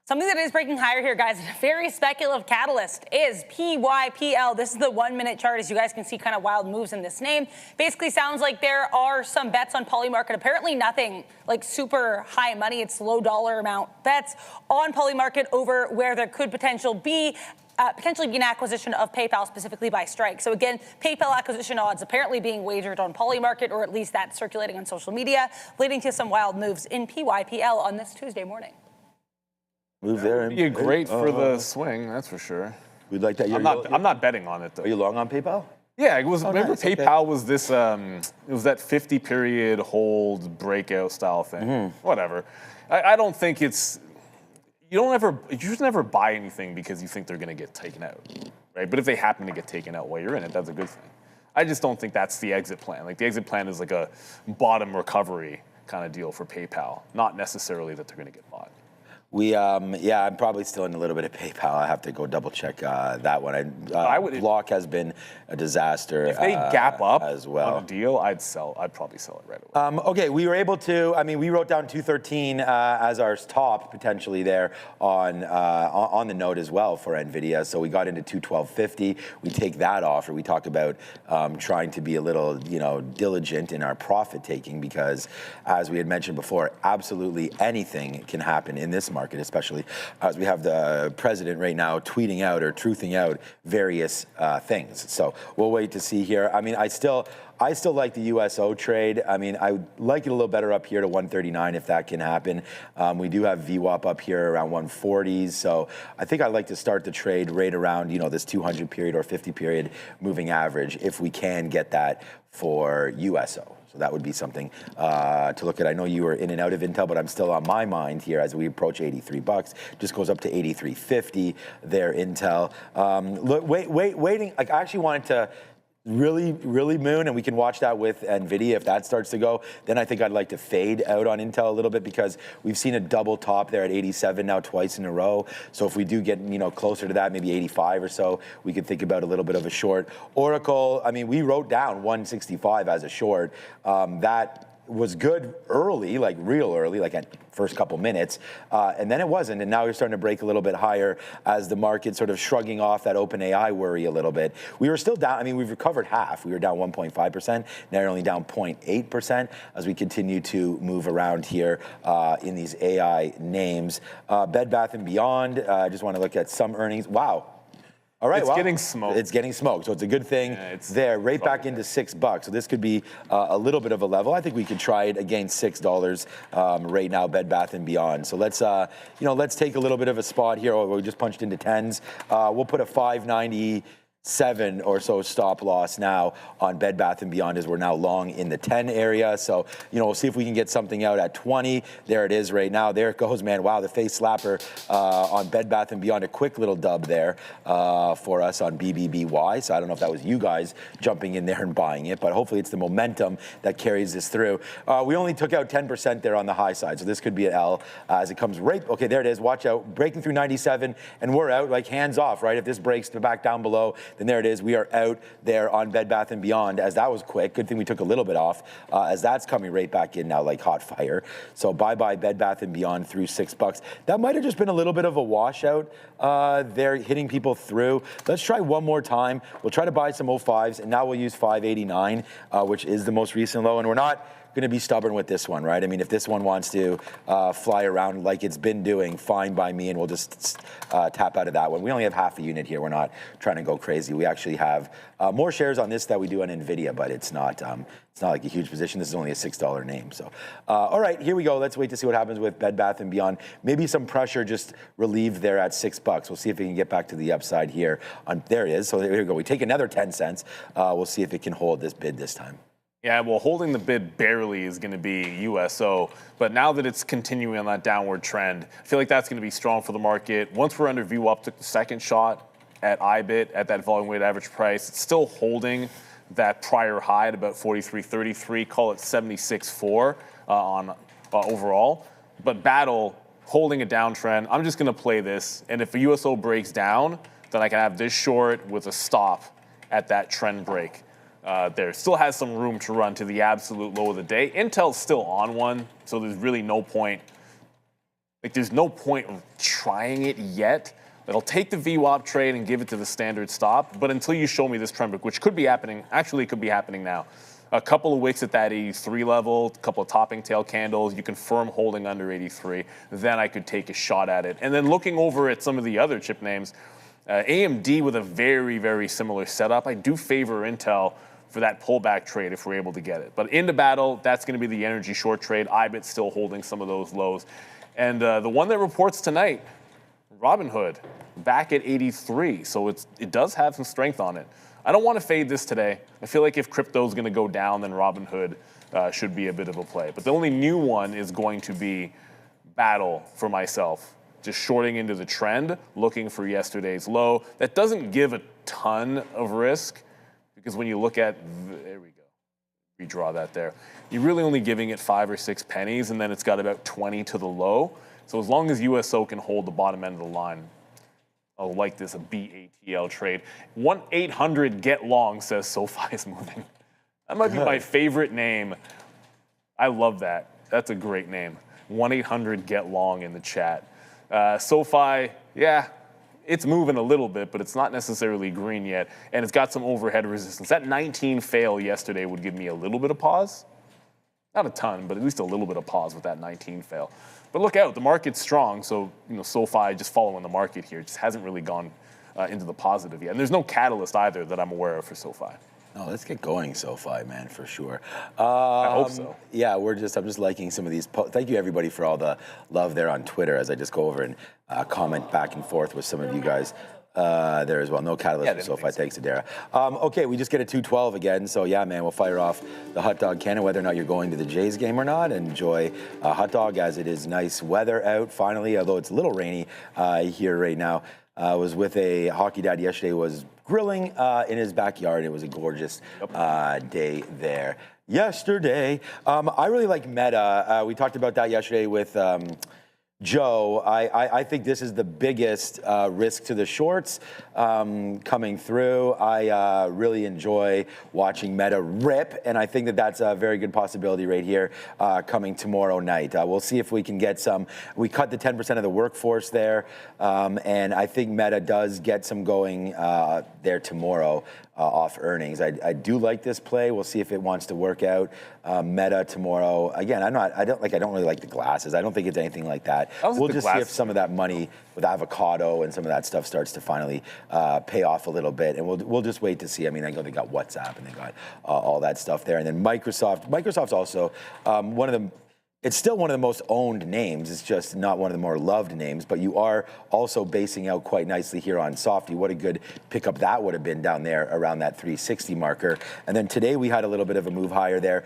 Something that is breaking higher here, guys, a very speculative catalyst is PYPL. This is the 1-minute chart. As you guys can see, kind of wild moves in this name. Basically sounds like there are some bets on Polymarket. Apparently nothing like super high money. It's low dollar amount bets on Polymarket over where there could potentially be an acquisition of PayPal, specifically by Strike. So again, PayPal acquisition odds apparently being wagered on Polymarket, or at least that's circulating on social media, leading to some wild moves in PYPL on this Tuesday morning. Move there. It'd be great for the swing, that's for sure. We'd like that. I'm not betting on it, though. Are you long on PayPal? Yeah, it was. Remember, nice, PayPal was this. It was that 50-period hold breakout style thing. Whatever. I don't think it's. You should never buy anything because you think they're going to get taken out, right? But if they happen to get taken out while you're in it, that's a good thing. I just don't think that's the exit plan. Like the exit plan is like a bottom recovery kind of deal for PayPal, not necessarily that they're going to get bought. I'm probably still in a little bit of PayPal. I have to go double check that one. Block has been a disaster. If they gap up as well on a deal, I'd probably sell it right away. Okay, we were able to. I mean, we wrote down 213 as our top potentially there on the note as well for NVIDIA. So we got into 212.50. We take that off, or we talk about trying to be a little, diligent in our profit taking, because as we had mentioned before, absolutely anything can happen in this market, especially as we have the president right now tweeting out or truthing out various things. So we'll wait to see here. I mean, I still like the USO trade. I mean, I would like it a little better up here to 139 if that can happen. We do have VWAP up here around 140s. So I think I'd like to start the trade right around, this 200 period or 50 period moving average if we can get that for USO. So that would be something to look at. I know you were in and out of Intel, but I'm still on my mind here as we approach $83. Just goes up to 83.50 there, Intel. Waiting. Like, I actually wanted to really moon, and we can watch that with NVIDIA. If that starts to go, then I think I'd like to fade out on Intel a little bit, because we've seen a double top there at 87 now twice in a row. So if we do get closer to that, maybe 85 or so, we could think about a little bit of a short. Oracle, I mean, we wrote down 165 as a short. That was good early, like real early, like at first couple minutes, and then it wasn't, and now we're starting to break a little bit higher as the market sort of shrugging off that OpenAI worry a little bit. We were still down. I mean, we've recovered half. We were down 1.5%. Now we're only down 0.8% as we continue to move around here in these AI names. Bed Bath & Beyond, I just want to look at some earnings. Wow. All right, it's getting smoked. It's getting smoked, so it's a good thing there. Right back into $6. So this could be a little bit of a level. I think we could try it against $6 right now, Bed Bath & Beyond. So let's let's take a little bit of a spot here. We just punched into 10s. We'll put a 597 or so stop loss now on Bed Bath & Beyond, as we're now long in the 10 area. So, we'll see if we can get something out at 20. There it is right now. There it goes, man. Wow, the face slapper on Bed Bath & Beyond. A quick little dub there for us on BBBY. So I don't know if that was you guys jumping in there and buying it, but hopefully it's the momentum that carries this through. We only took out 10% there on the high side, so this could be an L as it comes right. Okay, there it is. Watch out. Breaking through 97, and we're out, like hands off, right? If this breaks back down below, then there it is. We are out there on Bed Bath & Beyond, as that was quick. Good thing we took a little bit off, as that's coming right back in now like hot fire. So bye-bye Bed Bath & Beyond through $6. That might have just been a little bit of a washout there, hitting people through. Let's try one more time. We'll try to buy some 05s, and now we'll use 589, which is the most recent low, and we're not going to be stubborn with this one, right? I mean, if this one wants to fly around like it's been doing, fine by me, and we'll just tap out of that one. We only have half a unit here. We're not trying to go crazy. We actually have more shares on this than we do on NVIDIA, but it's not like a huge position. This is only a $6 name. So, all right, here we go. Let's wait to see what happens with Bed Bath & Beyond. Maybe some pressure just relieved there at $6. We'll see if we can get back to the upside here. There it is. So there we go. We take another 10 cents. We'll see if it can hold this bid this time. Yeah, well, holding the bid barely is going to be USO, but now that it's continuing on that downward trend, I feel like that's going to be strong for the market. Once we're under VWAP, took the second shot at IBIT at that volume weighted average price. It's still holding that prior high at about 43.33, call it 76.4. on overall. But Battle holding a downtrend. I'm just going to play this, and if the USO breaks down, then I can have this short with a stop at that trend break. There still has some room to run to the absolute low of the day. Intel's still on one, so there's really no point. Like, there's no point of trying it yet. It'll take the VWAP trade and give it to the standard stop, but until you show me this trend break, which could be happening, actually it could be happening now. A couple of wicks at that 83 level, a couple of topping tail candles, you confirm holding under 83, then I could take a shot at it. And then looking over at some of the other chip names, AMD with a very, very similar setup. I do favor Intel for that pullback trade if we're able to get it. But into Battle, that's going to be the energy short trade. IBIT still holding some of those lows. And the one that reports tonight, Robinhood, back at 83. So it does have some strength on it. I don't want to fade this today. I feel like if crypto is going to go down, then Robinhood should be a bit of a play. But the only new one is going to be Battle for myself. Just shorting into the trend, looking for yesterday's low. That doesn't give a ton of risk because when you look at, there we go, redraw that there. You're really only giving it 5 or 6 pennies, and then it's got about 20 to the low. So as long as USO can hold the bottom end of the line, I'll like this, a BATL trade. 1-800-GET-LONG says SoFi is moving. That might be my favorite name. I love that. That's a great name. 1-800-GET-LONG in the chat. SoFi, yeah, it's moving a little bit, but it's not necessarily green yet, and it's got some overhead resistance. That 19 fail yesterday would give me a little bit of pause. Not a ton, but at least a little bit of pause with that 19 fail. But look out, the market's strong, so SoFi just following the market here just hasn't really gone into the positive yet. And there's no catalyst either that I'm aware of for SoFi. No, let's get going, SoFi, man, for sure. I hope so. Yeah, I'm just liking some of these. Thank you, everybody, for all the love there on Twitter as I just go over and comment back and forth with some of you guys there as well. No catalyst for SoFi. Thanks, Adara. Okay, we just get a 212 again. So, yeah, man, we'll fire off the hot dog cannon, whether or not you're going to the Jays game or not. Enjoy a hot dog as it is nice weather out finally, although it's a little rainy here right now. I was with a hockey dad yesterday, was grilling in his backyard. It was a gorgeous day there yesterday. I really like Meta. We talked about that yesterday with Joe. I think this is the biggest risk to the shorts coming through. I really enjoy watching Meta rip, and I think that that's a very good possibility right here coming tomorrow night. We'll see if we can get some. We cut the 10% of the workforce there, and I think Meta does get some going there tomorrow. Off earnings. I do like this play. We'll see if it wants to work out. Meta tomorrow. Again, I don't really like the glasses. I don't think it's anything like that. We'll just see if some of that money with avocado and some of that stuff starts to finally pay off a little bit. And we'll just wait to see. I mean, I know they got WhatsApp and they got all that stuff there. And then Microsoft's also one of the. It's still one of the most owned names. It's just not one of the more loved names, but you are also basing out quite nicely here on Softy. What a good pickup that would have been down there around that 360 marker. And then today we had a little bit of a move higher there.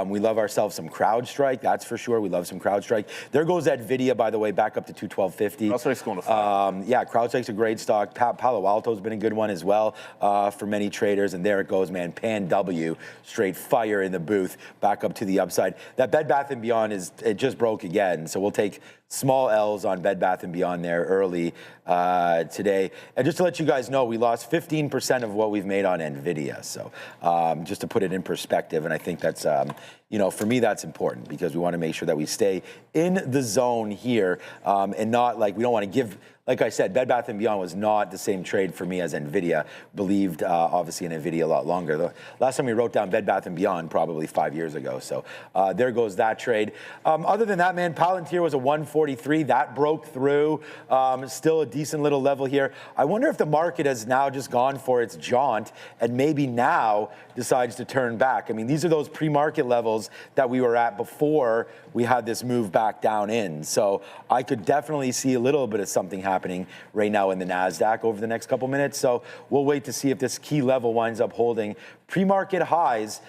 We love ourselves some CrowdStrike, that's for sure. We love some CrowdStrike. There goes NVIDIA, by the way, back up to 212.50. CrowdStrike's going to fight. Yeah, CrowdStrike's a great stock. Palo Alto's been a good one as well for many traders. And there it goes, man. Pan W, straight fire in the booth, back up to the upside. That Bed Bath & Beyond it just broke again, so we'll take small L's on Bed Bath & Beyond there early today. And just to let you guys know, we lost 15% of what we've made on NVIDIA. So just to put it in perspective, and I think that's, for me, that's important because we want to make sure that we stay in the zone here and not we don't want to give. Like I said, Bed Bath & Beyond was not the same trade for me as NVIDIA. Believed, obviously, in NVIDIA a lot longer. The last time we wrote down Bed Bath & Beyond, probably 5 years ago. So there goes that trade. Other than that, man, Palantir was a 143. That broke through. Still a decent little level here. I wonder if the market has now just gone for its jaunt and maybe now decides to turn back. I mean, these are those pre-market levels that we were at before we had this move back down in. So I could definitely see a little bit of something happening right now in the NASDAQ over the next couple minutes. So we'll wait to see if this key level winds up holding pre-market highs.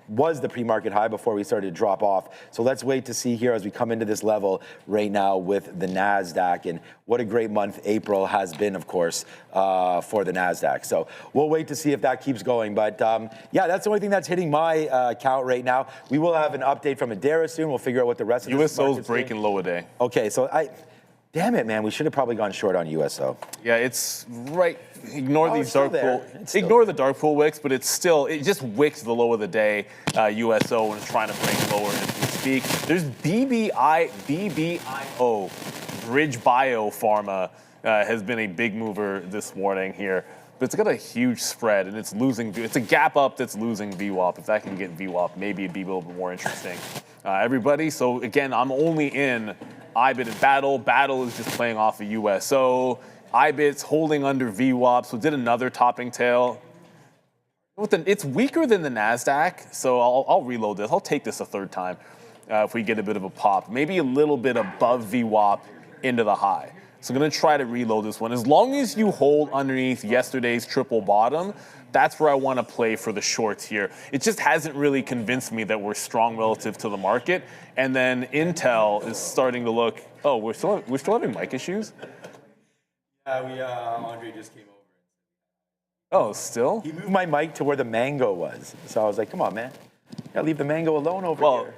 was the pre-market high before we started to drop off. So let's wait to see here as we come into this level right now with the NASDAQ. And what a great month April has been, of course, for the NASDAQ. So we'll wait to see if that keeps going. But yeah, that's the only thing that's hitting my account right now. We will have an update from Adara soon. We'll figure out what the rest of the USO is breaking low a day. Okay, so damn it, man, we should have probably gone short on USO. Yeah, it's right. Ignore these still dark pool. there. Ignore the dark pool wicks, but it just wicked the low of the day. USO and it's trying to break lower as we speak. There's BBIO, Bridge Biopharma has been a big mover this morning here. But it's got a huge spread and it's losing. It's a gap up that's losing VWAP. If that can get VWAP, maybe it'd be a little bit more interesting. Everybody, so again, I'm only in IBIT and Battle. Battle is just playing off a USO. IBIT's holding under VWAP, so did another topping tail. It's weaker than the NASDAQ, so I'll reload this. I'll take this a third time if we get a bit of a pop. Maybe a little bit above VWAP into the high. So I'm going to try to reload this one. As long as you hold underneath yesterday's triple bottom, that's where I want to play for the shorts here. It just hasn't really convinced me that we're strong relative to the market. And then Intel is starting to look, oh, we're still having mic issues? Yeah, Andre just came over. Oh, still? He moved my mic to where the mango was. So I was like, come on, man. Gotta leave the mango alone over here.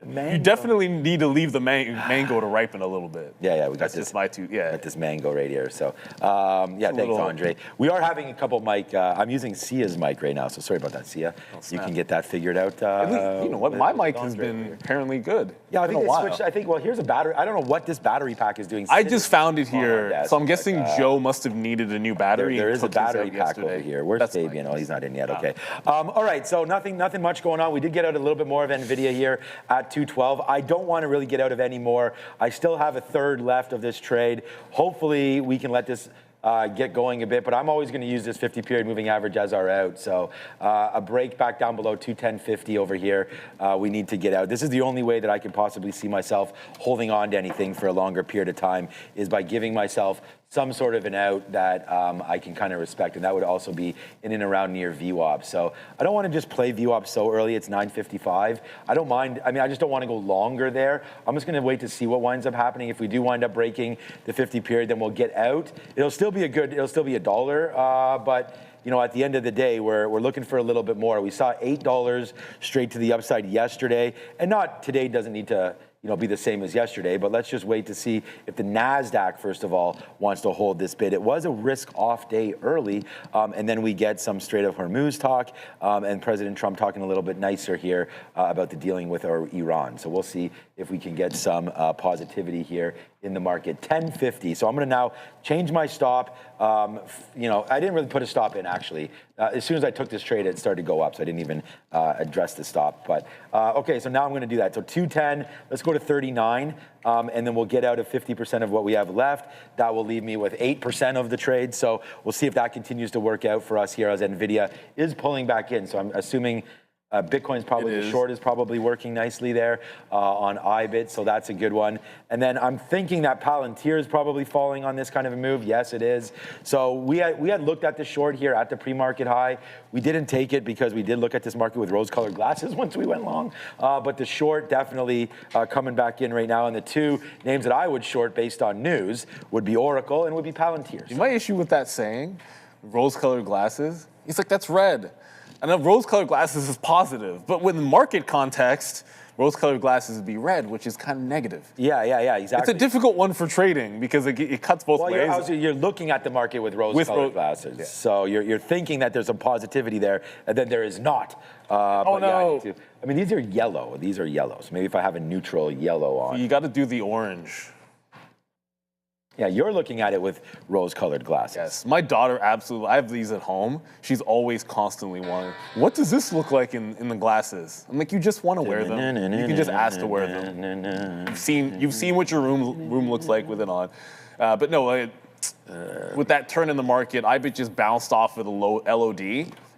You definitely need to leave the mango to ripen a little bit. Yeah, we got That's this. just my two. Yeah, Got this mango right here. So, yeah, thanks, Andre. We are having a couple mic. I'm using Sia's mic right now, so sorry about that, Sia. You can get that figured out. You know what? My mic has been apparently good. Yeah, I think they switched. I think. Well, here's a battery. I don't know what this battery pack is doing. I just found it here, so I'm guessing Joe must have needed a new battery. There is a battery pack yesterday. over here. Where's Fabian? Oh, he's not in yet. Okay. All right. So nothing much going on. We did get out a little bit more of NVIDIA here at 212. I don't want to really get out of any more. I still have a third left of this trade. Hopefully, we can let this get going a bit, but I'm always going to use this 50-period moving average as our out. So a break back down below 210.50 over here, we need to get out. This is the only way that I can possibly see myself holding on to anything for a longer period of time is by giving myself some sort of an out that I can kind of respect, and that would also be in and around near VWAP. So I don't want to just play VWAP so early. It's 9:55. I don't mind. I mean, I just don't want to go longer there. I'm just going to wait to see what winds up happening. If we do wind up breaking the 50 period, then we'll get out. It'll still be a dollar, but you know, at the end of the day, we're looking for a little bit more. We saw $8 straight to the upside yesterday, and not today doesn't need to be the same as yesterday, but let's just wait to see if the NASDAQ, first of all, wants to hold this bid. It was a risk-off day early, and then we get some Strait of Hormuz talk, and President Trump talking a little bit nicer here about the dealing with Iran. So we'll see if we can get some positivity here in the market. 10.50. So I'm going to now change my stop. I didn't really put a stop in, actually. As soon as I took this trade, it started to go up, so I didn't even address the stop. But okay, so now I'm going to do that. So 210, let's go to 39, and then we'll get out of 50% of what we have left. That will leave me with 8% of the trade. So we'll see if that continues to work out for us here as NVIDIA is pulling back in. So I'm assuming Bitcoin's probably, the short is probably working nicely there on IBIT, so that's a good one. And then I'm thinking that Palantir is probably falling on this kind of a move. Yes, it is. So we had looked at the short here at the pre-market high. We didn't take it because we did look at this market with rose-colored glasses once we went long. But the short definitely coming back in right now. And the two names that I would short based on news would be Oracle and would be Palantir. My issue with that saying, rose-colored glasses, it's like, that's red. I know rose-colored glasses is positive, but with market context, rose-colored glasses would be red, which is kind of negative. Yeah, exactly. It's a difficult one for trading because it cuts both ways. You're looking at the market with rose-colored glasses, so you're thinking that there's some positivity there, and then there is not. No. Yeah, I mean, these are yellow. These are yellow. So maybe if I have a neutral yellow on. You got to do the orange. Yeah, you're looking at it with rose-colored glasses. Yes, my daughter absolutely, I have these at home. She's always constantly wanting, what does this look like in the glasses? I'm like, you just want to wear them. You can just ask to wear them. You've seen what your room looks like with it on. But no, with that turn in the market, IBIT just bounced off of the low LOD,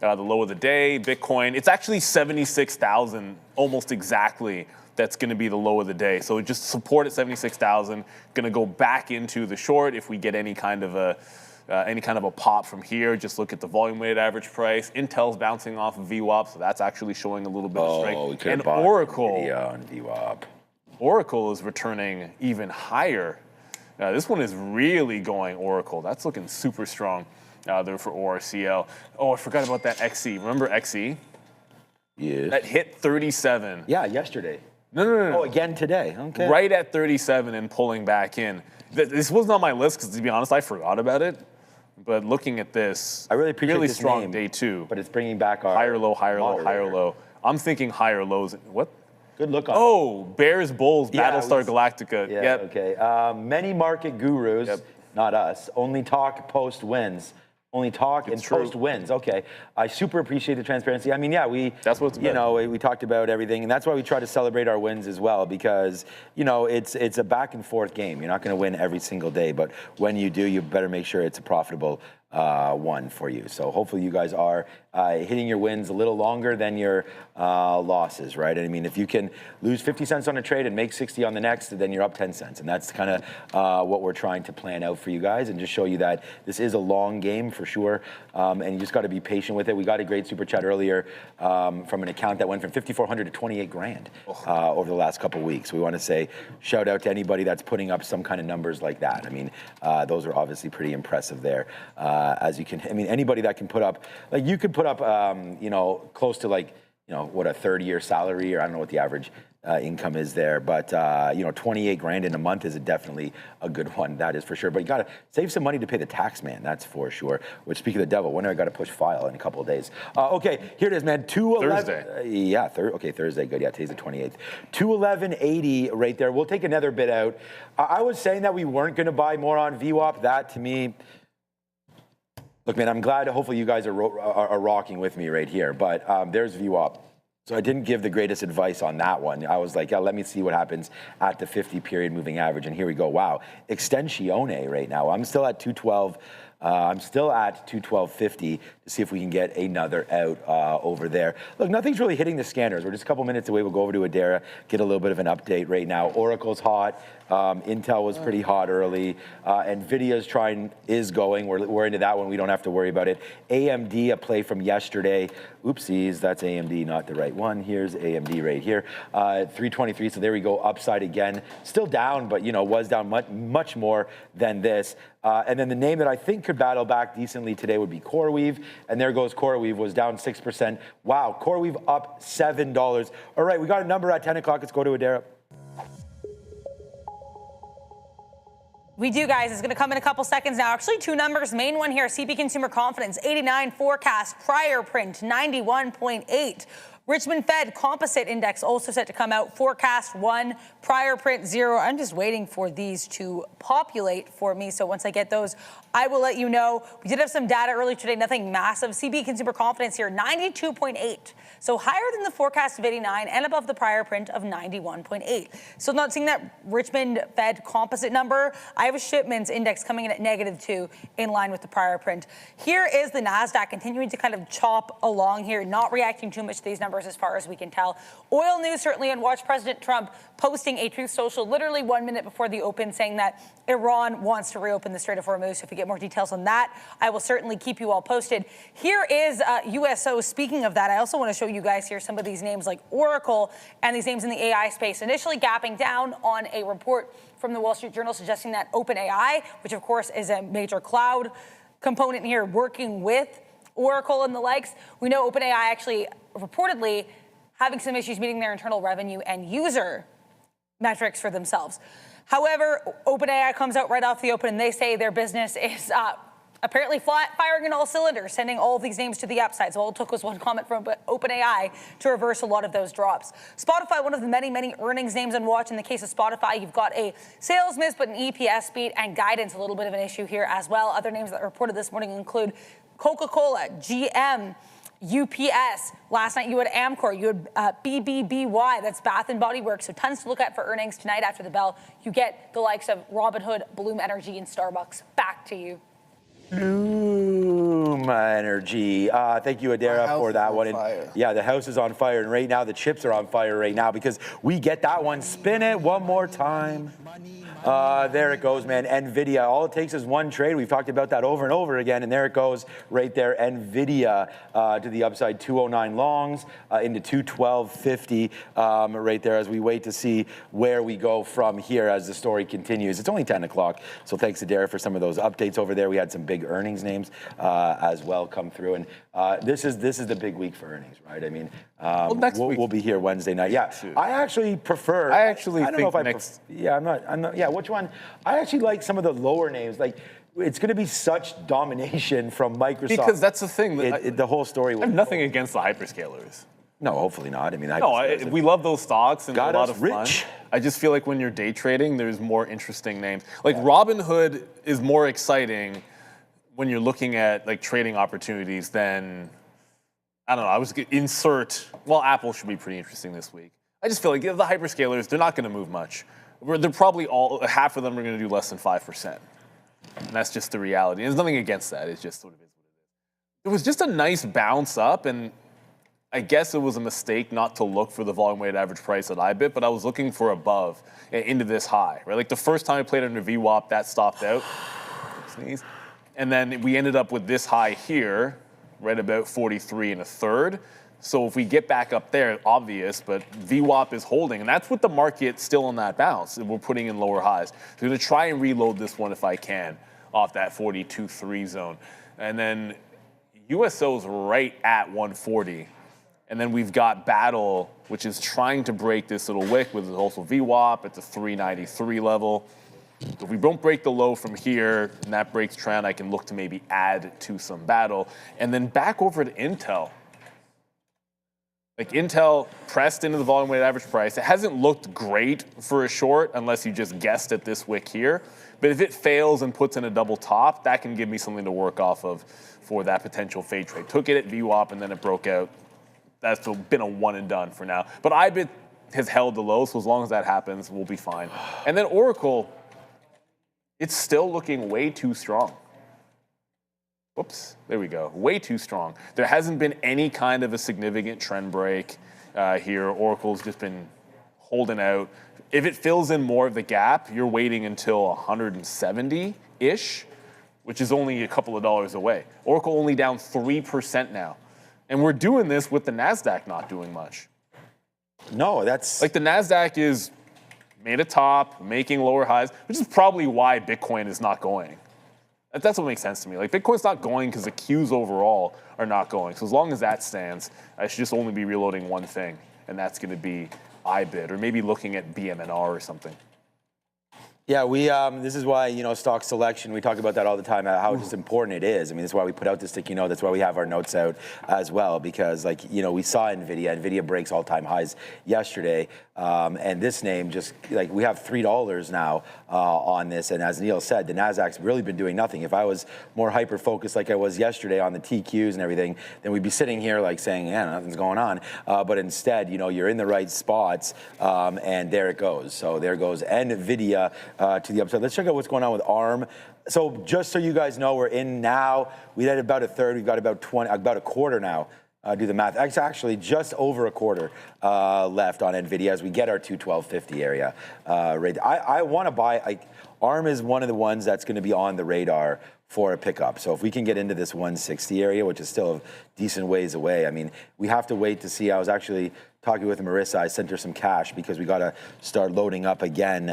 the low of the day. Bitcoin, it's actually 76,000, almost exactly. That's going to be the low of the day. So just support at 76,000. Going to go back into the short if we get any kind of a any kind of a pop from here. Just look at the volume weighted average price. Intel's bouncing off of VWAP, so that's actually showing a little bit of strength. And Oracle, on VWAP. Oracle is returning even higher. This one is really going Oracle. That's looking super strong there for ORCL. Oh, I forgot about that XE. Remember XE? Yes. That hit 37. Yeah, yesterday. No. Oh, again today. Okay. Right at 37 and pulling back in. This wasn't on my list because, to be honest, I forgot about it. But looking at this, I really appreciate really this strong name, day two. But it's bringing back our higher low, higher low, moderator. higher low. I'm thinking higher lows. What? Good look on. Oh, Bears, Bulls, Yeah, Battlestar Galactica. Yeah, Yep. okay. Many market gurus, Yep. not us, only talk post wins. Only talk and true. post wins. Okay, I super appreciate the transparency. I mean, yeah, That's what it's you about. know, we talked about everything, and that's why we try to celebrate our wins as well, because you know it's a back and forth game. You're not going to win every single day, but when you do, you better make sure it's a profitable one for you. So hopefully you guys are hitting your wins a little longer than your losses, right? I mean, if you can lose 50 cents on a trade and make 60 on the next, then you're up 10 cents. And that's kind of what we're trying to plan out for you guys and just show you that this is a long game for sure. And you just got to be patient with it. We got a great super chat earlier from an account that went from 5,400 to 28 grand over the last couple weeks. We want to say shout out to anybody that's putting up some kind of numbers like that. I mean, those are obviously pretty impressive there. As you can, I mean, anybody that can put up, like you could put up, you know, close to like, you know, what a 30-year salary, or I don't know what the average income is there, but you know, 28 grand in a month is definitely a good one. That is for sure. But you got to save some money to pay the tax man. That's for sure. Which, speaking of the devil, when do I got to push file in a couple of days? Okay, here it is, man. 211. Thursday. Yeah, okay, Thursday. Good. Yeah, today's the 28th. 211.80 right there. We'll take another bit out. I was saying that we weren't going to buy more on VWAP. That to me. Look, man, I'm glad. Hopefully, you guys are rocking with me right here. But there's VWAP. So I didn't give the greatest advice on that one. I was like, yeah, let me see what happens at the 50 period moving average. And here we go. Wow, extensione right now. I'm still at 212. I'm still at 212.50 to see if we can get another out over there. Look, nothing's really hitting the scanners. We're just a couple minutes away. We'll go over to Adara, get a little bit of an update right now. Oracle's hot. Intel was pretty hot early. NVIDIA's is going. We're into that one. We don't have to worry about it. AMD, a play from yesterday. Oopsies, that's AMD, not the right one. Here's AMD right here. 323, so there we go, upside again. Still down, but you know, was down much more than this. And then the name that I think could battle back decently today would be CoreWeave. And there goes CoreWeave, was down 6%. Wow, CoreWeave up $7. All right, we got a number at 10 o'clock. Let's go to Adara. We do, guys. It's going to come in a couple seconds now. Actually, two numbers. Main one here, CP Consumer Confidence, 89 forecast, prior print, 91.8. Richmond Fed Composite Index also set to come out. Forecast 1, prior print 0. I'm just waiting for these to populate for me. So once I get those, I will let you know. We did have some data earlier today, nothing massive. CB Consumer Confidence here, 92.8. So higher than the forecast of 89 and above the prior print of 91.8. So not seeing that Richmond Fed Composite number. I have a shipments index coming in at -2 in line with the prior print. Here is the NASDAQ continuing to kind of chop along here, not reacting too much to these numbers as far as we can tell. Oil news certainly, and watch President Trump posting a Truth Social literally 1 minute before the open saying that Iran wants to reopen the Strait of Hormuz. So if we get more details on that, I will certainly keep you all posted. Here is USO. Speaking of that, I also want to show you guys here some of these names like Oracle and these names in the AI space, initially gapping down on a report from the Wall Street Journal suggesting that OpenAI, which of course is a major cloud component here working with Oracle and the likes. We know OpenAI actually reportedly having some issues meeting their internal revenue and user metrics for themselves. However, OpenAI comes out right off the open and they say their business is apparently firing in all cylinders, sending all of these names to the upside. So all it took was one comment from OpenAI to reverse a lot of those drops. Spotify, one of the many, many earnings names on watch. In the case of Spotify, you've got a sales miss, but an EPS beat and guidance, a little bit of an issue here as well. Other names that reported this morning include Coca-Cola, GM, UPS. Last night you had Amcor, you had BBBY, that's Bath and Body Works. So tons to look at for earnings tonight after the bell. You get the likes of Robinhood, Bloom Energy, and Starbucks. Back to you. Bloom energy. Thank you, Adara, for that one. Fire. Yeah, the house is on fire, and right now the chips are on fire right now because we get that one. Spin it one more time. There it goes, man. NVIDIA. All it takes is one trade. We've talked about that over and over again, and there it goes right there. NVIDIA to the upside, 209 longs into 212.50 right there as we wait to see where we go from here as the story continues. It's only 10 o'clock, so thanks to Dara for some of those updates over there. We had some big earnings names as well come through, and this is the big week for earnings, right? I mean, we'll be here Wednesday night. Yeah, I actually prefer. I don't know if I'm not. Yeah, which one? I actually like some of the lower names. Like, it's going to be such domination from Microsoft. Because that's the thing. The whole story. I have nothing against the hyperscalers. No, hopefully not. I mean, we love those stocks and got a lot of rich. fun. I just feel like when you're day trading, there's more interesting names. Like Robinhood is more exciting when you're looking at like trading opportunities than, I don't know. Apple should be pretty interesting this week. I just feel like the hyperscalers, they're not going to move much. They're probably half of them are going to do less than 5%. And that's just the reality. There's nothing against that. It just sort of is what it is. It was just a nice bounce up, and I guess it was a mistake not to look for the volume weighted average price at IBIT, but I was looking for above into this high, right? Like the first time I played under VWAP, that stopped out. Sneeze. And then we ended up with this high here, right about 43 1/3. So if we get back up there, obvious, but VWAP is holding, and that's with the market still on that bounce. We're putting in lower highs. So I'm going to try and reload this one if I can off that 42.3 zone. And then USO's right at 140. And then we've got Battle, which is trying to break this little wick with also VWAP at the 393 level. So if we don't break the low from here, and that breaks trend, I can look to maybe add to some Battle. And then back over to Intel. Like Intel pressed into the volume weighted average price. It hasn't looked great for a short unless you just guessed at this wick here. But if it fails and puts in a double top, that can give me something to work off of for that potential fade trade. Took it at VWAP and then it broke out. That's been a one and done for now. But IBIT has held the low, so as long as that happens, we'll be fine. And then Oracle, it's still looking way too strong. Whoops, there we go. Way too strong. There hasn't been any kind of a significant trend break here. Oracle's just been holding out. If it fills in more of the gap, you're waiting until 170-ish, which is only a couple of dollars away. Oracle only down 3% now. And we're doing this with the NASDAQ not doing much. No, that's... Like the NASDAQ is made a top, making lower highs, which is probably why Bitcoin is not going. That's what makes sense to me. Like Bitcoin's not going because the Qs overall are not going. So as long as that stands, I should just only be reloading one thing, and that's going to be IBIT, or maybe looking at BMNR or something. Yeah, this is why, stock selection, we talk about that all the time, how just important it is. I mean, that's why we put out the sticky note. That's why we have our notes out as well, because we saw NVIDIA breaks all-time highs yesterday. And this name just, we have $3 now on this. And as Neil said, the NASDAQ's really been doing nothing. If I was more hyper-focused like I was yesterday on the TQs and everything, then we'd be sitting here saying, yeah, nothing's going on. But instead, you're in the right spots, and there it goes. So there goes NVIDIA to the upside. Let's check out what's going on with ARM. So just so you guys know, we're in now. We had about a third. We've got about a quarter now. Do the math. It's actually just over a quarter left on NVIDIA as we get our 212.50 area. Right. I want to buy. ARM is one of the ones that's going to be on the radar for a pickup. So if we can get into this 160 area, which is still a decent ways away, I mean, we have to wait to see. I was actually talking with Marissa. I sent her some cash because we got to start loading up again,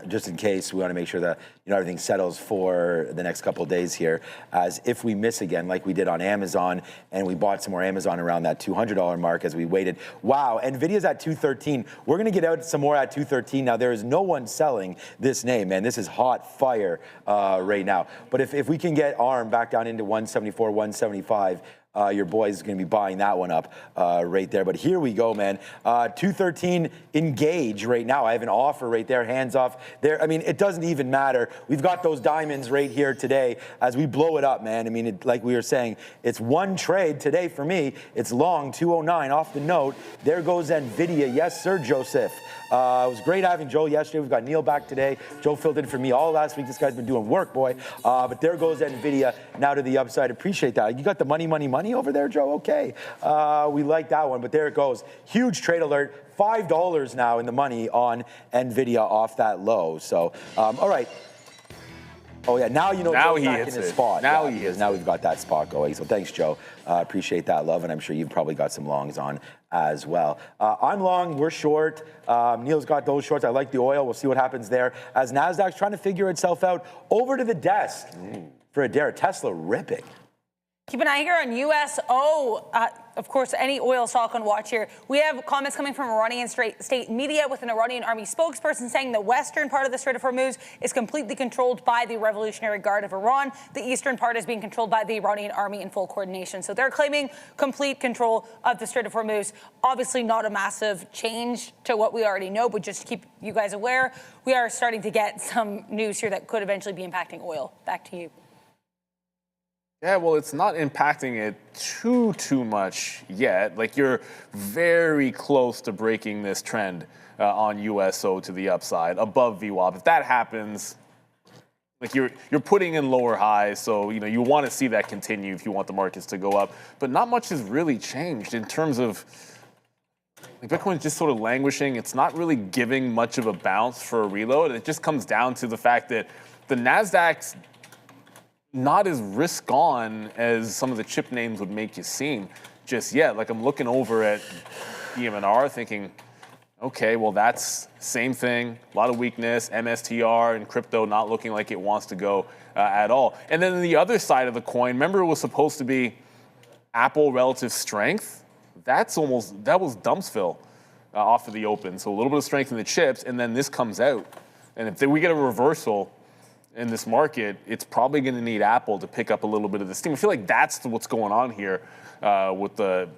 just in case. We want to make sure that everything settles for the next couple of days here. As if we miss again, like we did on Amazon, and we bought some more Amazon around that $200 mark as we waited. Wow, NVIDIA's at 213. We're going to get out some more at 213. Now there is no one selling this name, man. This is hot fire right now. But if we can get ARM back down into 174, 175. your boy's going to be buying that one up right there. But here we go, man. 213 engage right now. I have an offer right there, hands off there. I mean, it doesn't even matter. We've got those diamonds right here today as we blow it up, man. I mean, like we were saying, it's one trade today for me. It's long, 209 off the note. There goes NVIDIA. Yes, sir, Joseph. It was great having Joe yesterday. We've got Neil back today. Joe filled in for me all last week. This guy's been doing work, boy. But there goes NVIDIA now to the upside. Appreciate that. You got the money over there, Joe? Okay. We like that one, but there it goes. Huge trade alert. $5 now in the money on NVIDIA off that low. So, all right. Oh, yeah, now you know now Joe's back in his spot. Now he is. Now we've got that spot going. So thanks, Joe. Appreciate that love, and I'm sure you've probably got some longs on as well. I'm long, we're short. Neil's got those shorts. I like the oil. We'll see what happens there. As NASDAQ's trying to figure itself out, over to the desk for Adara. Tesla ripping. Keep an eye here on USO. Of course, any oil stock on watch here. We have comments coming from Iranian state media with an Iranian army spokesperson saying the western part of the Strait of Hormuz is completely controlled by the Revolutionary Guard of Iran. The eastern part is being controlled by the Iranian army in full coordination. So they're claiming complete control of the Strait of Hormuz. Obviously not a massive change to what we already know, but just to keep you guys aware, we are starting to get some news here that could eventually be impacting oil. Back to you. Yeah, well, it's not impacting it too much yet. Like, you're very close to breaking this trend on USO to the upside, above VWAP. If that happens, like, you're putting in lower highs, so you want to see that continue if you want the markets to go up. But not much has really changed in terms of, like, Bitcoin's just sort of languishing. It's not really giving much of a bounce for a reload. It just comes down to the fact that the NASDAQ's not as risk on as some of the chip names would make you seem just yet. Like, I'm looking over at EM&R thinking, okay, well, that's same thing. A lot of weakness, MSTR and crypto not looking like it wants to go at all. And then the other side of the coin, remember, it was supposed to be Apple relative strength. That was dumpsville off of the open. So a little bit of strength in the chips, and then this comes out. And if we get a reversal in this market, it's probably going to need Apple to pick up a little bit of the steam. I feel like that's what's going on here with the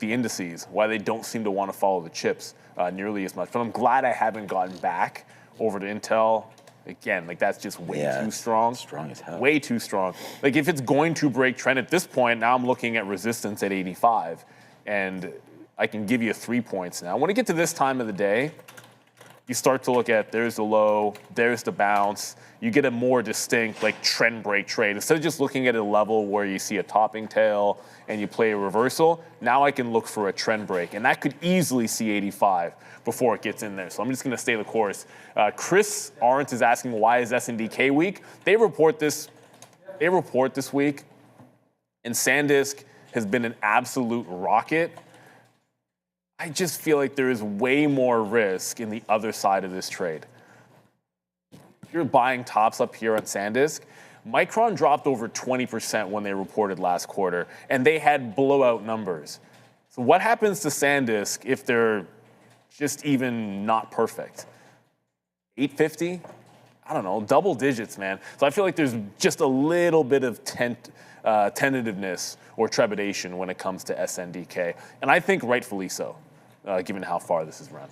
indices, why they don't seem to want to follow the chips nearly as much. But I'm glad I haven't gotten back over to Intel. Again, like, that's just way too strong. Strong as hell. Way too strong. Like, if it's going to break trend at this point, now I'm looking at resistance at 85. And I can give you 3 points now. When you get to this time of the day, you start to look at, there's the low, there's the bounce. You get a more distinct, like, trend break trade. Instead of just looking at a level where you see a topping tail and you play a reversal, now I can look for a trend break. And that could easily see 85 before it gets in there. So I'm just going to stay the course. Chris Arendt is asking, why is SNDK weak? They report this week, and SanDisk has been an absolute rocket. I just feel like there is way more risk in the other side of this trade. If you're buying tops up here on SanDisk, Micron dropped over 20% when they reported last quarter, and they had blowout numbers. So what happens to SanDisk if they're just even not perfect? 850? I don't know, double digits, man. So I feel like there's just a little bit of tentativeness or trepidation when it comes to SNDK, and I think rightfully so, given how far this has run.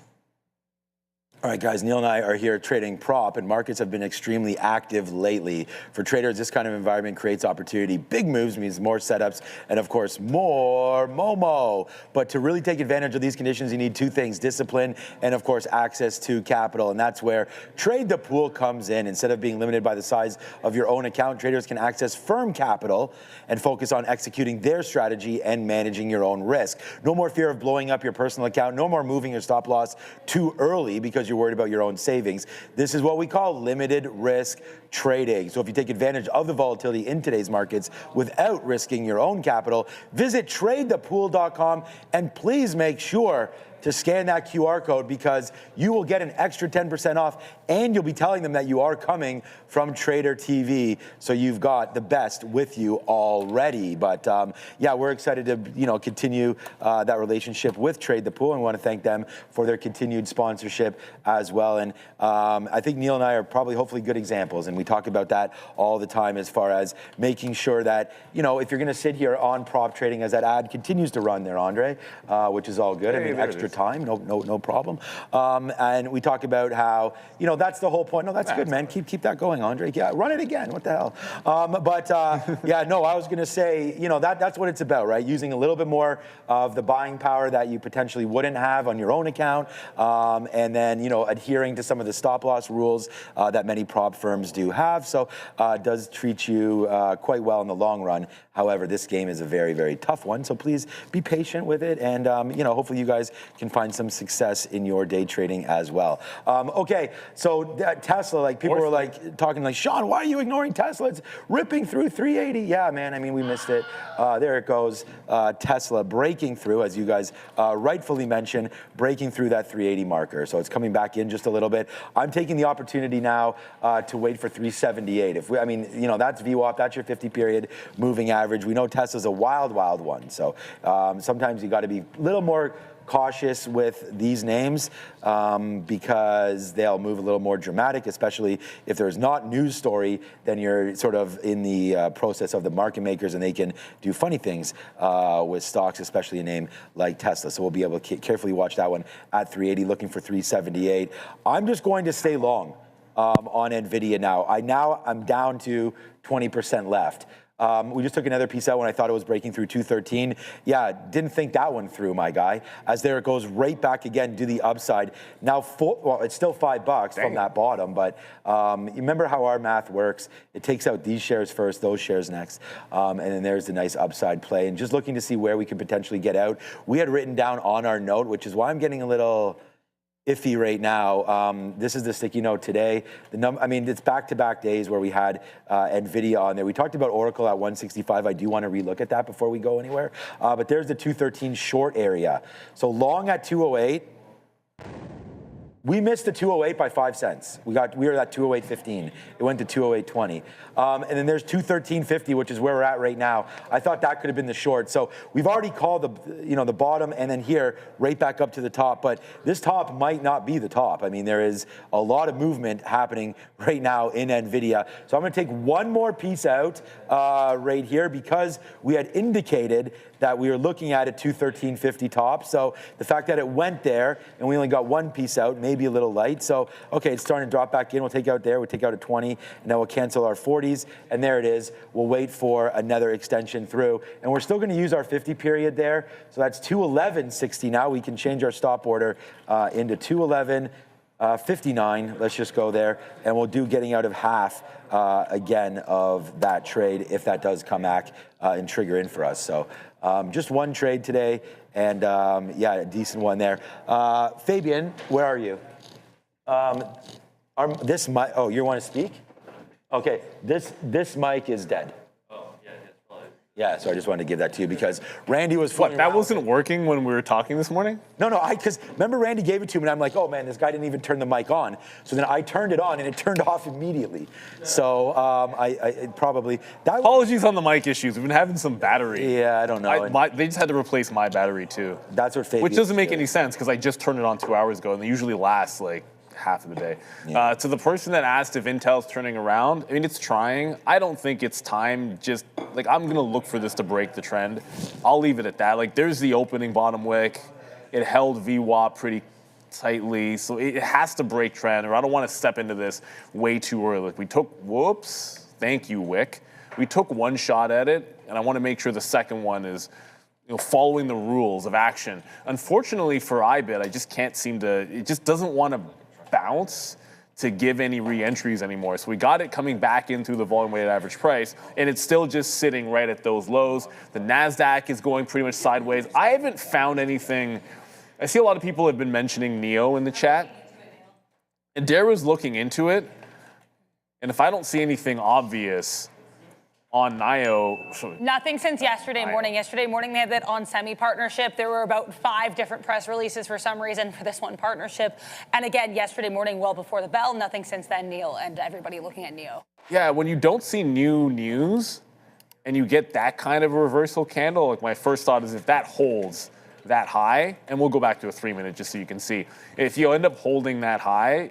All right, guys, Neil and I are here trading prop, and markets have been extremely active lately. For traders, this kind of environment creates opportunity. Big moves means more setups, and of course, more Momo. But to really take advantage of these conditions, you need two things: discipline and, of course, access to capital. And that's where Trade the Pool comes in. Instead of being limited by the size of your own account, traders can access firm capital and focus on executing their strategy and managing your own risk. No more fear of blowing up your personal account. No more moving your stop loss too early because you're worried about your own savings. This is what we call limited risk trading. So if you take advantage of the volatility in today's markets without risking your own capital, visit tradethepool.com, and please make sure to scan that QR code because you will get an extra 10% off and you'll be telling them that you are coming from Trader TV. So you've got the best with you already. But yeah, we're excited to continue that relationship with Trade the Pool, and we want to thank them for their continued sponsorship as well. And I think Neil and I are probably hopefully good examples, and we talk about that all the time as far as making sure that if you're going to sit here on prop trading, as that ad continues to run there, Andre, which is all good. I mean, extra time, no problem. And we talk about how that's the whole point. No, that's good, man. Keep that going, Andre. Yeah, run it again. What the hell? Yeah, no, I was going to say, that's what it's about, right? Using a little bit more of the buying power that you potentially wouldn't have on your own account, and then adhering to some of the stop loss rules that many prop firms do have. So it does treat you quite well in the long run. However, this game is a very, very tough one. So please be patient with it, and hopefully you guys can find some success in your day trading as well. Okay, so Tesla, like people were like talking like, Sean, why are you ignoring Tesla? It's ripping through 380. Yeah, man. I mean, we missed it. There it goes. Tesla breaking through, as you guys rightfully mentioned, breaking through that 380 marker. So it's coming back in just a little bit. I'm taking the opportunity now to wait for 378. That's VWAP. That's your 50 period moving average. We know Tesla's a wild, wild one. So sometimes you got to be a little more cautious with these names because they'll move a little more dramatic, especially if there's not news story, then you're sort of in the process of the market makers, and they can do funny things with stocks, especially a name like Tesla. So we'll be able to carefully watch that one at 380, looking for 378. I'm just going to stay long on NVIDIA now. I'm down to 20% left. We just took another piece out when I thought it was breaking through 213. Yeah, didn't think that one through, my guy. As there it goes right back again to the upside. Now, it's still $5 from that bottom, but you remember how our math works. It takes out these shares first, those shares next, and then there's the nice upside play. And just looking to see where we can potentially get out. We had written down on our note, which is why I'm getting a little iffy right now. This is the sticky note today. It's back-to-back days where we had NVIDIA on there. We talked about Oracle at 165. I do want to relook at that before we go anywhere. But there's the 213 short area. So long at 208. We missed the 208 by 5 cents. We were at 208.15. It went to 208.20. And then there's 213.50, which is where we're at right now. I thought that could have been the short. So we've already called the bottom, and then here right back up to the top. But this top might not be the top. I mean, there is a lot of movement happening right now in NVIDIA. So I'm going to take one more piece out right here because we had indicated that we were looking at a 213.50 top. So the fact that it went there and we only got one piece out, maybe a little light. So, okay, it's starting to drop back in. We'll take out there. We'll take out a 20, and then we'll cancel our 40s. And there it is. We'll wait for another extension through. And we're still going to use our 50 period there. So that's 211.60 now. We can change our stop order into 211.59. Let's just go there. And we'll do getting out of half again of that trade if that does come back and trigger in for us. So just one trade today, and yeah, a decent one there. Fabian, where are you? This mic. Oh, you want to speak? Okay, this mic is dead. Yeah, so I just wanted to give that to you because Randy was fooling that around. wasn't working when we were talking this morning? No, because remember Randy gave it to me and I'm like, oh man, this guy didn't even turn the mic on. So then I turned it on and it turned off immediately. So I probably... Apologies on the mic issues. We've been having some battery. Yeah, I don't know. They just had to replace my battery too. That's what Fabian... Which doesn't make any sense because I just turned it on 2 hours ago and they usually last like half of the day. Yeah. To the person that asked if Intel's turning around, I mean, it's trying. I don't think it's time. Just like I'm gonna look for this to break the trend. I'll leave it at that. Like there's the opening bottom wick. It held VWAP pretty tightly, so it has to break trend, or I don't want to step into this way too early. Like we took, whoops, thank you, wick. We took one shot at it, and I want to make sure the second one is following the rules of action. Unfortunately for IBIT, I just can't seem to, it just doesn't want to bounce to give any re-entries anymore. So we got it coming back in through the volume weighted average price, and it's still just sitting right at those lows. The NASDAQ is going pretty much sideways. I haven't found anything. I see a lot of people have been mentioning NEO in the chat. And Adara's looking into it, and if I don't see anything obvious on NIO. Nothing since yesterday morning. Yesterday morning, they had that on semi partnership. There were about 5 different press releases for some reason for this one partnership. And again, yesterday morning, well before the bell, nothing since then, Neil, and everybody looking at NEO. Yeah, when you don't see new news and you get that kind of a reversal candle, like my first thought is if that holds that high, and we'll go back to a 3-minute just so you can see. If you end up holding that high,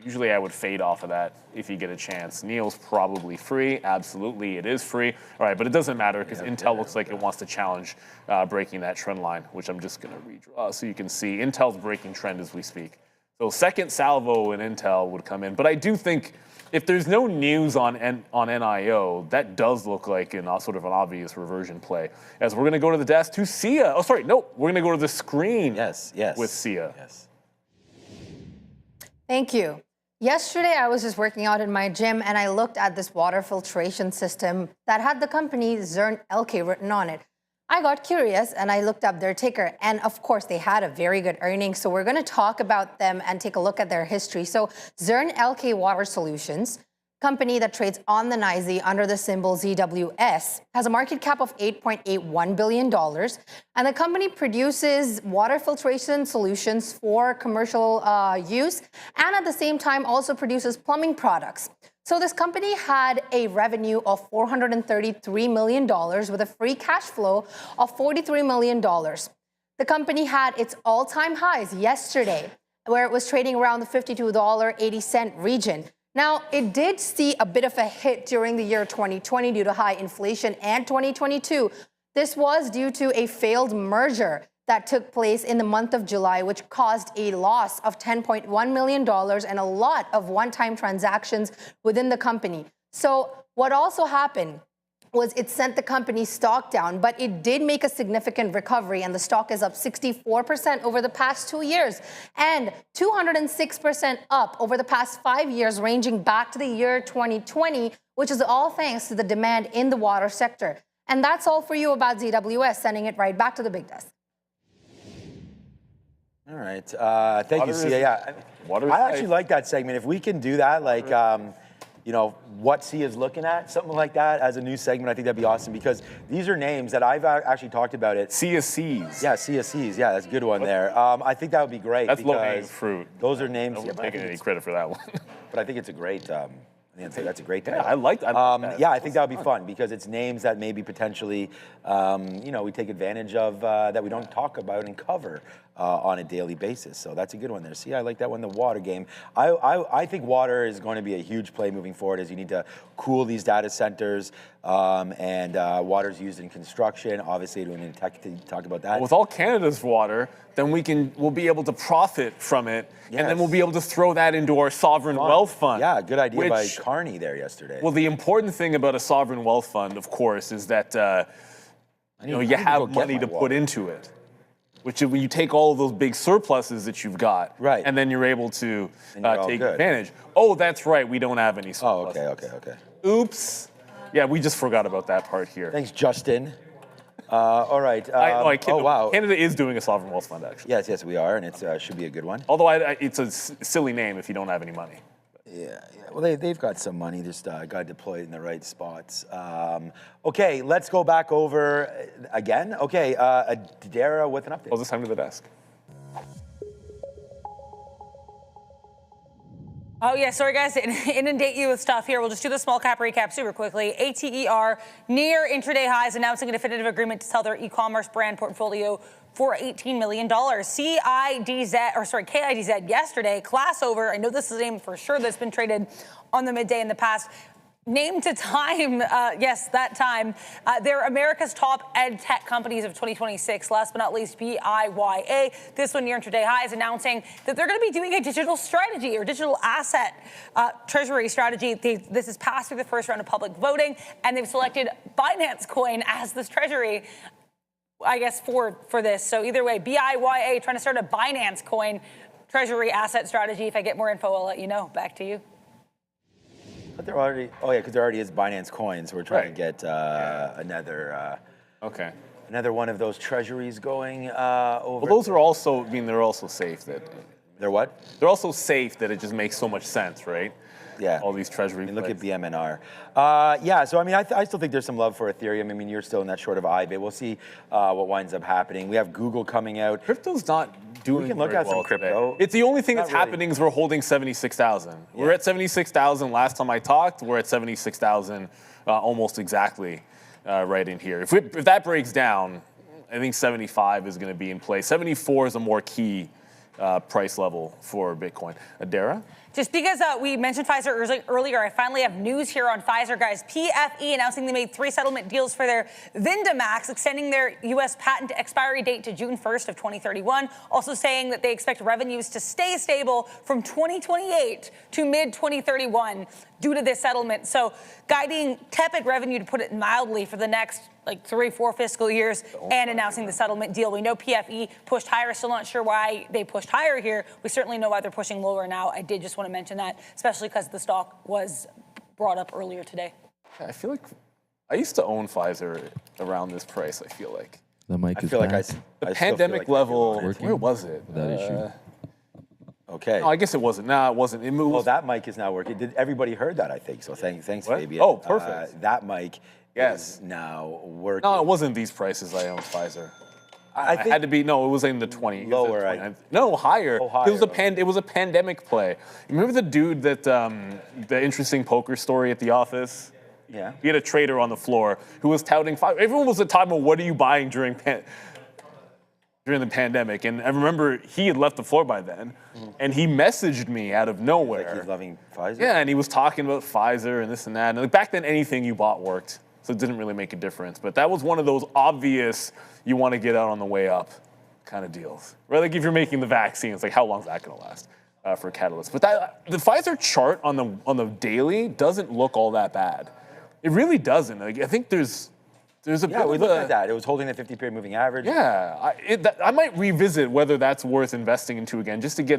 usually I would fade off of that if you get a chance. NEO's probably free. Absolutely, it is free. All right, but it doesn't matter because Intel looks like it wants to challenge breaking that trend line, which I'm just going to redraw so you can see. Intel's breaking trend as we speak. So second salvo in Intel would come in. But I do think if there's no news on NIO, that does look like sort of an obvious reversion play. As we're going to go to the desk to Sia. Oh, sorry, no, we're going to go to the screen with Sia. Yes. Thank you. Yesterday, I was just working out in my gym, and I looked at this water filtration system that had the company Zern LK written on it. I got curious, and I looked up their ticker, and of course, they had a very good earnings, so we're going to talk about them and take a look at their history. So Zern LK Water Solutions, company that trades on the NYSE under the symbol ZWS, has a market cap of $8.81 billion, and the company produces water filtration solutions for commercial use, and at the same time also produces plumbing products. So this company had a revenue of $433 million with a free cash flow of $43 million. The company had its all-time highs yesterday, where it was trading around the $52.80 region. Now, it did see a bit of a hit during the year 2020 due to high inflation, and 2022. This was due to a failed merger that took place in the month of July, which caused a loss of $10.1 million and a lot of one-time transactions within the company. So what also happened was it sent the company's stock down, but it did make a significant recovery, and the stock is up 64% over the past 2 years and 206% up over the past 5 years, ranging back to the year 2020, which is all thanks to the demand in the water sector. And that's all for you about ZWS, sending it right back to the big desk. All right. Thank you, Sia. Yeah, I actually like that segment. If we can do that, like, you know, what Sia's looking at, something like that as a new segment, I think that'd be awesome because these are names that I've actually talked about it. CSCs. Yeah, CSCs. Yeah, that's a good one there. I think that would be great. That's low-hanging fruit. Those are names. I'm not taking any credit for that one. But I think it's a great. I think that's a great thing. Yeah, I like that. Yeah, I think that would be fun because it's names that maybe potentially, you know, we take advantage of that we don't talk about and cover on a daily basis. So that's a good one there. See, I like that one, the water game. I think water is going to be a huge play moving forward as you need to cool these data centers and water's used in construction. Obviously, we need to talk about that. With all Canada's water, then we'll be able to profit from it, and then we'll be able to throw that into our sovereign wealth fund. Yeah, good idea by Carney there yesterday. Well, the important thing about a sovereign wealth fund, of course, is that you have money to put into it. Which when you take all of those big surpluses that you've got, right, and then you're able to take advantage. Oh, that's right, we don't have any surpluses. Oh, okay. Oops. Yeah, we just forgot about that part here. Thanks, Justin. All right. Wow. Canada is doing a sovereign wealth fund, actually. Yes, we are, and it should be a good one. Although it's a silly name if you don't have any money. Yeah. Well, they've got some money, just got to deploy it in the right spots. Okay, let's go back over again. Okay, Adara with an update. Oh, this time to the desk. Oh, yeah, sorry, guys, to inundate you with stuff here. We'll just do the small cap recap super quickly. ATER near intraday highs, announcing a definitive agreement to sell their e-commerce brand portfolio for $18 million. KIDZ yesterday, class over. I know this is a name for sure that's been traded on the midday in the past. Named to Time, yes, that time. They're America's top ed tech companies of 2026. Last but not least, BIYA. This one near intraday highs, announcing that they're going to be doing a digital strategy or digital asset treasury strategy. This is passed through the first round of public voting, and they've selected Binance Coin as this treasury, I guess, for this. So either way, BIYA trying to start a Binance Coin treasury asset strategy. If I get more info, I'll let you know. Back to you. But there already, because there already is Binance Coin, so we're trying to get another one of those treasuries going over. Well, those are also, they're also safe. They're what? They're also safe that it just makes so much sense, right? all these treasury I mean, look plays. at BMNR. Yeah, so I mean, I still think there's some love for Ethereum. I mean, you're still in that short of IBIT. We'll see what winds up happening. We have Google coming out. Crypto's not doing We can look very at some well crypto. today. It's the only thing Not that's really. happening is we're holding 76,000. We're at 76,000 last time I talked. We're at 76,000 almost exactly right in here. If that breaks down, I think 75 is going to be in play. 74 is a more key price level for Bitcoin. Adara? Just because we mentioned Pfizer earlier, I finally have news here on Pfizer, guys. PFE announcing they made 3 settlement deals for their Vyndamax, extending their U.S. patent expiry date to June 1st of 2031. Also saying that they expect revenues to stay stable from 2028 to mid-2031 due to this settlement. So guiding tepid revenue, to put it mildly, for the next 3-4 fiscal years, and announcing the settlement deal. We know PFE pushed higher. Still not sure why they pushed higher here. We certainly know why they're pushing lower now. I did just want to mention that, especially because the stock was brought up earlier today. I feel like I used to own Pfizer around this price, I feel like. The mic I is feel like back. The I still pandemic feel like level, Working where was it? without issue. Okay. No, I guess it wasn't. No, it wasn't. It moved. Well, that mic is now working. Did everybody heard that? I think so. Thanks, What? Fabian. Oh, perfect. That mic Yes. is now working. No, it wasn't these prices I owned Pfizer. I It think had to be, no, it was in the 20. it was Lower, at I- 29. No, higher. Oh, higher, It was a pandemic play. You remember the dude that, the interesting poker story at the office? Yeah. He had a trader on the floor who was touting Pfizer. Everyone was talking about, what are you buying during the pandemic? And I remember he had left the floor by then, and he messaged me out of nowhere. Like he's loving Pfizer. Yeah, and he was talking about Pfizer and this and that. And like back then, anything you bought worked, so it didn't really make a difference. But that was one of those obvious, you want to get out on the way up kind of deals. Right? Like if you're making the vaccine, it's like, how long is that going to last for a catalyst? But the Pfizer chart on the daily doesn't look all that bad. It really doesn't. Like, I think there's a Yeah, bit we of looked a, at that. It was holding the 50-period moving average. yeah, I might revisit whether that's worth investing into again, just to get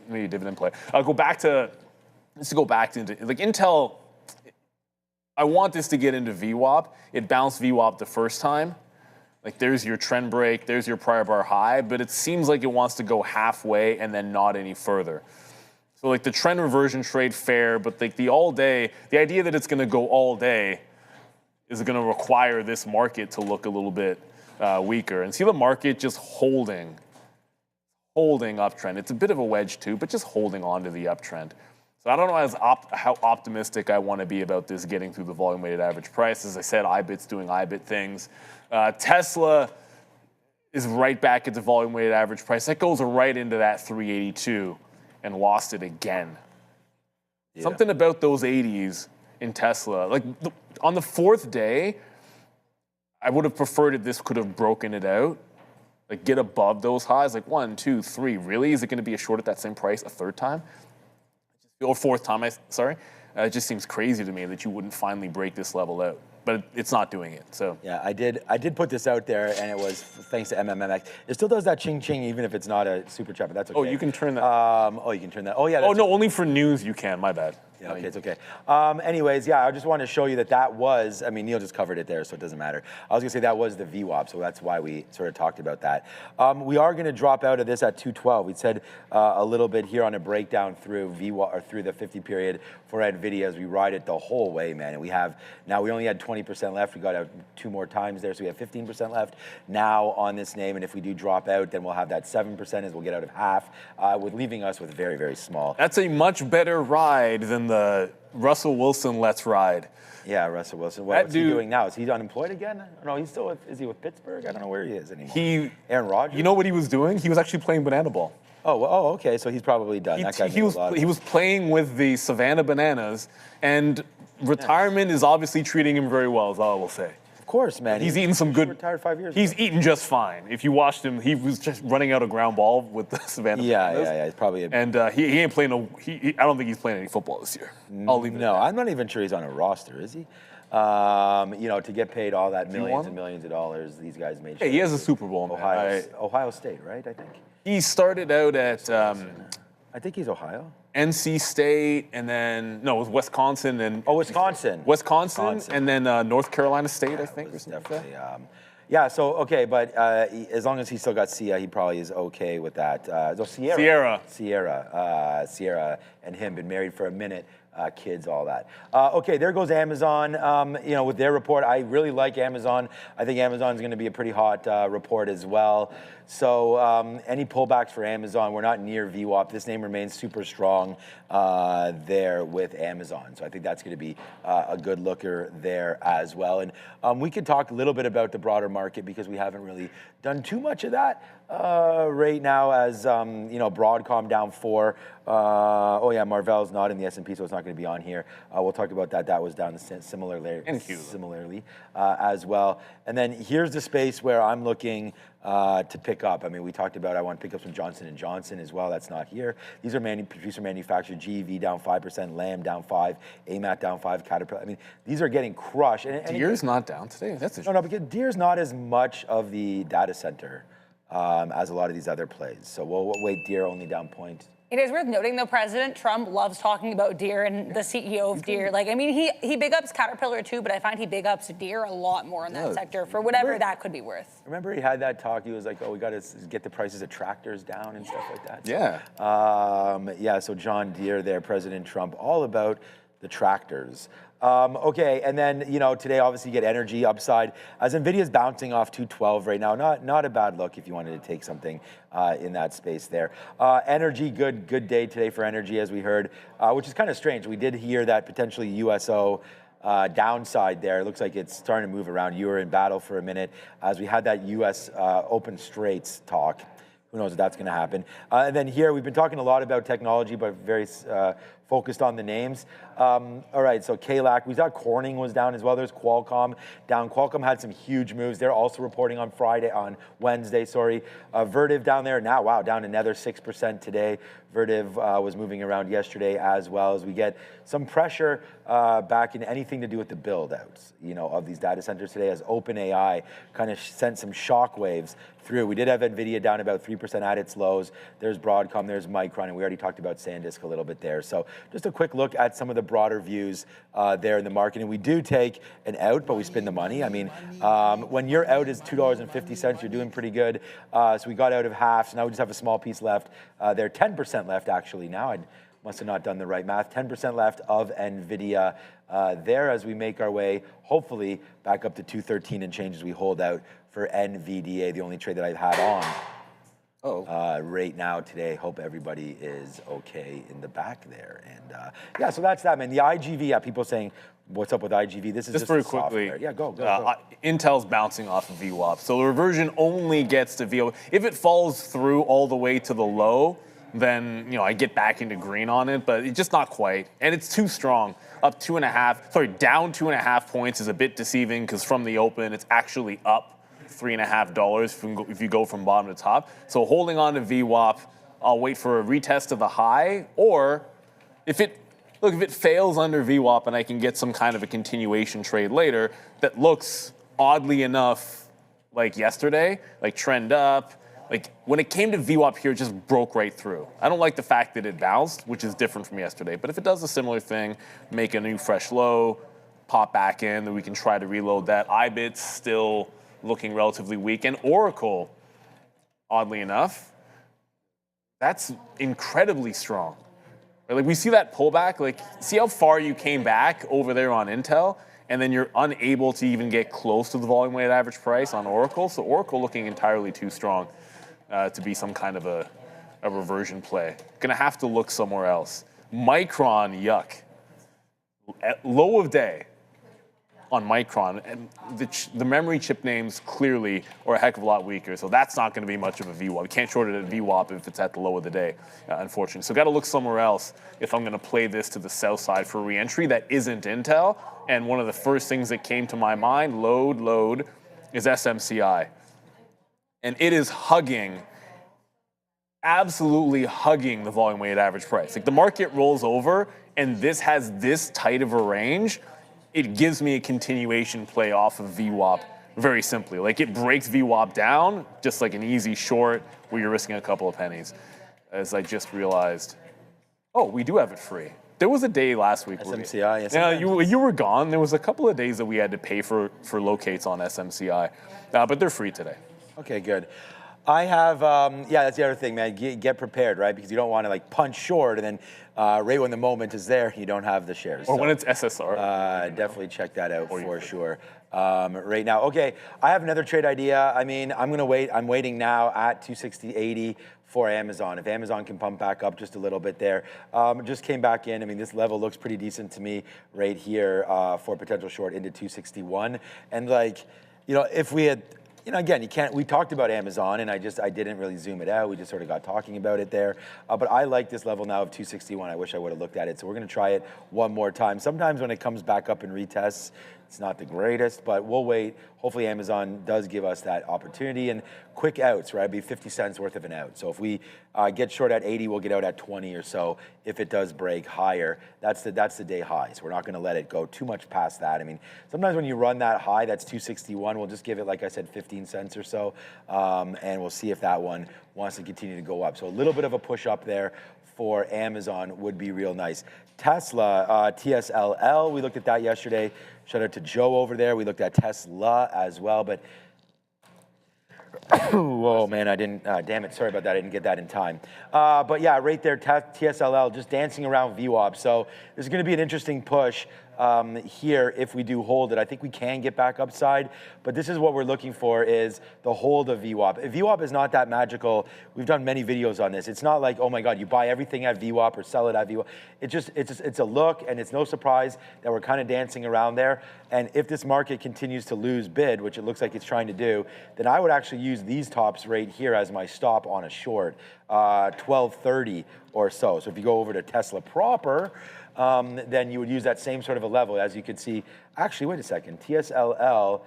maybe a dividend play. I'll go back to like Intel. I want this to get into VWAP. It bounced VWAP the first time. Like there's your trend break, there's your prior bar high, but it seems like it wants to go halfway and then not any further. So like the trend reversion trade fair, but like the all day, the idea that it's going to go all day is going to require this market to look a little bit weaker. And see the market just holding uptrend. It's a bit of a wedge too, but just holding on to the uptrend. So I don't know how optimistic I want to be about this getting through the volume weighted average price. As I said, IBIT's doing IBIT things. Tesla is right back at the volume weighted average price. That goes right into that 382 and lost it again. Yeah. Something about those 80s in Tesla. Like on the 4th day, I would have preferred if this could have broken it out. Like get above those highs, like 1, 2, 3. Really? Is it going to be a short at that same price a 3rd time? Or 4th time, sorry. It just seems crazy to me that you wouldn't finally break this level out. But it's not doing it, so. Yeah, I did put this out there, and it was thanks to MMMX. It still does that ching-ching, even if it's not a super chat, but that's okay. Oh, you can turn that. You can turn that. Oh, yeah. Oh, no, only for news you can. My bad. Yeah, okay, it's okay. Anyways, yeah, I just wanted to show you that was, I mean, Neil just covered it there, so it doesn't matter. I was going to say that was the VWAP, so that's why we sort of talked about that. We are going to drop out of this at 212. We said a little bit here on a breakdown through VWAP, or through the 50 period for NVIDIA as we ride it the whole way, man. And we only had 20% left. We got out 2 more times there, so we have 15% left now on this name. And if we do drop out, then we'll have that 7% as we'll get out of half, with leaving us with very, very small. That's a much better ride than the Russell Wilson Let's Ride. Yeah, Russell Wilson. What's he doing now? Is he unemployed again? No, he's still is he with Pittsburgh? I don't know where he is anymore. Aaron Rodgers? You know what he was doing? He was actually playing banana ball. Oh, okay. So he's probably done. He was playing with the Savannah Bananas, and retirement is obviously treating him very well, is all I will say. Of course, man. He's eaten some good. Retired 5 years He's ago. eaten just fine. If you watched him, he was just running out a ground ball with the Savannah Bananas. Yeah. He's probably. And he ain't playing. I don't think he's playing any football this year. I'll leave it. No, I'm not even sure he's on a roster, is he? To get paid all that millions and millions of dollars, these guys made. Hey, he has a Super Bowl, man. Ohio State, right? I think. He started out at. I think he's Ohio. NC State, and then it was Wisconsin and. Oh, Wisconsin. Wisconsin, and then North Carolina State, I think, or something like that. Yeah, so, okay, but as long as he still got Sia, he probably is okay with that. Sierra and him been married for a minute. kids, all that. Okay, there goes Amazon. With their report, I really like Amazon. I think Amazon's going to be a pretty hot report as well. So any pullbacks for Amazon, we're not near VWAP. This name remains super strong there with Amazon. So I think that's going to be a good looker there as well. And we could talk a little bit about the broader market because we haven't really done too much of that right now as, Broadcom down 4. Marvell's not in the S&P, so it's not going to be on here. We'll talk about that. That was down similarly as well. And then here's the space where I'm looking to pick up. I mean, we talked about I want to pick up some Johnson & Johnson as well. That's not here. These are producer manufactured. GEV down 5%, Lam down 5%, AMAT down 5%, Caterpillar. I mean, these are getting crushed. And Deere's not down today. That's no, because Deere's not as much of the data center as a lot of these other plays. So we'll wait. Deere only down point. It is worth noting, though, President Trump loves talking about Deere and the CEO of Deere. He big ups Caterpillar too, but I find he big ups Deere a lot more in that sector for whatever that could be worth. Remember he had that talk, he was like, we got to get the prices of tractors down and stuff like that. Yeah. So John Deere there, President Trump, all about the tractors. Okay, and then, today obviously you get energy upside as NVIDIA's bouncing off 212 right now. Not a bad look if you wanted to take something in that space there. Energy, good day today for energy, as we heard, which is kind of strange. We did hear that potentially USO downside there. It looks like it's starting to move around. You were in battle for a minute as we had that US open straits talk. Who knows if that's going to happen. And then here, we've been talking a lot about technology, but very focused on the names. All right, so KLAC, we saw Corning was down as well. There's Qualcomm down. Qualcomm had some huge moves. They're also reporting on Wednesday. Vertiv down there now, wow, down another 6% today. Vertiv was moving around yesterday as well as we get some pressure back in anything to do with the build-outs, of these data centers today as OpenAI kind of sent some shock waves through. We did have NVIDIA down about 3% at its lows. There's Broadcom, there's Micron, and we already talked about SanDisk a little bit there. So just a quick look at some of the broader views there in the market. And we do take an out, but we spin the money. I mean, when your out is $2.50, you're doing pretty good. So we got out of half, so now we just have a small piece left. They're 10% left actually now. I must have not done the right math. 10% left of NVIDIA there as we make our way, hopefully, back up to 213 and change as we hold out for NVDA, the only trade that I've had on. Right now today. Hope everybody is okay in the back there. And so that's that, man. The IGV, people saying, what's up with IGV? This is just very quickly. Software. Yeah, go. Intel's bouncing off of VWAP. So the reversion only gets to VWAP. If it falls through all the way to the low, then I get back into green on it, but it's just not quite. And it's too strong. Down 2.5 points is a bit deceiving because from the open, it's actually up $3.50 if you go from bottom to top. So holding on to VWAP, I'll wait for a retest of the high, or if it fails under VWAP and I can get some kind of a continuation trade later that looks oddly enough like yesterday, like trend up. Like when it came to VWAP here, it just broke right through. I don't like the fact that it bounced, which is different from yesterday. But if it does a similar thing, make a new fresh low, pop back in, then we can try to reload that. IBIT's still looking relatively weak. And Oracle, oddly enough, that's incredibly strong. Like we see that pullback, like see how far you came back over there on Intel, and then you're unable to even get close to the volume weighted average price on Oracle. So Oracle looking entirely too strong to be some kind of a reversion play. Gonna have to look somewhere else. Micron, yuck. At low of day on Micron, and the memory chip names clearly are a heck of a lot weaker, so that's not going to be much of a VWAP. You can't short it at VWAP if it's at the low of the day, unfortunately. So got to look somewhere else if I'm going to play this to the sell side for re-entry that isn't Intel. And one of the first things that came to my mind, load, is SMCI. And it is absolutely hugging the volume weighted average price. Like the market rolls over and this has this tight of a range, it gives me a continuation play off of VWAP very simply. Like it breaks VWAP down, just like an easy short where you're risking a couple of pennies. As I just realized, we do have it free. There was a day last week. SMCI, yes. Yeah, you were gone. There was a couple of days that we had to pay for locates on SMCI, but they're free today. Okay, good. I have, yeah, that's the other thing, man. Get prepared, right? Because you don't want to like punch short and then right when the moment is there, you don't have the shares. Or when it's SSR. Definitely check that out for sure. Right now, okay, I have another trade idea. I mean, I'm gonna wait. I'm waiting now at 260.80 for Amazon. If Amazon can pump back up just a little bit there. Just came back in. I mean, this level looks pretty decent to me right here for potential short into 261. And like, you know, if we had, you know, again, you can't, we talked about Amazon and I didn't really zoom it out. We just sort of got talking about it there. But I like this level now of 261. I wish I would have looked at it. So we're gonna try it one more time. Sometimes when it comes back up and retests, it's not the greatest, but we'll wait. Hopefully Amazon does give us that opportunity. And quick outs, right? It'd be 50 cents worth of an out. So if we get short at 80, we'll get out at 20 or so. If it does break higher, that's the day high. So we're not gonna let it go too much past that. I mean, sometimes when you run that high, that's 261, we'll just give it, like I said, 15 cents or so. And we'll see if that one wants to continue to go up. So a little bit of a push up there for Amazon would be real nice. Tesla, TSLL, we looked at that yesterday. Shout out to Joe over there. We looked at Tesla as well, but whoa, man, I didn't, damn it, sorry about that. I didn't get that in time. But yeah, right there, TSLL just dancing around VWAP. So there's gonna be an interesting push here if we do hold it. I think we can get back upside, but this is what we're looking for is the hold of VWAP. If VWAP is not that magical, we've done many videos on this. It's not like, oh my God, you buy everything at VWAP or sell it at VWAP. It's a look and it's no surprise that we're kind of dancing around there. And if this market continues to lose bid, which it looks like it's trying to do, then I would actually use these tops right here as my stop on a short, 1230 or so. So if you go over to Tesla proper, then you would use that same sort of a level. As you can see, actually, wait a second, TSLL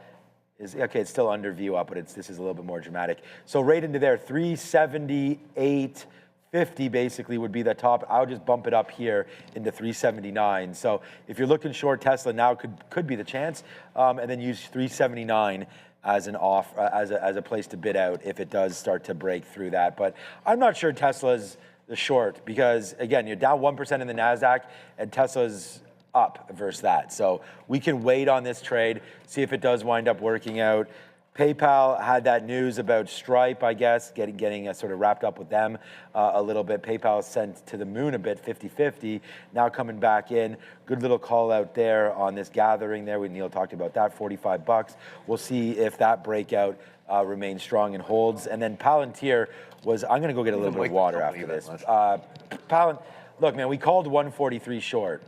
is, okay, it's still under VWAP, but this is a little bit more dramatic. So right into there, 378.50 basically would be the top. I would just bump it up here into 379. So if you're looking short Tesla now, could be the chance, and then use 379 as an off, as a place to bid out if it does start to break through that. But I'm not sure Tesla's the short because again, you're down 1% in the NASDAQ and Tesla's up versus that. So we can wait on this trade, see if it does wind up working out. PayPal had that news about Stripe, I guess, getting sort of wrapped up with them a little bit. PayPal sent to the moon a bit, 50-50, now coming back in. Good little call out there on this gathering there. Neil talked about that, 45 bucks. We'll see if that breakout remains strong and holds. And then Palantir was, I'm gonna go get a little bit of water after this. Look, man, we called 143 short.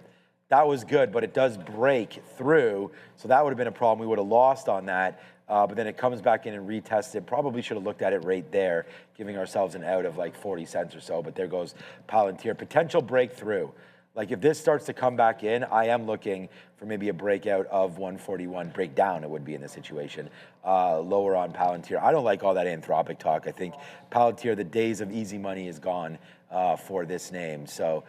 That was good, but it does break through. So that would have been a problem. We would have lost on that. But then it comes back in and retests it. Probably should have looked at it right there, giving ourselves an out of like 40 cents or so. But there goes Palantir. Potential breakthrough. Like if this starts to come back in, I am looking for maybe a breakout of 141. Breakdown it would be in this situation. Lower on Palantir. I don't like all that Anthropic talk. I think Palantir, the days of easy money is gone for this name. So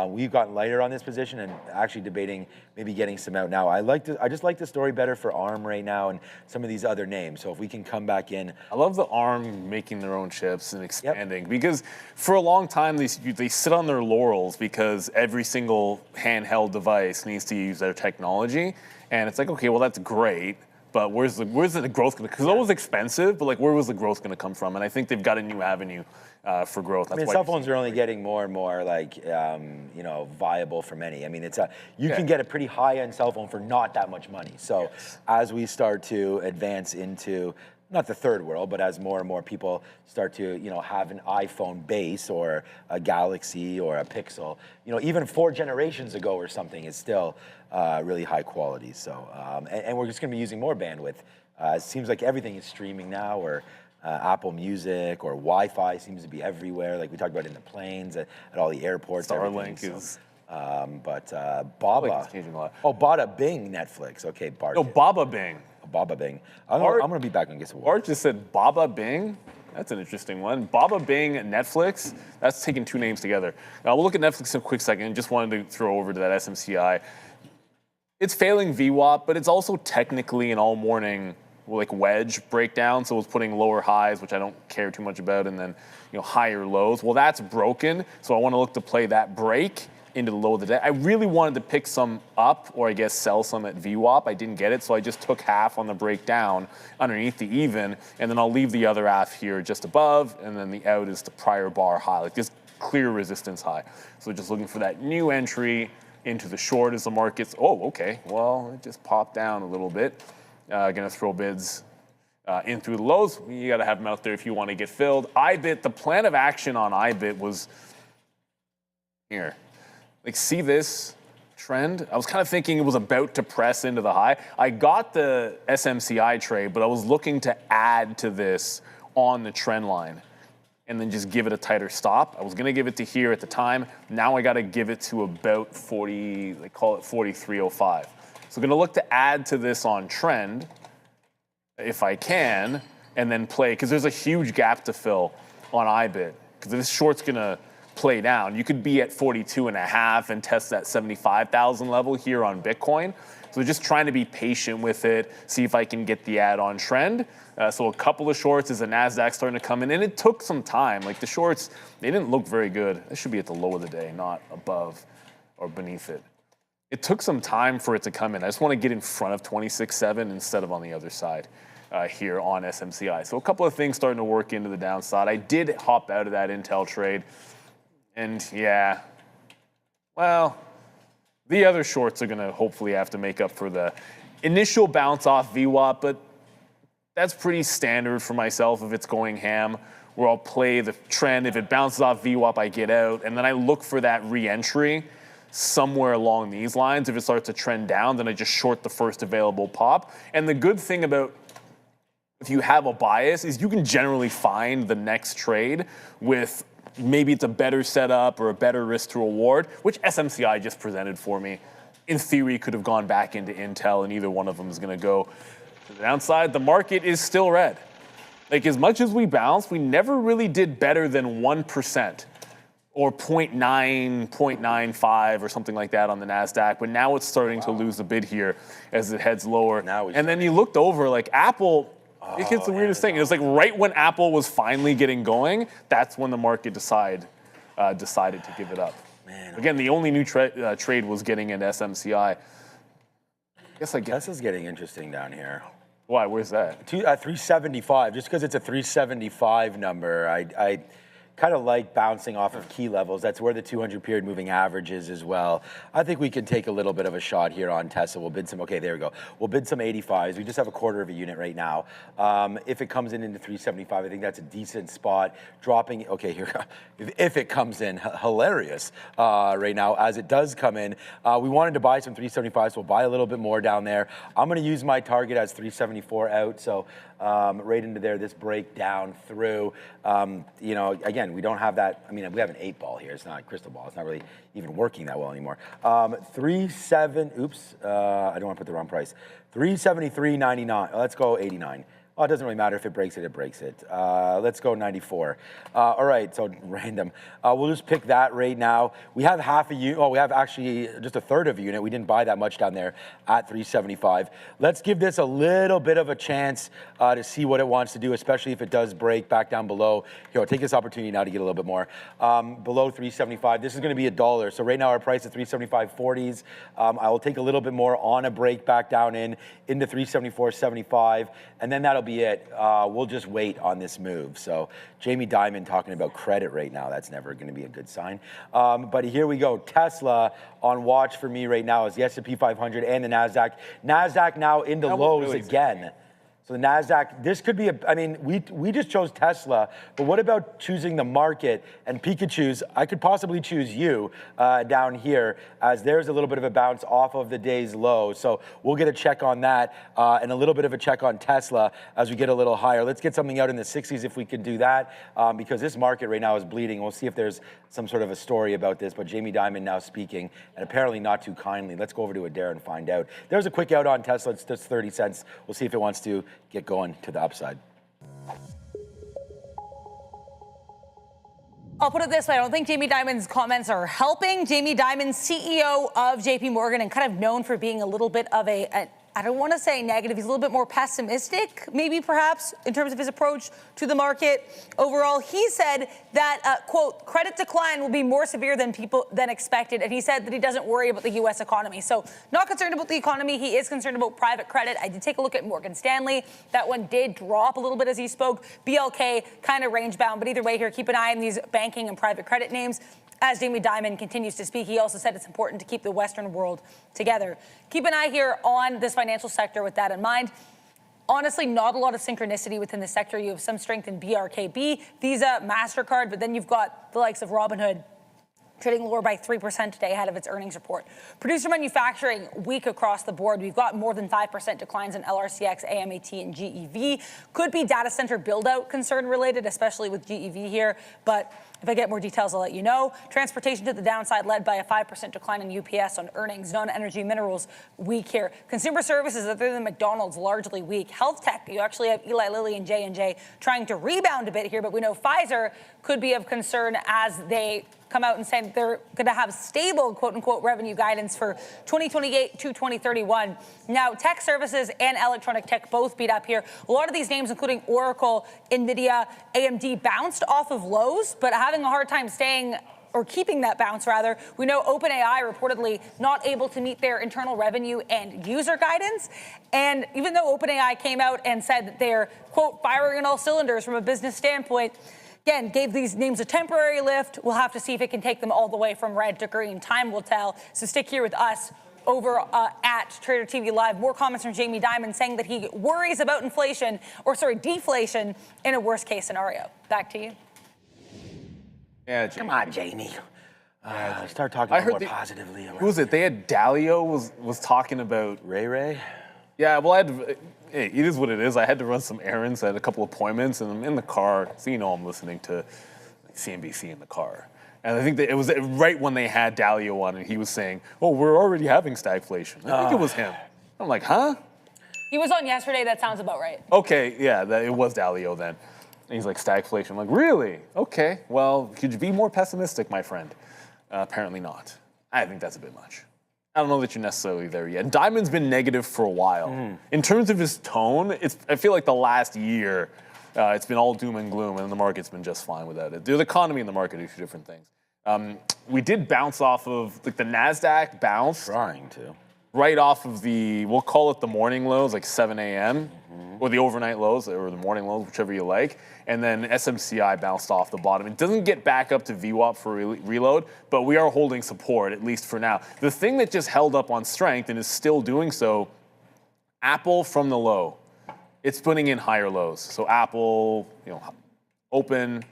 we've gotten lighter on this position and actually debating maybe getting some out now. I just like the story better for ARM right now and some of these other names. So if we can come back in. I love the ARM making their own chips and expanding because for a long time they sit on their laurels because every single handheld device needs to use their technology. And it's like, okay, well, that's great. But where's the growth going to? Because it was expensive, but like, where was the growth going to come from? And I think they've got a new avenue for growth. That's cell phones are only getting more and more like viable for many. I mean, you can get a pretty high-end cell phone for not that much money. So as we start to advance into not the third world, but as more and more people start to have an iPhone base or a Galaxy or a Pixel, even 4 generations ago or something is still really high quality. So and we're just going to be using more bandwidth. It seems like everything is streaming now, or Apple Music or Wi-Fi seems to be everywhere. Like we talked about in the planes, at all the airports. Starlink is. But Baba. Changing a lot. Oh, Bada Bing Netflix. Okay, Bart. No, Baba Bing. Baba Bing. I'm going to be back and get some water. Bart just said Baba Bing. That's an interesting one. Baba Bing Netflix. That's taking 2 names together. Now we'll look at Netflix in a quick second. Just wanted to throw over to that SMCI. It's failing VWAP, but it's also technically an all morning like wedge breakdown. So it's putting lower highs, which I don't care too much about, and then higher lows. Well, that's broken. So I want to look to play that break into the low of the day. I really wanted to pick some up, or I guess sell some at VWAP. I didn't get it, so I just took half on the breakdown underneath the even, and then I'll leave the other half here just above, and then the out is the prior bar high, like this clear resistance high. So just looking for that new entry into the short as the market's, oh, okay, well, it just popped down a little bit. Gonna throw bids in through the lows. You gotta have them out there if you wanna get filled. IBIT, the plan of action on IBIT was here. Like, see this trend? I was kind of thinking it was about to press into the high. I got the SMCI trade, but I was looking to add to this on the trend line and then just give it a tighter stop. I was gonna give it to here at the time. Now I gotta give it to about 40, they call it 43.05. So gonna look to add to this on trend, if I can, and then play, because there's a huge gap to fill on IBIT. Because if this short's gonna play down, you could be at 42.5 and test that 75,000 level here on Bitcoin. So just trying to be patient with it, see if I can get the add on trend. So a couple of shorts as the NASDAQ starting to come in, and it took some time. Like the shorts, they didn't look very good. This should be at the low of the day, not above or beneath it. It took some time for it to come in. I just want to get in front of 26.7 instead of on the other side here on SMCI. So a couple of things starting to work into the downside. I did hop out of that Intel trade. And yeah, well, the other shorts are going to hopefully have to make up for the initial bounce off VWAP, but that's pretty standard for myself if it's going ham, where I'll play the trend. If it bounces off VWAP, I get out, and then I look for that re-entry somewhere along these lines. If it starts to trend down, then I just short the first available pop. And the good thing about if you have a bias is you can generally find the next trade with maybe it's a better setup or a better risk to reward, which SMCI just presented for me. In theory, could have gone back into Intel, and either one of them is going to go to the downside. The market is still red. Like, as much as we bounced, we never really did better than 1% or 0.9, 0.95 or something like that on the NASDAQ, but now it's starting to lose a bit here as it heads lower. And then you looked over, like Apple, it's the weirdest thing. It was like right when Apple was finally getting going, that's when the market decided to give it up. Man, again, the only new trade was getting into SMCI. Tesla's getting interesting down here. Why? Where's that? 375. Just because it's a 375 number, I kind of like bouncing off of key levels. That's where the 200 period moving average is as well. I think we can take a little bit of a shot here on Tesla. We'll bid some, okay, there we go. We'll bid some 85s. We just have a quarter of a unit right now. If it comes in into 375, I think that's a decent spot. Dropping, okay, here, if it comes in, hilarious right now. As it does come in, we wanted to buy some 375s, so we'll buy a little bit more down there. I'm gonna use my target as 374 out, so right into there, this breakdown through, you know, again, we don't have that. I mean, we have an 8-ball here. It's not a crystal ball. It's not really even working that well anymore. 37, oops, I don't want to put the wrong price. 373.99. Let's go 89. Oh, it doesn't really matter if it breaks it, it breaks it. Let's go 94. All right, so random. We'll just pick that right now. We have half a unit. Oh, we have actually just a third of a unit. We didn't buy that much down there at 375. Let's give this a little bit of a chance to see what it wants to do, especially if it does break back down below. Here, I'll take this opportunity now to get a little bit more. Below 375, this is gonna be $1. So right now our price is 375.40s. I will take a little bit more on a break back down into 374.75, and then that'll be it. We'll just wait on this move. So Jamie Dimon talking about credit right now. That's never going to be a good sign. But here we go. Tesla on watch for me right now is the S&P 500 and the NASDAQ. NASDAQ now into lows again. So the NASDAQ, this could be I mean, we just chose Tesla, but what about choosing the market and Pikachu's? I could possibly choose you down here, as there's a little bit of a bounce off of the day's low. So we'll get a check on that and a little bit of a check on Tesla as we get a little higher. Let's get something out in the 60s if we can do that, because this market right now is bleeding. We'll see if there's some sort of a story about this, but Jamie Dimon now speaking, and apparently not too kindly. Let's go over to Adara and find out. There's a quick out on Tesla. It's just 30 cents. We'll see if it wants to get going to the upside. I'll put it this way. I don't think Jamie Dimon's comments are helping. Jamie Dimon, CEO of JP Morgan and kind of known for being a little bit of a I don't want to say negative. He's a little bit more pessimistic, maybe perhaps, in terms of his approach to the market. Overall, he said that, quote, credit decline will be more severe than expected. And he said that he doesn't worry about the U.S. economy. So not concerned about the economy. He is concerned about private credit. I did take a look at Morgan Stanley. That one did drop a little bit as he spoke. BLK kind of range bound. But either way here, keep an eye on these banking and private credit names. As Jamie Dimon continues to speak, he also said it's important to keep the Western world together. Keep an eye here on this financial sector with that in mind. Honestly, not a lot of synchronicity within the sector. You have some strength in BRKB, Visa, MasterCard, but then you've got the likes of Robinhood trading lower by 3% today ahead of its earnings report. Producer manufacturing weak across the board. We've got more than 5% declines in LRCX, AMAT, and GEV. Could be data center build-out concern related, especially with GEV here, but if I get more details, I'll let you know. Transportation to the downside, led by a 5% decline in UPS on earnings. Non-energy minerals weak here. Consumer services, other than McDonald's, largely weak. Health tech, you actually have Eli Lilly and J&J trying to rebound a bit here, but we know Pfizer could be of concern as they come out and say they're going to have stable, quote-unquote, revenue guidance for 2028 to 2031. Now, tech services and electronic tech both beat up here. A lot of these names, including Oracle, NVIDIA, AMD, bounced off of lows, but having a hard time staying or keeping that bounce, rather. We know OpenAI reportedly not able to meet their internal revenue and user guidance. And even though OpenAI came out and said that they're, quote, firing on all cylinders from a business standpoint, again, gave these names a temporary lift. We'll have to see if it can take them all the way from red to green. Time will tell. So stick here with us over at Trader TV Live. More comments from Jamie Dimon saying that he worries about deflation in a worst case scenario. Back to you. Yeah, Come on, Jamie. Start talking more positively. Who was it? They had Dalio was talking about Ray. Yeah, well, hey, it is what it is. I had to run some errands. I had a couple appointments, and I'm in the car. So I'm listening to CNBC in the car. And I think that it was right when they had Dalio on, and he was saying, "Oh, we're already having stagflation." I think it was him. I'm like, huh? He was on yesterday. That sounds about right. Okay, yeah, it was Dalio then. And he's like, stagflation. I'm like, really? Okay, well, could you be more pessimistic, my friend? Apparently not. I think that's a bit much. I don't know that you're necessarily there yet. Dimon's been negative for a while. In terms of his tone, I feel like the last year, it's been all doom and gloom, and the market's been just fine without it. The economy and the market are two different things. We did bounce off of, like the NASDAQ bounced. Trying to. Right off of we'll call it the morning lows, like 7 a.m., or the overnight lows, or the morning lows, whichever you like. And then SMCI bounced off the bottom. It doesn't get back up to VWAP for reload, but we are holding support, at least for now. The thing that just held up on strength and is still doing so, Apple from the low. It's putting in higher lows. So Apple, open,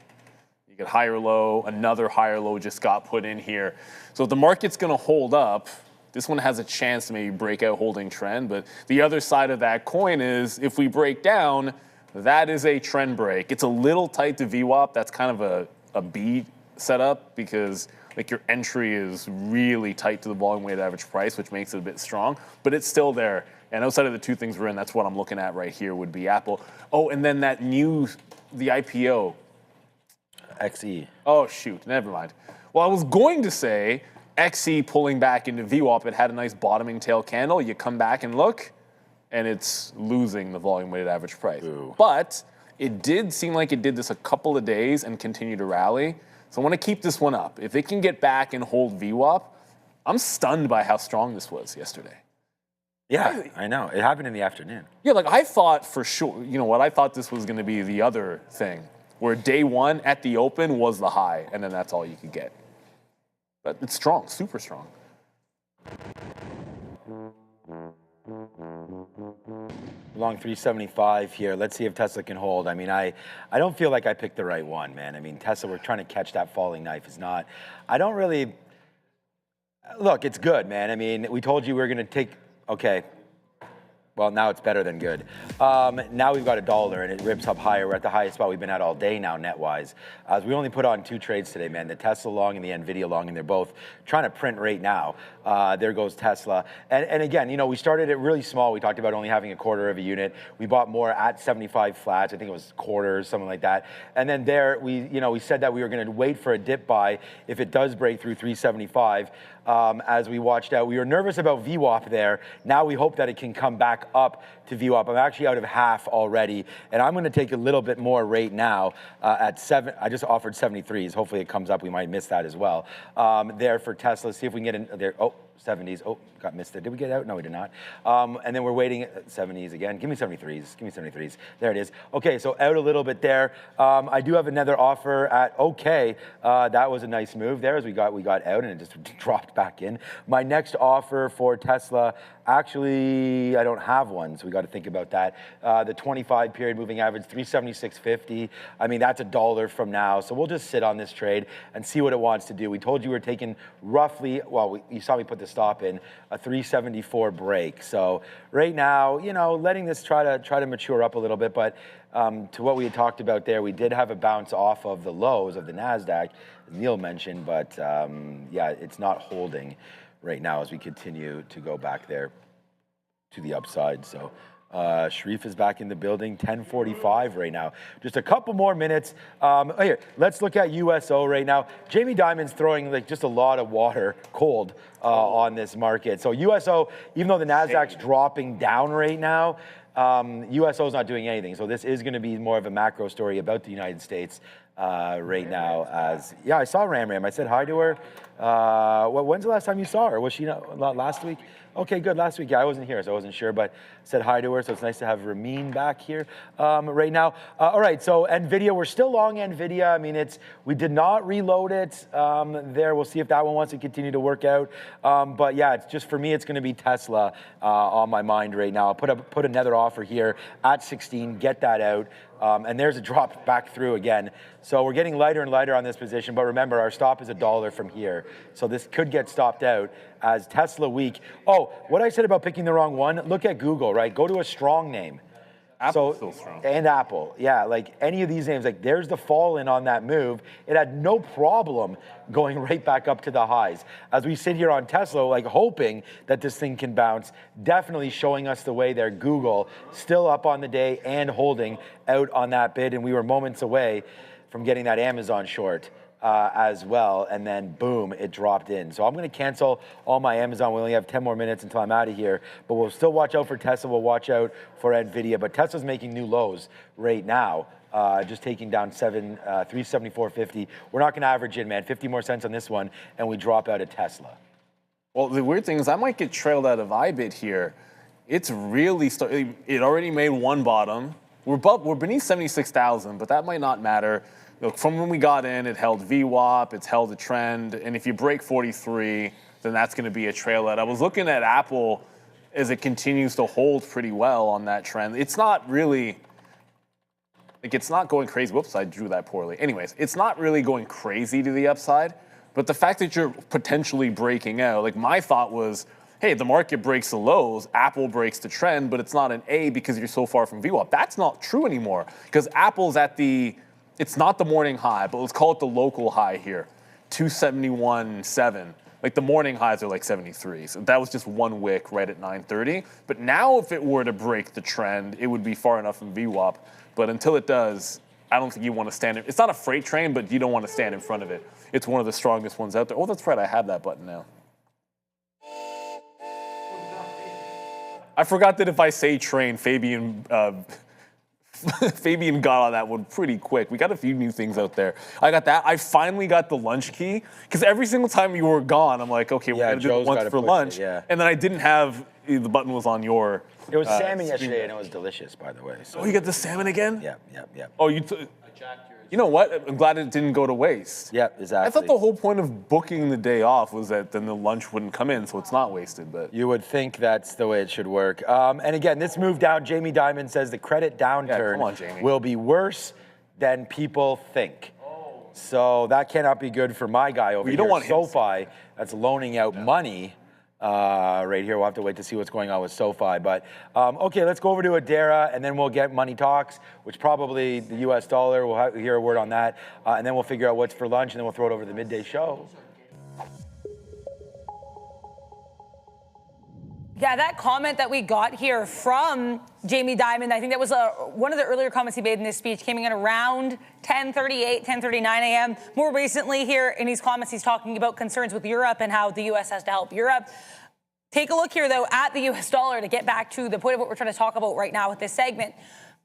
you get higher low, another higher low just got put in here. So if the market's going to hold up, this one has a chance to maybe break out holding trend, but the other side of that coin is if we break down, that is a trend break. It's a little tight to VWAP. That's kind of a B setup because like your entry is really tight to the volume weighted average price, which makes it a bit strong, but it's still there. And outside of the two things we're in, that's what I'm looking at right here would be Apple. Oh, and then the IPO. XE. Oh, shoot, never mind. Well, I was going to say, XE pulling back into VWAP, it had a nice bottoming tail candle. You come back and look, and it's losing the volume weighted average price. Ooh. But it did seem like it did this a couple of days and continue to rally. So I want to keep this one up. If it can get back and hold VWAP, I'm stunned by how strong this was yesterday. Yeah, I know. It happened in the afternoon. Yeah, like I thought for sure, I thought this was going to be the other thing, where day one at the open was the high, and then that's all you could get. But it's strong, super strong. Long 375 here. Let's see if Tesla can hold. I mean, I don't feel like I picked the right one, man. I mean, Tesla, we're trying to catch that falling knife. It's not. I don't really. Look, it's good, man. I mean, we told you we were going to take. Okay. Well, now it's better than good. Now we've got $1 and it rips up higher. We're at the highest spot we've been at all day now, net-wise. We only put on 2 trades today, man. The Tesla long and the NVIDIA long, and they're both trying to print right now. There goes Tesla. And again, we started it really small. We talked about only having a quarter of a unit. We bought more at 75 flats. I think it was quarters, something like that. And then there, we said that we were going to wait for a dip buy if it does break through 375. as we watched out. We were nervous about VWAP there. Now we hope that it can come back up to VWAP. I'm actually out of half already, and I'm going to take a little bit more right now at 7. I just offered 73s. Hopefully it comes up. We might miss that as well. There for Tesla. See if we can get in there. Oh, 70s. Oh, got missed there. Did we get out? No, we did not. And then we're waiting at 70s again. Give me 73s. Give me 73s. There it is. Okay, so out a little bit there. I do have another offer at OK. That was a nice move there as we got out and it just dropped back in. My next offer for Tesla, actually, I don't have one, so we got to think about that. The 25 period moving average, 376.50. I mean, that's $1 from now. So we'll just sit on this trade and see what it wants to do. We told you we're taking roughly, well, you saw me put the stop in, a 374 break. So right now, you know, letting this try to mature up a little bit, but to what we had talked about there, we did have a bounce off of the lows of the NASDAQ, as Neil mentioned, but yeah, it's not holding right now as we continue to go back there to the upside. So Sharif is back in the building, 10:45 right now. Just a couple more minutes. Here, let's look at USO right now. Jamie Dimon's throwing like just a lot of water, cold, on this market. So USO, even though the NASDAQ's dropping down right now, USO is not doing anything. So this is going to be more of a macro story about the United States right now. As yeah, I saw Ram. I said hi to her. When's the last time you saw her? Was she not last week? Okay, good. Last week, yeah, I wasn't here, so I wasn't sure, but said hi to her. So it's nice to have Ramin back here right now. All right, so NVIDIA, we're still long NVIDIA. I mean, we did not reload it there. We'll see if that one wants to continue to work out. But yeah, it's just for me, it's going to be Tesla on my mind right now. I'll put another offer here at 16, get that out. And there's a drop back through again. So we're getting lighter and lighter on this position. But remember, our stop is $1 from here. So this could get stopped out as Tesla weak. Oh, what I said about picking the wrong one, look at Google, right? Go to a strong name. Apple's still strong. And Apple, yeah, like any of these names, like there's the fall in on that move. It had no problem going right back up to the highs. As we sit here on Tesla, like hoping that this thing can bounce, definitely showing us the way there. Google still up on the day and holding out on that bid, and we were moments away from getting that Amazon short. As well, and then boom, it dropped in. So I'm going to cancel all my Amazon. We only have 10 more minutes until I'm out of here, but we'll still watch out for Tesla. We'll watch out for NVIDIA, but Tesla's making new lows right now, just taking down 374.50. We're not going to average in, man. 50 more cents on this one, and we drop out of Tesla. Well, the weird thing is I might get trailed out of IBIT here. It's really it already made one bottom. We're beneath 76,000, but that might not matter. Look, from when we got in, it held VWAP, it's held a trend, and if you break 43, then that's going to be a trail out. I was looking at Apple as it continues to hold pretty well on that trend. It's not really, like it's not going crazy. Whoops, I drew that poorly. Anyways, it's not really going crazy to the upside, but the fact that you're potentially breaking out, like my thought was, hey, the market breaks the lows, Apple breaks the trend, but it's not an A because you're so far from VWAP. That's not true anymore because Apple's at it's not the morning high, but let's call it the local high here, 271.7. Like the morning highs are like 73. So that was just one wick right at 9:30. But now if it were to break the trend, it would be far enough from VWAP. But until it does, I don't think you want to stand in. It's not a freight train, but you don't want to stand in front of it. It's one of the strongest ones out there. Oh, that's right, I have that button now. I forgot that if I say train, Fabian got on that one pretty quick. We got a few new things out there. I got that. I finally got the lunch key because every single time you were gone, I'm like, okay, we're going to do it once for lunch. And then I didn't have, the button was on your It was salmon yesterday and it was delicious, by the way. So. Oh, you got the salmon again? Yeah. Oh, you know what? I'm glad it didn't go to waste. Yeah, exactly. I thought the whole point of booking the day off was that then the lunch wouldn't come in, so it's not wasted. But you would think that's the way it should work. And again, this move down, Jamie Dimon says the credit downturn will be worse than people think. So that cannot be good for my guy over here. You don't want SoFi that's loaning out money. Right here, we'll have to wait to see what's going on with SoFi. But okay, let's go over to Adara, and then we'll get money talks, which probably the U.S. dollar. We'll hear a word on that, and then we'll figure out what's for lunch, and then we'll throw it over to the midday show. Yeah, that comment that we got here from Jamie Dimon, I think that was one of the earlier comments he made in this speech, came in around 10:38, 10:39 a.m. More recently here in his comments, he's talking about concerns with Europe and how the U.S. has to help Europe. Take a look here, though, at the U.S. dollar to get back to the point of what we're trying to talk about right now with this segment.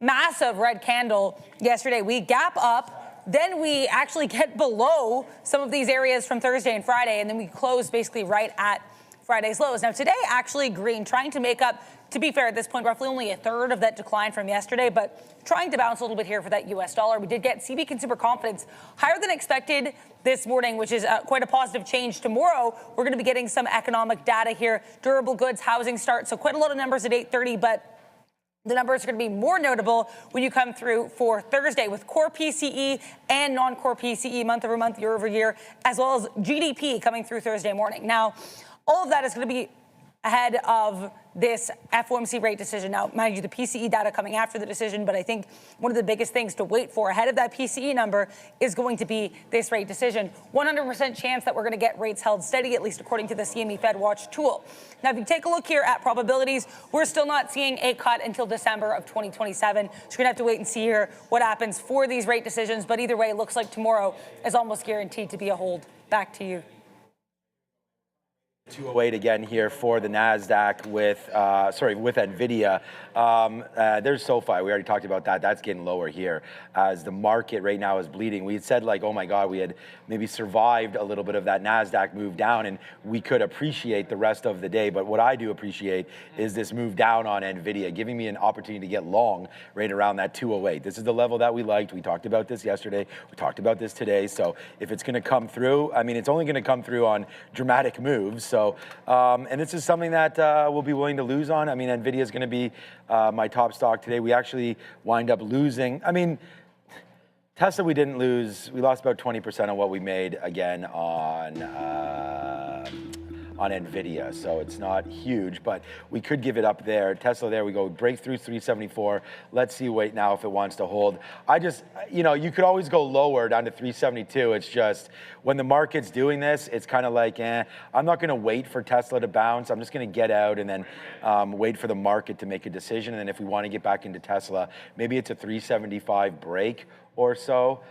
Massive red candle yesterday. We gap up, then we actually get below some of these areas from Thursday and Friday, and then we close basically right at Friday's lows. Now today, actually green, trying to make up, to be fair at this point, roughly only a third of that decline from yesterday, but trying to bounce a little bit here for that U.S. dollar. We did get CB consumer confidence higher than expected this morning, which is quite a positive change. Tomorrow, we're going to be getting some economic data here, durable goods, housing starts, so quite a lot of numbers at 8:30, but the numbers are going to be more notable when you come through for Thursday with core PCE and non-core PCE month over month, year over year, as well as GDP coming through Thursday morning. Now, all of that is going to be ahead of this FOMC rate decision. Now, mind you, the PCE data coming after the decision, but I think one of the biggest things to wait for ahead of that PCE number is going to be this rate decision. 100% chance that we're going to get rates held steady, at least according to the CME Fed Watch tool. Now, if you take a look here at probabilities, we're still not seeing a cut until December of 2027. So you're going to have to wait and see here what happens for these rate decisions. But either way, it looks like tomorrow is almost guaranteed to be a hold. Back to you. 208 again here for the NASDAQ with NVIDIA. There's SoFi. We already talked about that. That's getting lower here as the market right now is bleeding. We had said, like, oh my God, we had maybe survived a little bit of that NASDAQ move down and we could appreciate the rest of the day. But what I do appreciate is this move down on NVIDIA, giving me an opportunity to get long right around that 208. This is the level that we liked. We talked about this yesterday. We talked about this today. So if it's going to come through, I mean, it's only going to come through on dramatic moves. So, and this is something that we'll be willing to lose on. I mean, NVIDIA is going to be my top stock today. We actually wind up losing. I mean, Tesla, we didn't lose. We lost about 20% of what we made again on NVIDIA. So it's not huge, but we could give it up there. Tesla, there we go. Break through 374. Let's see, wait now if it wants to hold. I just, you know, you could always go lower down to 372. It's just when the market's doing this, it's kind of like, I'm not going to wait for Tesla to bounce. I'm just going to get out and then wait for the market to make a decision. And then if we want to get back into Tesla, maybe it's a 375 break or so.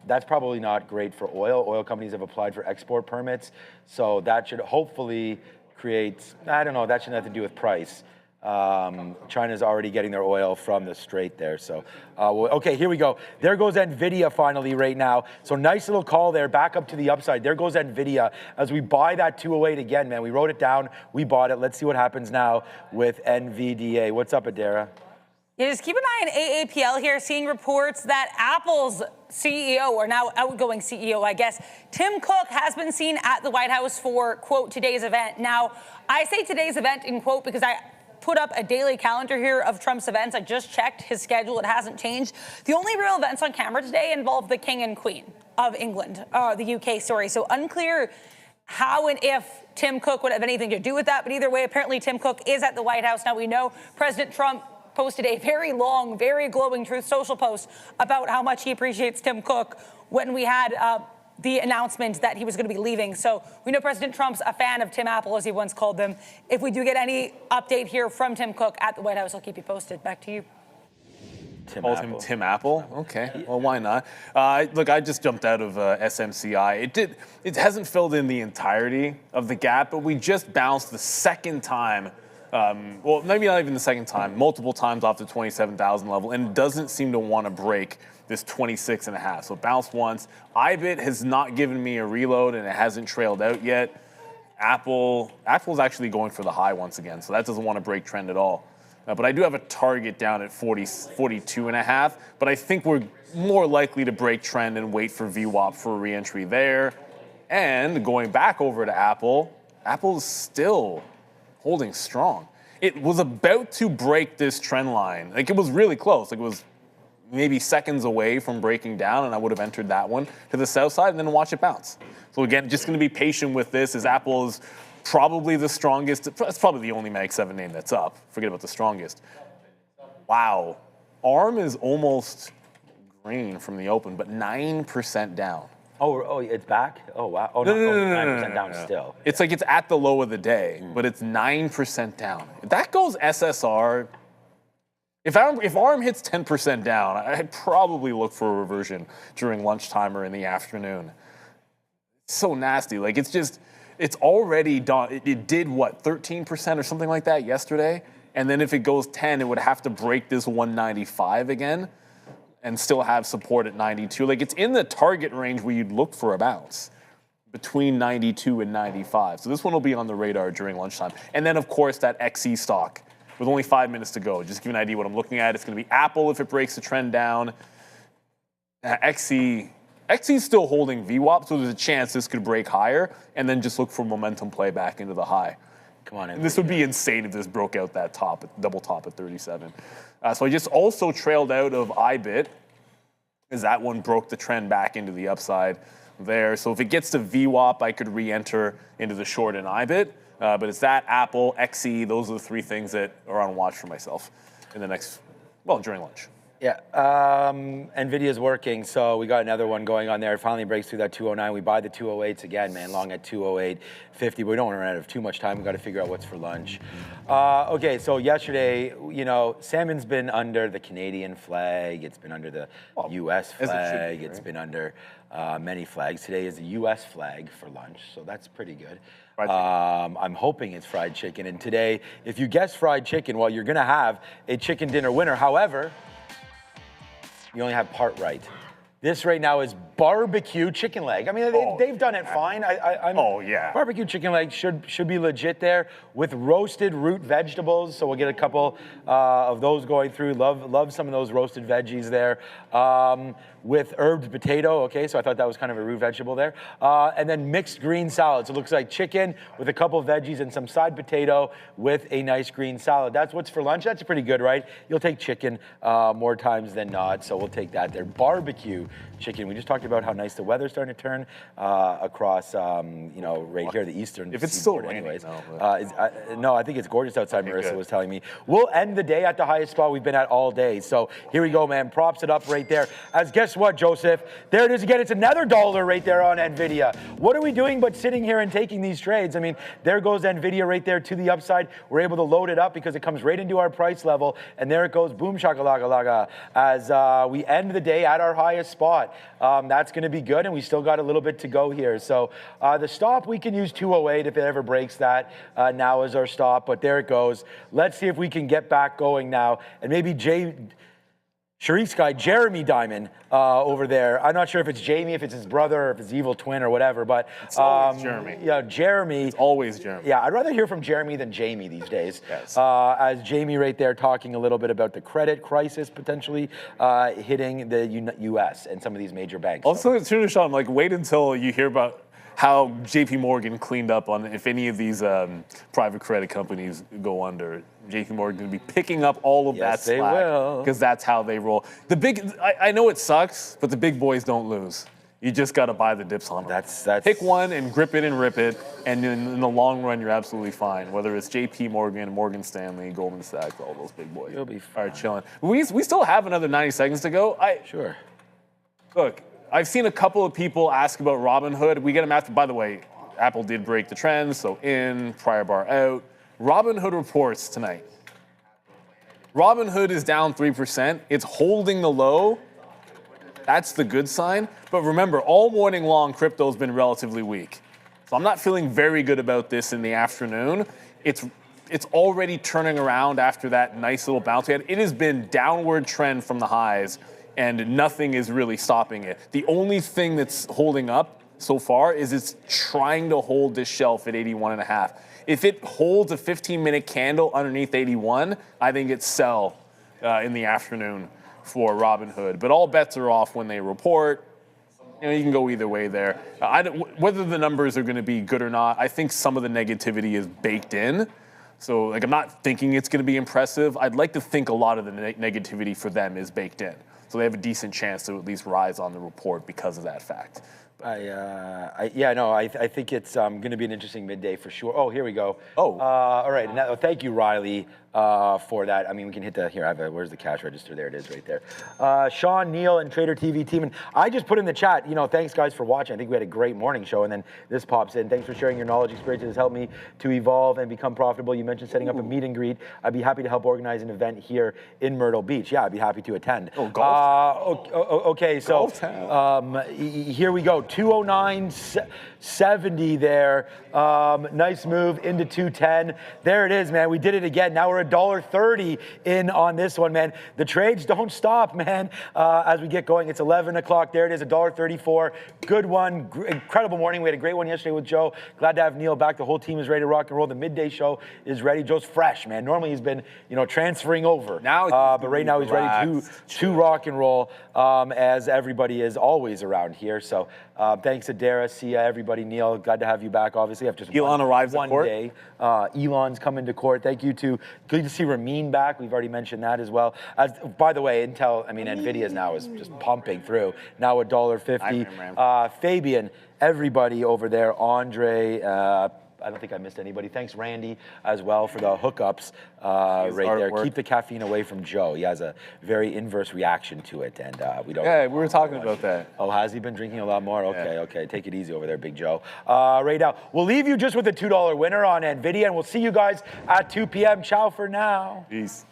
That's probably not great for oil. Oil companies have applied for export permits, so that should hopefully create, I don't know, that should have to do with price. China's already getting their oil from the Strait there, so. Okay, here we go. There goes NVIDIA finally right now. So nice little call there, back up to the upside. There goes NVIDIA as we buy that 208 again, man. We wrote it down, we bought it. Let's see what happens now with NVDA. What's up, Adara? Yeah, just keep an eye on AAPL here, seeing reports that Apple's CEO, or now outgoing CEO, I guess, Tim Cook has been seen at the White House for, quote, today's event. Now, I say today's event in quote because I put up a daily calendar here of Trump's events. I just checked his schedule. It hasn't changed. The only real events on camera today involve the King and Queen of England, the UK, sorry. So unclear how and if Tim Cook would have anything to do with that. But either way, apparently Tim Cook is at the White House. Now, we know President Trump posted a very long, very glowing Truth Social post about how much he appreciates Tim Cook when we had the announcement that he was going to be leaving. So we know President Trump's a fan of Tim Apple, as he once called them. If we do get any update here from Tim Cook at the White House, I'll keep you posted. Back to you. Tim Apple? Okay, well, why not? Look, I just jumped out of SMCI. It hasn't filled in the entirety of the gap, but we just bounced the second time. Well, maybe not even the second time, multiple times off the 27,000 level, and doesn't seem to want to break this 26.5. So bounced once. IBIT has not given me a reload, and it hasn't trailed out yet. Apple's actually going for the high once again, so that doesn't want to break trend at all. But I do have a target down at 42.5, but I think we're more likely to break trend and wait for VWAP for a re-entry there. And going back over to Apple's still holding strong. It was about to break this trend line. Like, it was really close. Like, it was maybe seconds away from breaking down, and I would have entered that one to the south side and then watch it bounce. So again, just going to be patient with this, as Apple is probably the strongest. It's probably the only Mag 7 name that's up. Forget about the strongest. Wow. ARM is almost green from the open, but 9% down. Oh, it's back? Oh, wow. Oh, no, 9% down still. It's like it's at the low of the day, but it's 9% down. If that goes SSR, if ARM hits 10% down, I'd probably look for a reversion during lunchtime or in the afternoon. It's so nasty. Like, it's already done. It did, what, 13% or something like that yesterday? And then if it goes 10, it would have to break this 195 again and still have support at 92. Like, it's in the target range where you'd look for a bounce between 92 and 95. So this one will be on the radar during lunchtime. And then, of course, that XE stock with only 5 minutes to go. Just to give you an idea what I'm looking at. It's going to be Apple if it breaks the trend down. XE's still holding VWAP, so there's a chance this could break higher, and then just look for momentum play back into the high. Come on in. This would be insane if this broke out that top, double top at 37. So I just also trailed out of iBit, as that one broke the trend back into the upside there. So if it gets to VWAP, I could re-enter into the short in iBit. But it's that, Apple, XE, those are the three things that are on watch for myself in the next, well, during lunch. Yeah, NVIDIA's working, so we got another one going on there. It finally breaks through that 209. We buy the 208s again, man, long at 208.50. But we don't want to run out of too much time. We got to figure out what's for lunch. Okay, so yesterday, you know, salmon's been under the Canadian flag. It's been under the U.S. flag. It's been under many flags. Today is the U.S. flag for lunch, so that's pretty good. I'm hoping it's fried chicken. And today, if you guess fried chicken, well, you're going to have a chicken dinner winner. However, you only have part right. This right now is barbecue chicken leg. I mean, they've done it fine. Barbecue chicken leg should be legit there with roasted root vegetables. So we'll get a couple of those going through. Love some of those roasted veggies there. With herbed potato, okay, so I thought that was kind of a root vegetable there. And then mixed green salad. So it looks like chicken with a couple of veggies and some side potato with a nice green salad. That's what's for lunch. That's pretty good, right? You'll take chicken more times than not, so we'll take that there. Barbecue chicken. We just talked about how nice the weather's starting to turn across, you know, right here, the eastern if it's still raining, anyways. No, I think it's gorgeous outside, okay, Marissa was telling me. We'll end the day at the highest spot we've been at all day. So here we go, man. Props it up right there. As guess what, Joseph? There it is again. It's another $1 right there on NVIDIA. What are we doing but sitting here and taking these trades? I mean, there goes NVIDIA right there to the upside. We're able to load it up because it comes right into our price level. And there it goes, boom shakalaka laga, as we end the day at our highest spot. That's going to be good, and we still got a little bit to go here. So the stop, we can use 208 if it ever breaks that now as our stop. But there it goes. Let's see if we can get back going now. And maybe Sharif's guy, Jeremy Diamond, over there. I'm not sure if it's Jamie, if it's his brother, or if it's evil twin or whatever, but it's always Jeremy. Yeah, Jeremy. It's always Jeremy. Yeah, I'd rather hear from Jeremy than Jamie these days. Yes. As Jamie right there talking a little bit about the credit crisis potentially hitting the U.S. and some of these major banks. Also, as soon as I'm like, wait until you hear about how JP Morgan cleaned up on if any of these private credit companies go under. JP Morgan going to be picking up all of that slack because that's how they roll. I know it sucks, but the big boys don't lose. You just got to buy the dips on them. That's pick one and grip it and rip it, and in the long run, you're absolutely fine. Whether it's JP Morgan, Morgan Stanley, Goldman Sachs, all those big boys. You'll be fine. All right, chilling. We still have another 90 seconds to go. Sure. Look, I've seen a couple of people ask about Robinhood. We get them after. By the way, Apple did break the trend, so in, prior bar out. Robinhood reports tonight. Robinhood is down 3%. It's holding the low. That's the good sign. But remember, all morning long, crypto's been relatively weak. So I'm not feeling very good about this in the afternoon. It's already turning around after that nice little bounce we had. It has been downward trend from the highs, and nothing is really stopping it. The only thing that's holding up so far is it's trying to hold this shelf at 81.5. If it holds a 15-minute candle underneath 81, I think it's sell in the afternoon for Robinhood. But all bets are off when they report. You know, you can go either way there. Whether the numbers are going to be good or not, I think some of the negativity is baked in. So, like, I'm not thinking it's going to be impressive. I'd like to think a lot of the negativity for them is baked in. So they have a decent chance to at least rise on the report because of that fact. I think it's going to be an interesting midday for sure. Oh, here we go. Oh. All right. Now, thank you, Riley, for that. I mean, we can hit the, here, where's the cash register? There it is right there. Sean, Neil, and Trader TV team. And I just put in the chat, thanks, guys, for watching. I think we had a great morning show, and then this pops in. Thanks for sharing your knowledge. Experience has helped me to evolve and become profitable. You mentioned setting up a meet and greet. I'd be happy to help organize an event here in Myrtle Beach. Yeah, I'd be happy to attend. Oh, golf. Okay, so here we go. 209.70 there. Nice move into 210. There it is, man. We did it again. Now we're $1.30 in on this one, man. The trades don't stop, man. As we get going, it's 11 o'clock. There it is, $1.34. Good one. Incredible morning. We had a great one yesterday with Joe. Glad to have Neil back. The whole team is ready to rock and roll. The midday show is ready. Joe's fresh, man. Normally he's been, transferring over. Now, but right now he's ready to rock and roll, as everybody is always around here. So thanks, Adara. See everybody. Neil, glad to have you back. Obviously, after just Elon arrives one at court. day. Elon's coming to court. Thank you to good to see Ramin back. We've already mentioned that as well. As by the way, NVIDIA's now is just pumping through. Now $1.50. Fabian, everybody over there. Andre. I don't think I missed anybody. Thanks, Randy, as well, for the hookups right there. Keep the caffeine away from Joe. He has a very inverse reaction to it, and we don't. Yeah, we were talking about that. Oh, has he been drinking a lot more? Okay. Take it easy over there, Big Joe. Right now, we'll leave you just with a $2 winner on NVIDIA, and we'll see you guys at 2 p.m. Ciao for now. Peace.